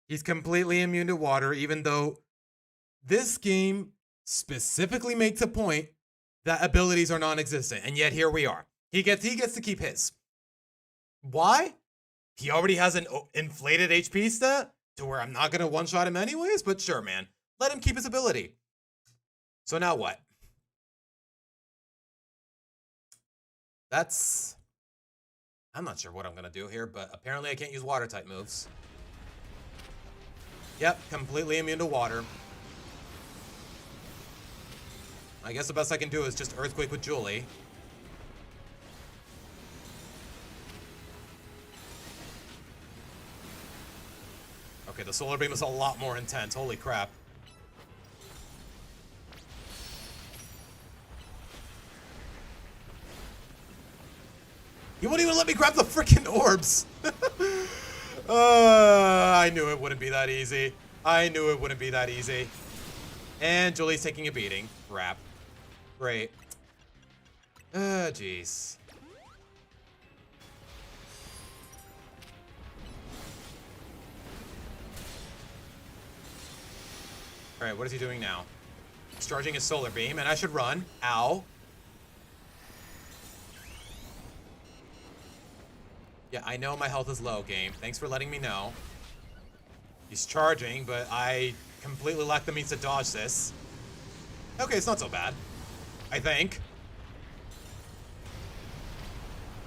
He's completely immune to water, even though this game specifically makes a point that abilities are non-existent, and yet here we are. He gets to keep his. Why? He already has an inflated HP stat to where I'm not going to one-shot him anyways, but sure, man. Let him keep his ability. So now what? I'm not sure what I'm going to do here, but apparently I can't use water-type moves. Yep, completely immune to water. I guess the best I can do is just Earthquake with Julie. Okay, the solar beam is a lot more intense. Holy crap. You won't even let me grab the freaking orbs. I knew it wouldn't be that easy. I knew it wouldn't be that easy. And Julie's taking a beating. Crap. Great. Jeez. Alright, what is he doing now? He's charging his solar beam, and I should run. Ow. Yeah, I know my health is low, game. Thanks for letting me know. He's charging, but I completely lack the means to dodge this. Okay, it's not so bad. I think.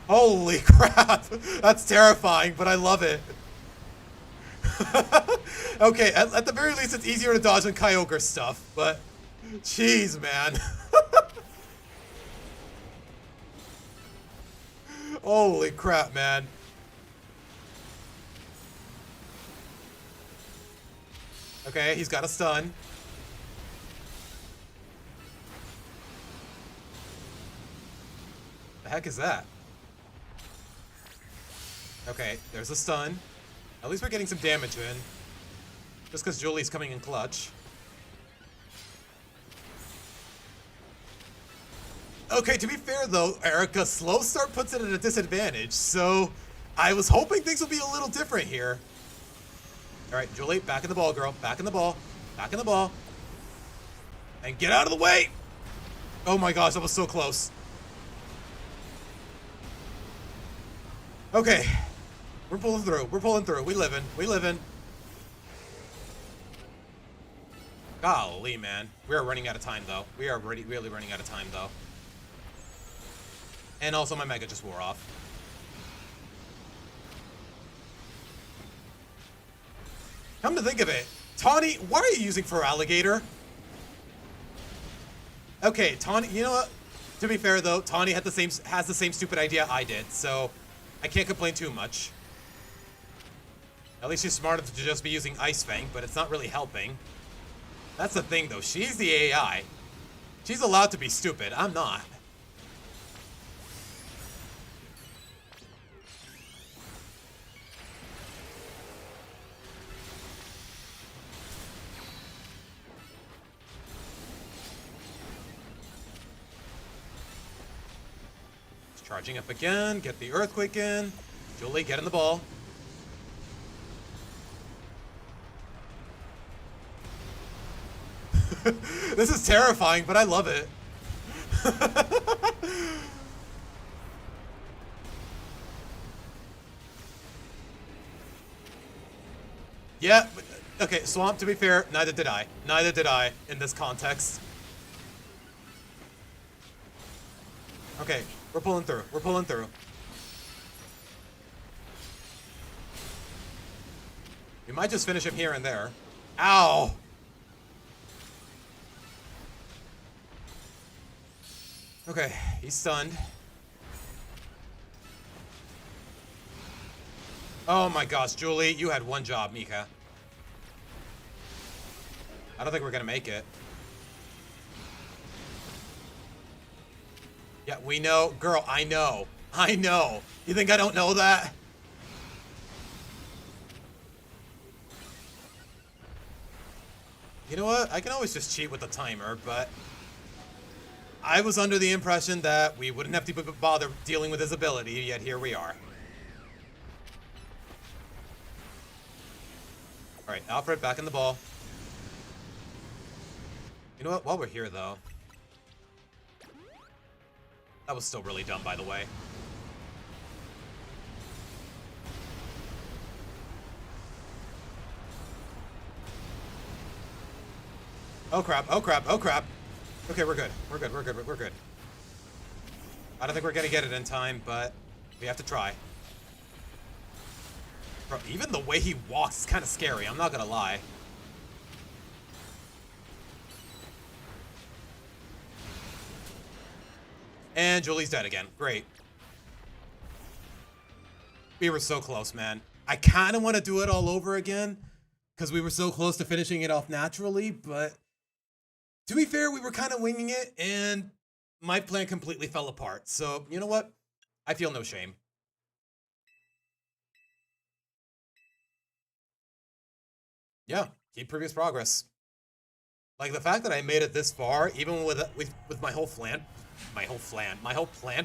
Holy crap! That's terrifying, but I love it. Okay, at the very least, it's easier to dodge than Kyogre stuff, but... Jeez, man. Holy crap, man. Okay, he's got a stun. The heck is that? Okay, there's a stun. At least we're getting some damage in. Just because Julie's coming in clutch. Okay, to be fair though, Erica, slow start puts it at a disadvantage, so I was hoping things would be a little different here. Alright, Julie, back in the ball, girl. Back in the ball. Back in the ball. And get out of the way! Oh my gosh, that was so close. Okay. We're pulling through. We're pulling through. We living. We living. Golly, man. We are running out of time, though. We are really running out of time, though. And also, my Mega just wore off. Come to think of it, Tawny, what are you using for Alligator? Okay, Tawny, you know what? To be fair, though, Tawny has the same stupid idea I did, so I can't complain too much. At least she's smart enough to just be using Ice Fang, but it's not really helping. That's the thing, though. She's the AI. She's allowed to be stupid. I'm not. Charging up again. Get the Earthquake in. Julie, get in the ball. This is terrifying, but I love it. Yeah, okay, Swamp, to be fair, neither did I. Neither did I in this context. Okay, we're pulling through. We're pulling through. We might just finish him here and there. Ow! Okay, he's stunned. Oh my gosh, Julie, you had one job, Mika. I don't think we're gonna make it. Yeah, we know. Girl, I know. I know. You think I don't know that? You know what? I can always just cheat with the timer, but I was under the impression that we wouldn't have to bother dealing with his ability, yet here we are. Alright, Alfred, back in the ball. You know what? While we're here, though... That was still really dumb, by the way. Oh crap, oh crap, oh crap. Okay, we're good. We're good, we're good, we're good. I don't think we're gonna get it in time, but we have to try. Bro, even the way he walks is kind of scary, I'm not gonna lie. And Julie's dead again. Great. We were so close, man. I kind of want to do it all over again because we were so close to finishing it off naturally, but to be fair, we were kind of winging it and my plan completely fell apart. So, you know what? I feel no shame. Yeah, keep previous progress. Like the fact that I made it this far, even with my whole plan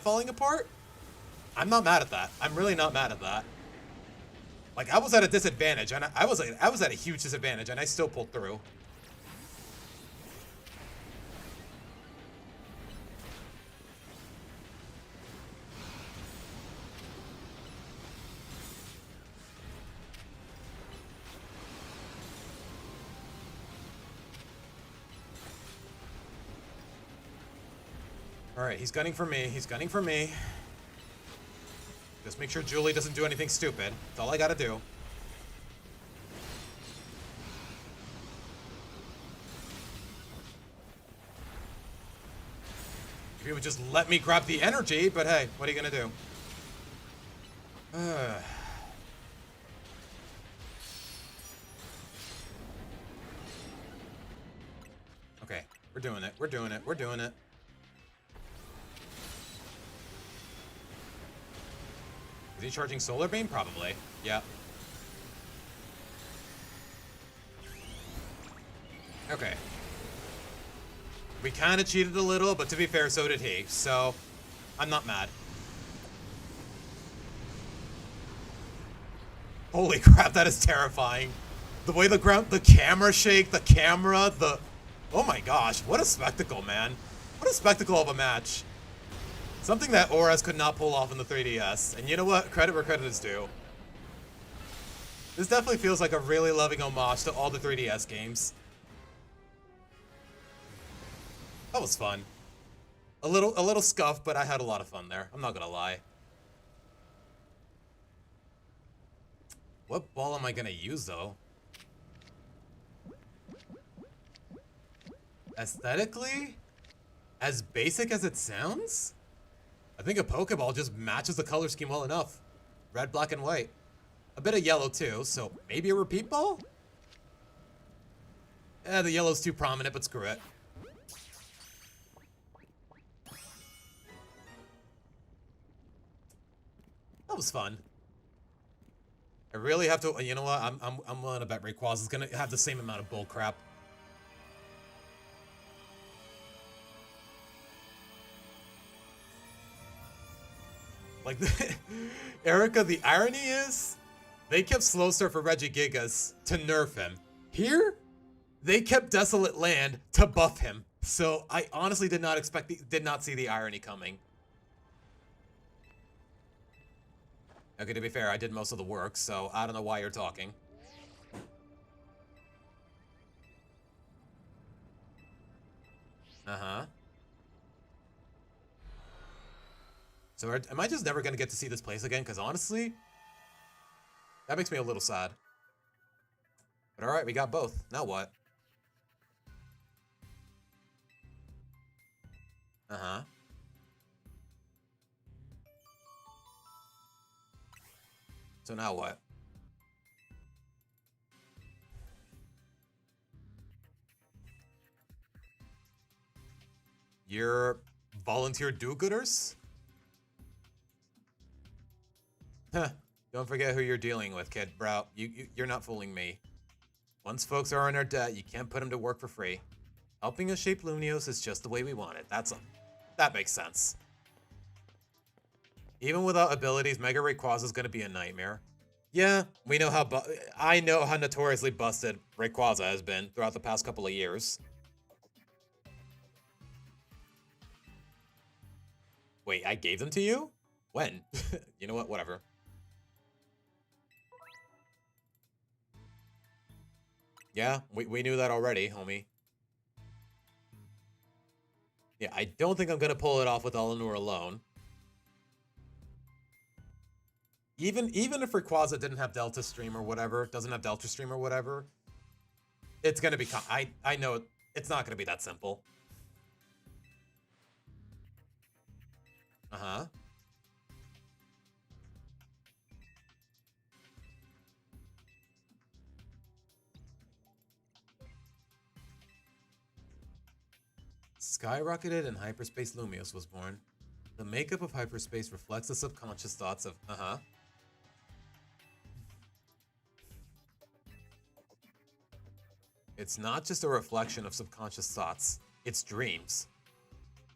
falling apart, I'm not mad at that. I'm really not mad at that. Like I was at a disadvantage, and I was at a huge disadvantage, and I still pulled through. Alright, he's gunning for me. He's gunning for me. Just make sure Julie doesn't do anything stupid. That's all I gotta do. If he would just let me grab the energy, but hey, what are you gonna do? Okay, we're doing it. We're doing it. We're doing it. Is he charging Solar Beam? Probably. Yeah. Okay. We kind of cheated a little, but to be fair, so did he. So, I'm not mad. Holy crap, that is terrifying. The way the camera shake, oh my gosh, what a spectacle, man. What a spectacle of a match. Something that Ores could not pull off in the 3DS. And you know what? Credit where credit is due. This definitely feels like a really loving homage to all the 3DS games. That was fun. A little scuffed, but I had a lot of fun there. I'm not gonna lie. What ball am I gonna use, though? Aesthetically? As basic as it sounds? I think a Pokeball just matches the color scheme well enough. Red, black, and white. A bit of yellow, too, so maybe a repeat ball? The yellow's too prominent, but screw it. That was fun. I really have to, you know what, I'm willing to bet Rayquaza is gonna have the same amount of bull crap. Like, Erica, the irony is, they kept Slowstar for Regigigas to nerf him. Here, They kept Desolate Land to buff him. So I honestly did not see the irony coming. Okay, to be fair, I did most of the work, so I don't know why you're talking. Uh-huh. So am I just never going to get to see this place again? Because honestly, that makes me a little sad. But alright, we got both. Now what? Uh-huh. So now what? You're volunteer do-gooders? Huh. Don't forget who you're dealing with, kid. Bro, you're not fooling me. Once folks are in our debt, you can't put them to work for free. Helping us shape Lumnios is just the way we want it. That makes sense. Even without abilities, Mega Rayquaza is going to be a nightmare. Yeah, we know I know how notoriously busted Rayquaza has been throughout the past couple of years. Wait, I gave them to you? When? You know what? Whatever. Yeah, we knew that already, homie. Yeah, I don't think I'm gonna pull it off with Eleanor alone. Even if Rayquaza didn't have Delta Stream or whatever, doesn't have Delta Stream or whatever, it's gonna be. I know it's not gonna be that simple. Uh-huh. Skyrocketed and hyperspace Lumios was born. The makeup of hyperspace reflects the subconscious thoughts of, It's not just a reflection of subconscious thoughts, it's dreams.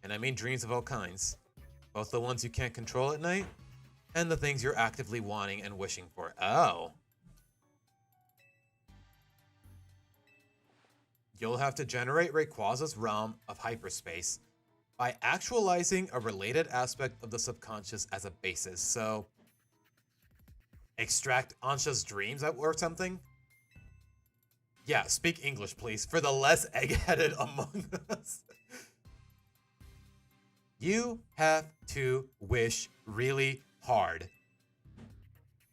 And I mean dreams of all kinds. Both the ones you can't control at night, and the things you're actively wanting and wishing for. Oh. You'll have to generate Rayquaza's realm of hyperspace by actualizing a related aspect of the subconscious as a basis. So, extract Ansha's dreams or something? Yeah, speak English, please, for the less egg-headed among us. You have to wish really hard.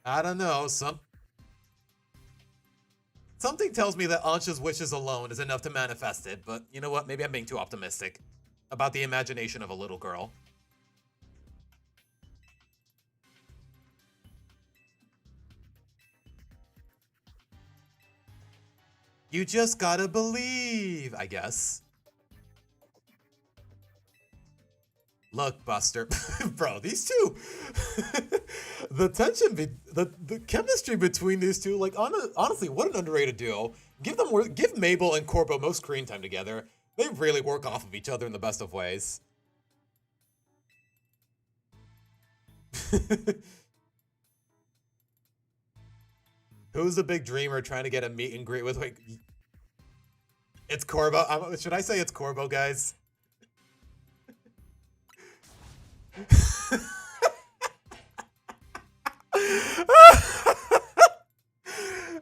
I don't know, something tells me that Ansha's wishes alone is enough to manifest it, but you know what? Maybe I'm being too optimistic about the imagination of a little girl. You just gotta believe, I guess. Look, Buster. Bro, these two. The tension, the chemistry between these two, like, honestly, what an underrated duo. Give Mabel and Corbo most screen time together. They really work off of each other in the best of ways. Who's the big dreamer trying to get a meet and greet with, like... It's Corbo. Should I say it's Corbo, guys?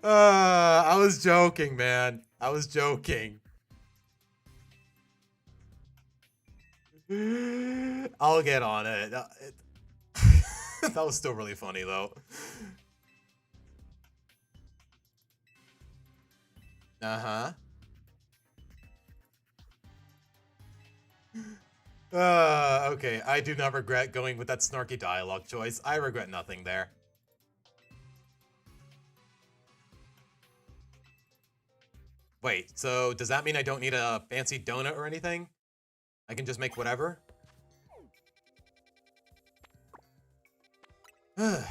I was joking, man. I was joking. I'll get on it. That was still really funny, though. Uh-huh. Okay, I do not regret going with that snarky dialogue choice. I regret nothing there. Wait, so does that mean I don't need a fancy donut or anything? I can just make whatever? Wait,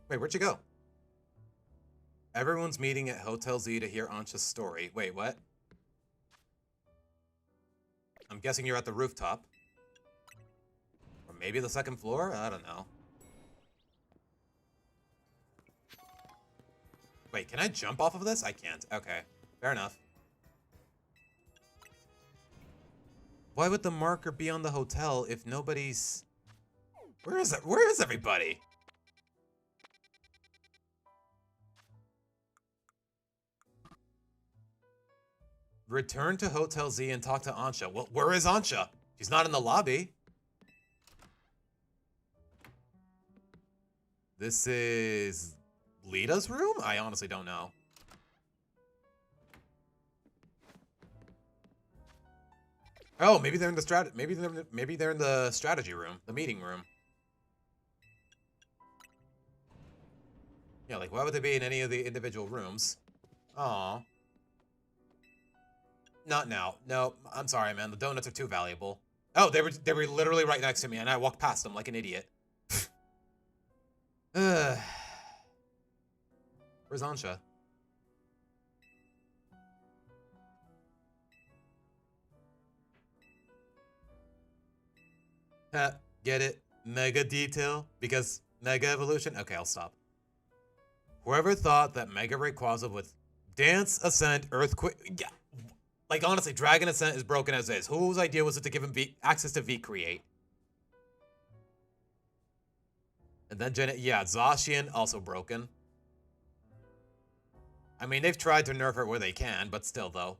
where'd you go? Everyone's meeting at Hotel Z to hear Ansha's story. Wait, what? I'm guessing you're at the rooftop. Maybe the second floor? I don't know. Wait, can I jump off of this? I can't. Okay, fair enough. Why would the marker be on the hotel if nobody's... Where is it? Where is everybody? Return to Hotel Z and talk to Ansha. Well, where is Ansha? She's not in the lobby. This is Lita's room? I honestly don't know. Oh, maybe they're in the maybe they're in the strategy room, the meeting room. Yeah, like why would they be in any of the individual rooms? Aw. Not now. No, I'm sorry, man. The donuts are too valuable. Oh, they were literally right next to me, and I walked past them like an idiot. Where's Ansha? Get it? Mega detail? Because Mega Evolution? Okay, I'll stop. Whoever thought that Mega Rayquaza would Dance, Ascent, Earthquake... Yeah. Like, honestly, Dragon Ascent is broken as is. Whose idea was it to give him access to V-Create? And then, yeah, Zacian, also broken. I mean, they've tried to nerf it where they can, but still, though.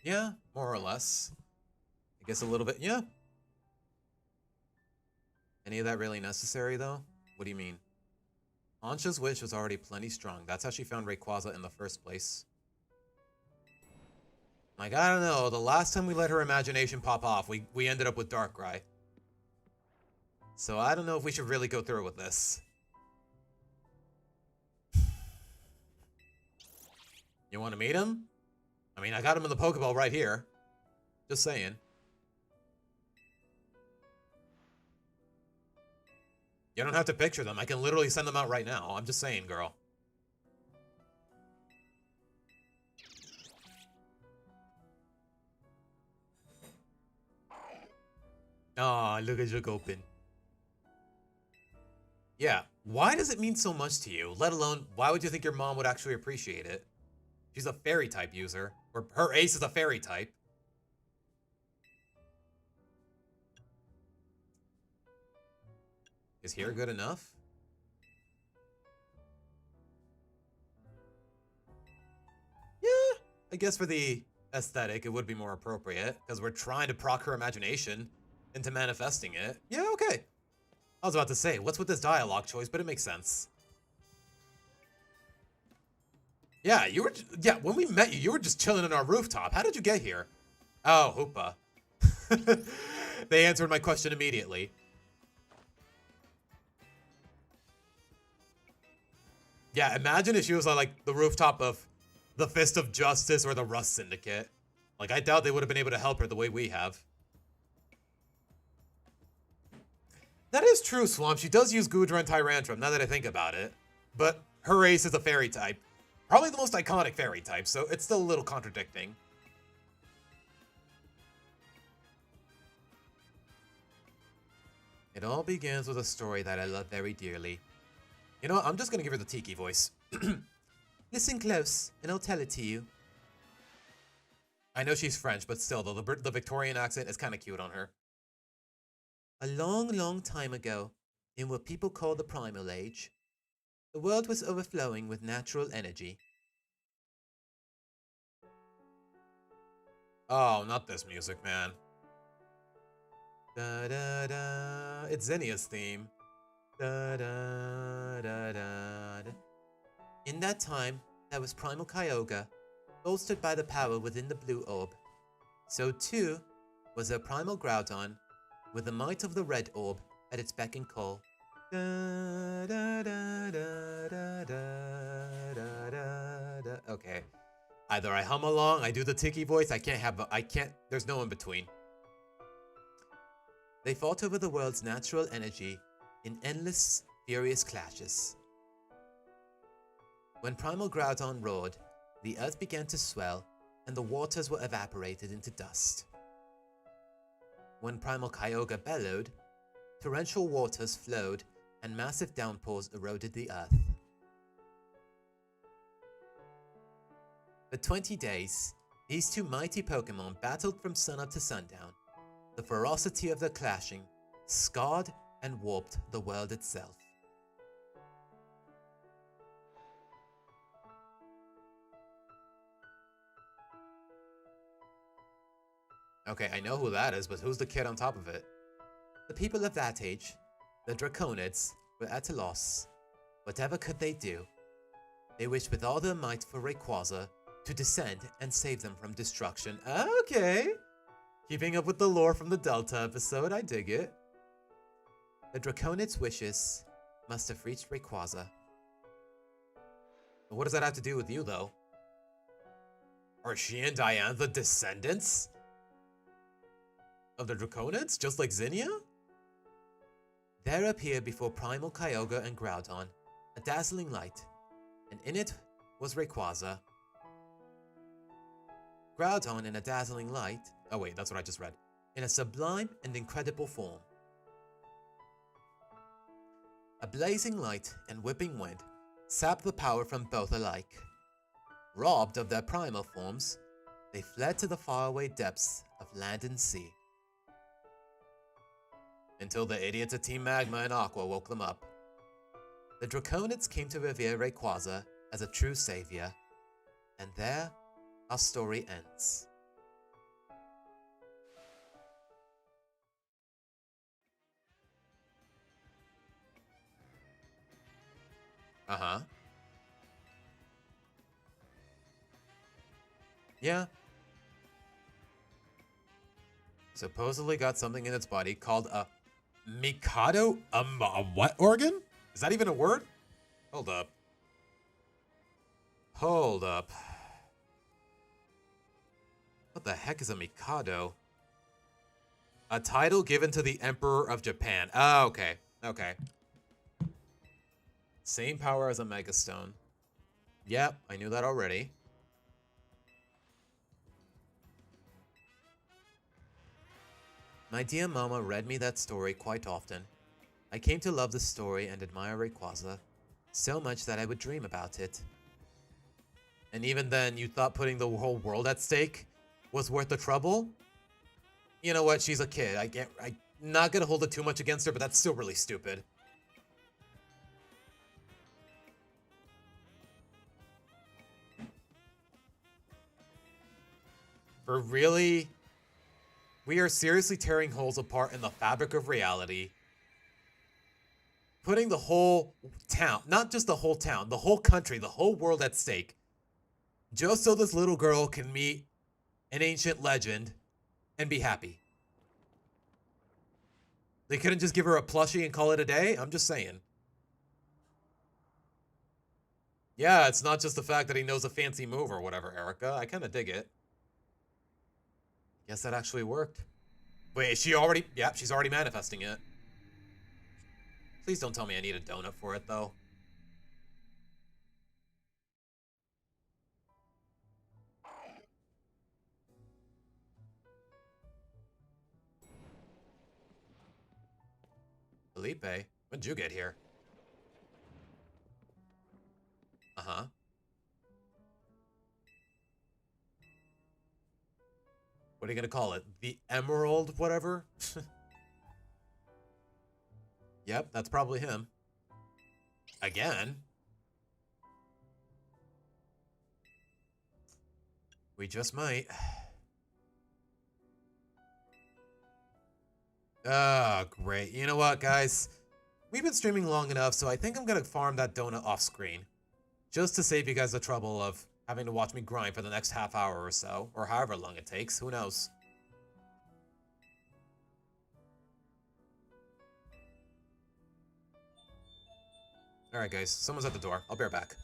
Yeah, more or less. I guess a little bit, yeah. Any of that really necessary, though? What do you mean? Ansha's wish was already plenty strong. That's how she found Rayquaza in the first place. Like, I don't know. The last time we let her imagination pop off, we ended up with Darkrai. So I don't know if we should really go through with this. You want to meet him? I mean, I got him in the Pokeball right here. Just saying. You don't have to picture them. I can literally send them out right now. I'm just saying, girl. Aw, look at you open. Yeah, why does it mean so much to you? Let alone, why would you think your mom would actually appreciate it? She's a fairy type user. Or her ace is a fairy type. Is here good enough? Yeah, I guess for the aesthetic, it would be more appropriate, because we're trying to proc her imagination into manifesting it. Yeah, okay. I was about to say, what's with this dialogue choice, but it makes sense. Yeah, when we met you, you were just chilling on our rooftop. How did you get here? Oh, Hoopa. They answered my question immediately. Yeah, imagine if she was on, like, the rooftop of the Fist of Justice or the Rust Syndicate. Like, I doubt they would have been able to help her the way we have. That is true, Swamp. She does use Goodra and Tyrantrum, now that I think about it. But her ace is a fairy type. Probably the most iconic fairy type, so it's still a little contradicting. It all begins with a story that I love very dearly. You know what? I'm just gonna give her the Tiki voice. Listen close, and I'll tell it to you. I know she's French, but still, though, the Victorian accent is kind of cute on her. A long, long time ago, in what people call the Primal Age, the world was overflowing with natural energy. Oh, not this music, man. Da da da. It's Zinnia's theme. Da da da da. In that time, there was Primal Kyogre, bolstered by the power within the blue orb. So too was there Primal Groudon, with the might of the red orb at its beck and call. Da, da, da, da, da, da, da, da, da. Okay. Either I hum along, I do the Tiki voice, there's no in between. They fought over the world's natural energy in endless, furious clashes. When Primal Groudon roared, the earth began to swell and the waters were evaporated into dust. When Primal Kyogre bellowed, torrential waters flowed and massive downpours eroded the earth. For 20 days, these two mighty Pokemon battled from sunup to sundown. The ferocity of their clashing scarred and warped the world itself. Okay, I know who that is, but who's the kid on top of it? The people of that age, the Draconids, were at a loss. Whatever could they do? They wished with all their might for Rayquaza to descend and save them from destruction. Okay! Keeping up with the lore from the Delta episode, I dig it. The Draconids' wishes must have reached Rayquaza. What does that have to do with you, though? Are she and Diane the descendants of the Draconids, just like Zinnia? There appeared before Primal Kyogre and Groudon a dazzling light, and in it was Rayquaza. Groudon in a dazzling light, oh wait, that's what I just read, in a sublime and incredible form. A blazing light and whipping wind sapped the power from both alike. Robbed of their primal forms, they fled to the faraway depths of land and sea. Until the idiots at Team Magma and Aqua woke them up. The Draconids came to revere Rayquaza as a true savior, and there our story ends. Uh-huh. Yeah. Supposedly got something in its body called a Mikado? A what organ? Is that even a word? Hold up. Hold up. What the heck is a Mikado? A title given to the Emperor of Japan. Oh, okay. Okay. Same power as a Megastone. Yep, I knew that already. My dear mama read me that story quite often. I came to love the story and admire Rayquaza so much that I would dream about it. And even then, you thought putting the whole world at stake was worth the trouble? You know what? She's a kid. I'm not gonna hold it too much against her, but that's still really stupid. For really? We are seriously tearing holes apart in the fabric of reality. Putting the whole town, not just the whole town, the whole country, the whole world at stake. Just so this little girl can meet an ancient legend and be happy. They couldn't just give her a plushie and call it a day? I'm just saying. Yeah, it's not just the fact that he knows a fancy move or whatever, Erica. I kind of dig it. Guess that actually worked. Wait, is she already? Yep, she's already manifesting it. Please don't tell me I need a donut for it, though. Felipe, when'd you get here? Uh-huh. What are you gonna call it? The Emerald whatever? Yep, that's probably him. Again? We just might. Oh, great. You know what, guys? We've been streaming long enough, so I think I'm gonna farm that donut off screen. Just to save you guys the trouble of having to watch me grind for the next half hour or so, or however long it takes, who knows. Alright guys, someone's at the door. I'll be right back.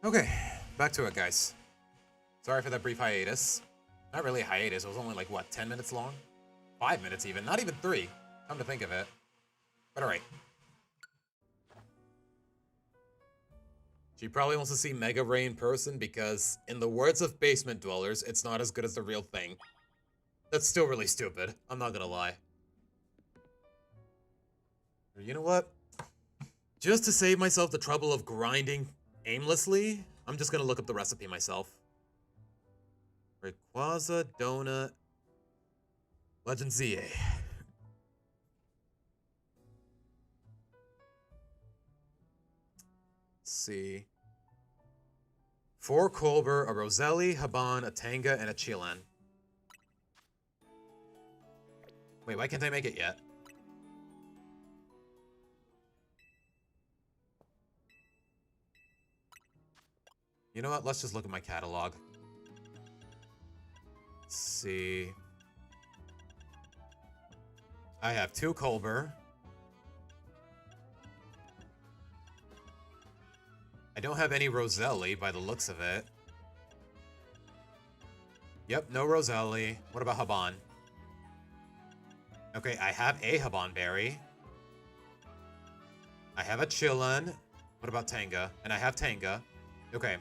Okay, back to it, guys. Sorry for that brief hiatus. Not really a hiatus, it was only like, what, 10 minutes long? 5 minutes even, not even 3. Come to think of it. But alright. She probably wants to see Mega Ray in person because, in the words of Basement Dwellers, it's not as good as the real thing. That's still really stupid, I'm not gonna lie. You know what? Just to save myself the trouble of grinding aimlessly, I'm just gonna look up the recipe myself. Rayquaza Donut Legend ZA. Let's see. 4 Colbur, a Roselli, Haban, a Tanga, and a Chilan. Wait, why can't I make it yet? You know what? Let's just look at my catalog. Let's see. I have 2 Colbur. I don't have any Roselli by the looks of it. Yep, no Roselli. What about Haban? Okay, I have a Haban Berry. I have a Chilan. What about Tanga? And I have Tanga. Okay.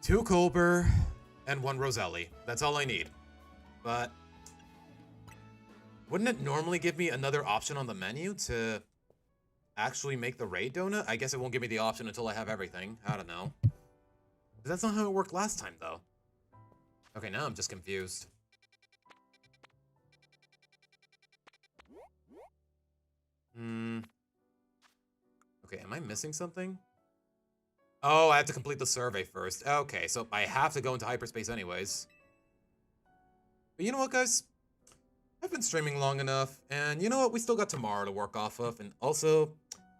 2 Colbur and 1 Roselli. That's all I need. But wouldn't it normally give me another option on the menu to actually make the raid donut? I guess it won't give me the option until I have everything. I don't know. But that's not how it worked last time, though. Okay, now I'm just confused. Okay, am I missing something? Oh, I have to complete the survey first. Okay, so I have to go into hyperspace anyways. But you know what, guys? I've been streaming long enough, and you know what? We still got tomorrow to work off of, and also,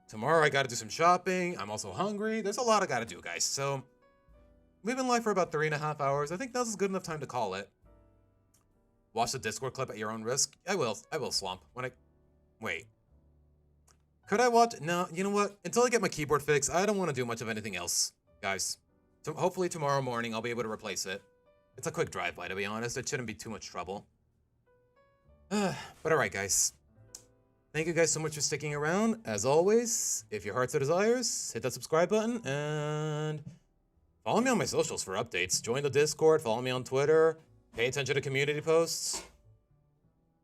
tomorrow I gotta do some shopping. I'm also hungry. There's a lot I gotta do, guys. So, we've been live for about 3.5 hours. I think that's good enough time to call it. Watch the Discord clip at your own risk. I will, Swamp. Wait. Could I watch? No, you know what? Until I get my keyboard fixed, I don't want to do much of anything else, guys. So hopefully tomorrow morning I'll be able to replace it. It's a quick drive-by, to be honest. It shouldn't be too much trouble. But alright, guys. Thank you guys so much for sticking around. As always, if your heart's so desires, hit that subscribe button and follow me on my socials for updates. Join the Discord, follow me on Twitter, pay attention to community posts.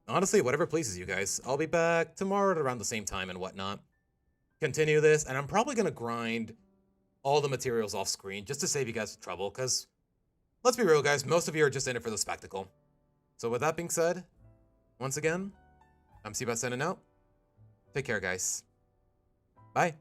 Honestly, whatever pleases you guys. I'll be back tomorrow at around the same time and whatnot. Continue this, and I'm probably going to grind all the materials off screen just to save you guys trouble, because let's be real, guys, most of you are just in it for the spectacle. So with that being said, once again, I'm Seabass signing out. Take care, guys. Bye.